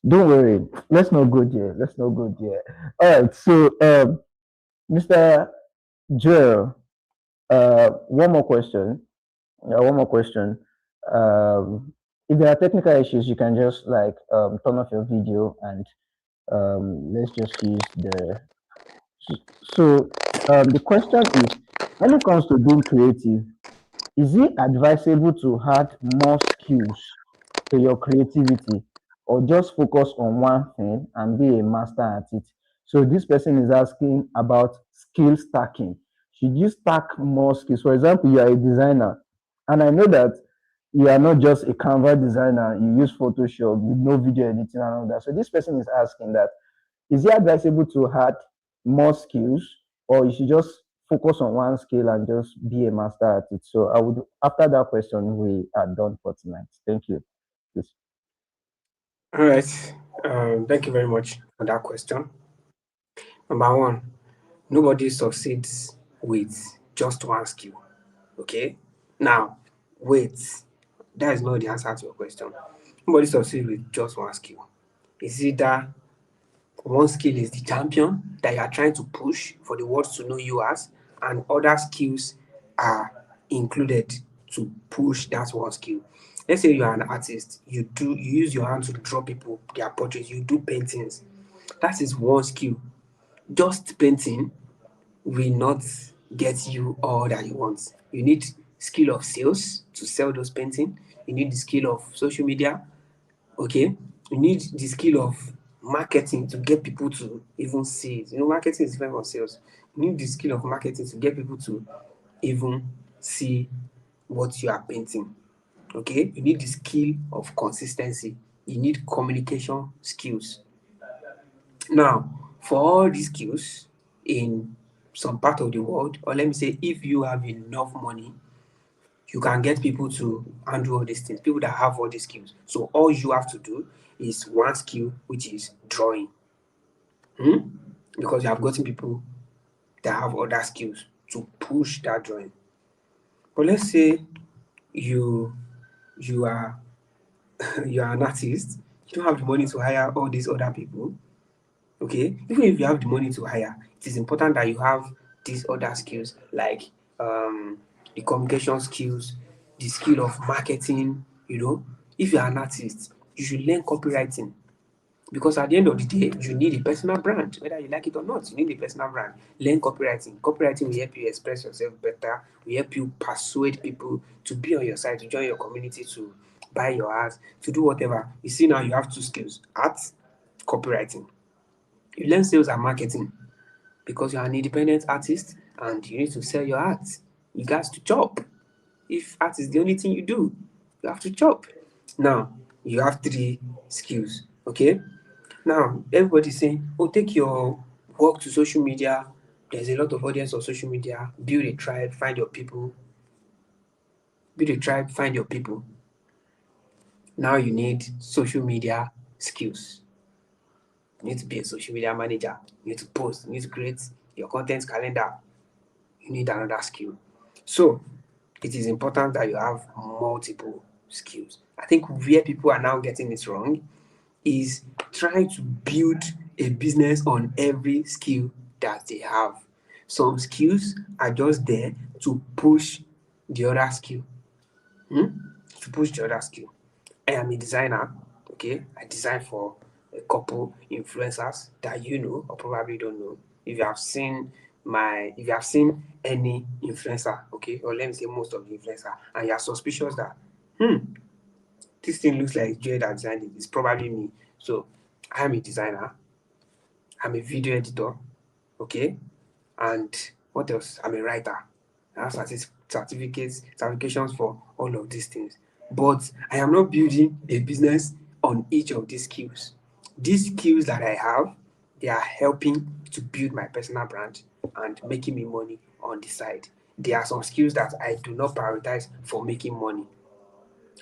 Don't worry, let's not go there. Let's not go there. All right, so Mr. Joel, one more question. One more question. If there are technical issues, you can just like turn off your video and let's just use the. So the question is, when it comes to being creative, is it advisable to add more skills to your creativity or just focus on one thing and be a master at it? So this person is asking about skill stacking. Should you stack more skills? For example, you are a designer, and I know that you are not just a Canva designer, you use Photoshop with no video editing and all that. So this person is asking that, is it advisable to add more skills or you should just focus on one skill and just be a master at it? So I would, after that question, we are done for tonight. Thank you. Please. All right. Thank you very much for that question. Number one, nobody succeeds with just one skill. Okay. Now, wait. That is not the answer to your question. Nobody succeeds with just one skill. It's either one skill is the champion that you are trying to push for the world to know you as, and other skills are included to push that one skill. Let's say you are an artist, you use your hand to draw people their portraits, you do paintings. That is one skill. Just painting will not get you all that you want. You need skill of sales to sell those paintings. You need the skill of social media. Okay, you need the skill of marketing to get people to even see it. Marketing is different from sales. You need the skill of marketing to get people to even see what you are painting. Okay, you need the skill of consistency. You need communication skills. Now, for all these skills in some part of the world, or let me say, if you have enough money, you can get people to handle all these things, people that have all these skills. So all you have to do is one skill, which is drawing. Because you have gotten people that have other skills to push that drawing. But let's say you you are you are an artist, you don't have the money to hire all these other people. Okay, even if you have the money to hire, it is important that you have these other skills like the communication skills, the skill of marketing. If you are an artist, you should learn copywriting, because at the end of the day, you need a personal brand, whether you like it or not. You need a personal brand. Learn copywriting. Copywriting will help you express yourself better, will help you persuade people to be on your side, to join your community, to buy your art, to do whatever. You see, now you have two skills: art, copywriting. You learn sales and marketing because you're an independent artist and you need to sell your art. You got to chop. If art is the only thing you do, you have to chop. Now, you have three skills, okay? Now, everybody's saying, oh, take your work to social media. There's a lot of audience on social media. Build a tribe, find your people. Build a tribe, find your people. Now you need social media skills. You need to be a social media manager. You need to post. You need to create your content calendar. You need another skill. So it is important that you have multiple skills. I think where people are now getting it wrong is trying to build a business on every skill that they have. Some skills are just there to push the other skill. Hmm? To push the other skill. I am a designer, okay? I design for a couple influencers that you know or probably don't know. If you have seen any influencer, okay, or let me say most of the influencer, and you are suspicious that this thing looks like Joy that designed it, it's probably me. So I am a designer, I'm a video editor, okay, and what else? I'm a writer. I have certifications for all of these things. But I am not building a business on each of these skills. These skills that I have, they are helping to build my personal brand and making me money on the side. There are some skills that I do not prioritize for making money.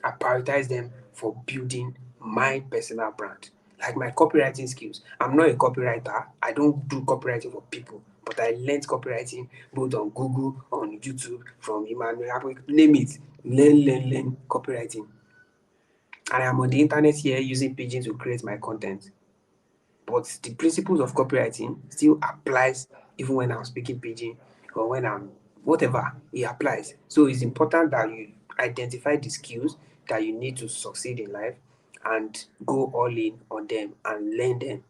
I prioritize them for building my personal brand. Like my copywriting skills. I'm not a copywriter. I don't do copywriting for people, but I learned copywriting both on Google, on YouTube, from Emmanuel, name it. Learn copywriting. And I'm on the internet here using Pigeon to create my content. But the principles of copywriting still applies even when I'm speaking Pigeon or when I'm whatever, it applies. So it's important that you identify the skills that you need to succeed in life and go all in on them and learn them.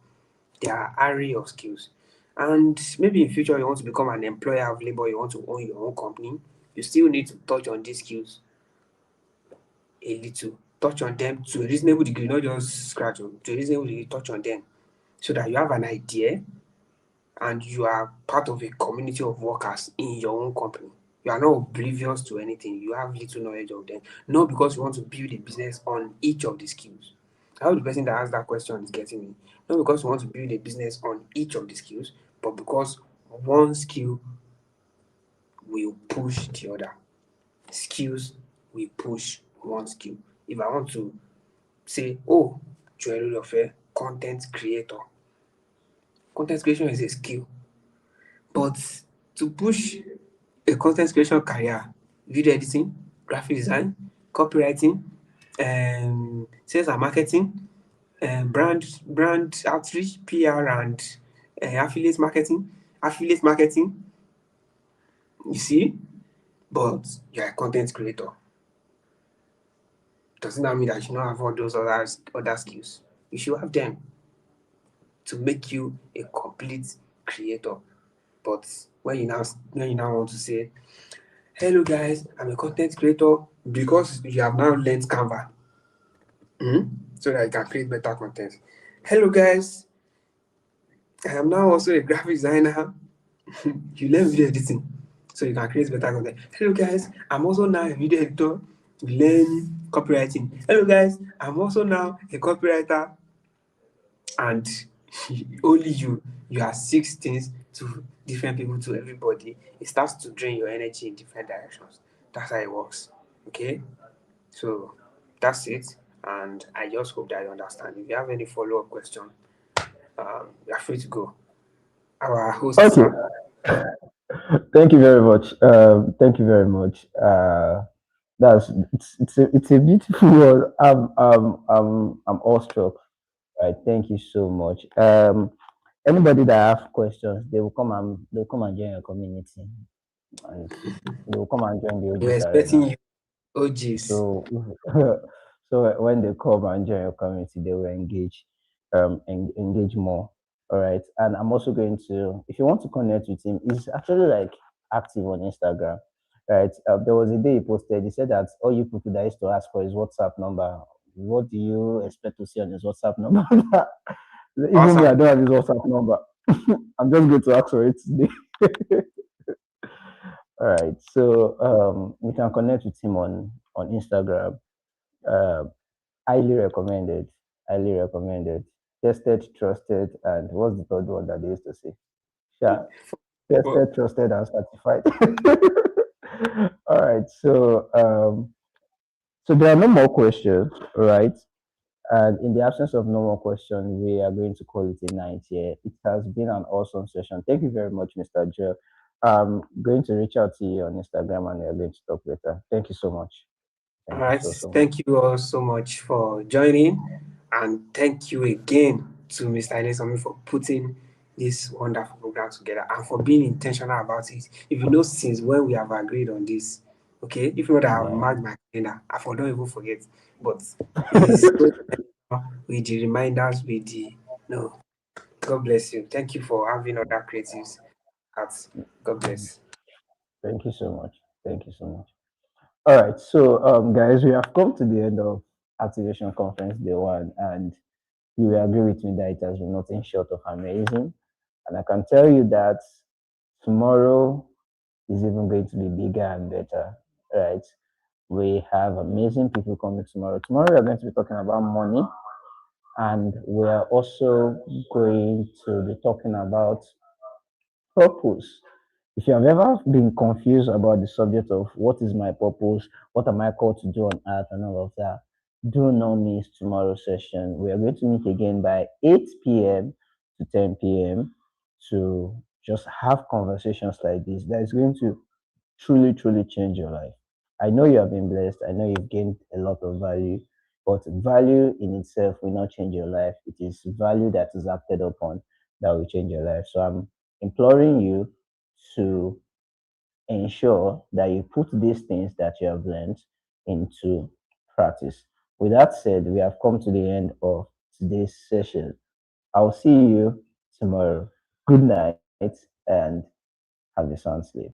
There are array of skills. And maybe in future you want to become an employer of labor, you want to own your own company, you still need to touch on these skills a little. Touch on them to a reasonable degree, not just scratch on, to a reasonable degree, touch on them so that you have an idea and you are part of a community of workers in your own company. You are not oblivious to anything. You have little knowledge of them. Not because you want to build a business on each of the skills. I hope the person that asked that question is getting me. Not because you want to build a business on each of the skills, but because one skill will push the other. Skills will push one skill. If I want to say, oh, Joel Ofe, content creator. Content creation is a skill. But to push a content creation career, video editing, graphic design, copywriting, sales and marketing, brand outreach, PR, and affiliate marketing, you see, but you're a content creator. Doesn't that mean that you should not have all those other skills? You should have them to make you a complete creator. But when you now want to say, hello guys, I'm a content creator, because you have now learned Canva, so that you can create better content. Hello guys, I am now also a graphic designer. You learn video editing, so you can create better content. Hello guys, I'm also now a video editor. You learn copywriting. Hello guys, I'm also now a copywriter, and only you are six things to different people, to everybody. It starts to drain your energy in different directions. That's how it works. Okay, so that's it, and I just hope that you understand. If you have any follow-up question, you're free to go. Our host, Okay. sir. Thank you very much. Thank you very much. That's it's a beautiful word. I'm awestruck. Right. Thank you so much. Anybody that have questions, they'll come and join your community, and they will come and join the We're OGs expecting arena. you, OGs. So so when they come and join your community, they will engage more. All right. And I'm also going to, if you want to connect with him, he's actually like active on Instagram. Right. There was a day he posted, he said that all you people that used to ask for his WhatsApp number, what do you expect to see on his WhatsApp number? Even me, I Awesome. don't have his WhatsApp number. I'm just going to ask for it today. All right. So you can connect with him on Instagram. Uh, highly recommended. Highly recommended. Tested, trusted, and what's the third one that they used to say? Yeah, Well, tested, trusted, and certified. All right. So there are no more questions, right? And in the absence of no more questions, we are going to call it a night here. It has been an awesome session. Thank you very much, Mr. Joe. I'm going to reach out to you on Instagram and we're going to talk later. Thank you so much. all Thank you right. so much. Thank you all so much for joining. And thank you again to Mr. Ilesomi for putting this wonderful program together and for being intentional about it. If you know, since when we have agreed on this, okay, if not, I have Yeah. marked my calendar. Don't even forget. But he's so with the reminders, with the no. God bless you. Thank you for having other creatives at. God bless. Thank you so much. Thank you so much. All right. So, guys, we have come to the end of Activation Conference Day 1, and you will agree with me that it has been nothing short of amazing. And I can tell you that tomorrow is even going to be bigger and better, right? We have amazing people coming tomorrow. Tomorrow, we are going to be talking about money, and we are also going to be talking about purpose. If you have ever been confused about the subject of what is my purpose, what am I called to do on earth, and all of that, do not miss tomorrow's session. We are going to meet again by 8 p.m. to 10 p.m. to just have conversations like this that is going to truly, truly change your life. I know you have been blessed. I know you've gained a lot of value, but value in itself will not change your life. It is value that is acted upon that will change your life. So I'm imploring you to ensure that you put these things that you have learned into practice. With that said, we have come to the end of today's session. I'll see you tomorrow. Good night and have a sound sleep.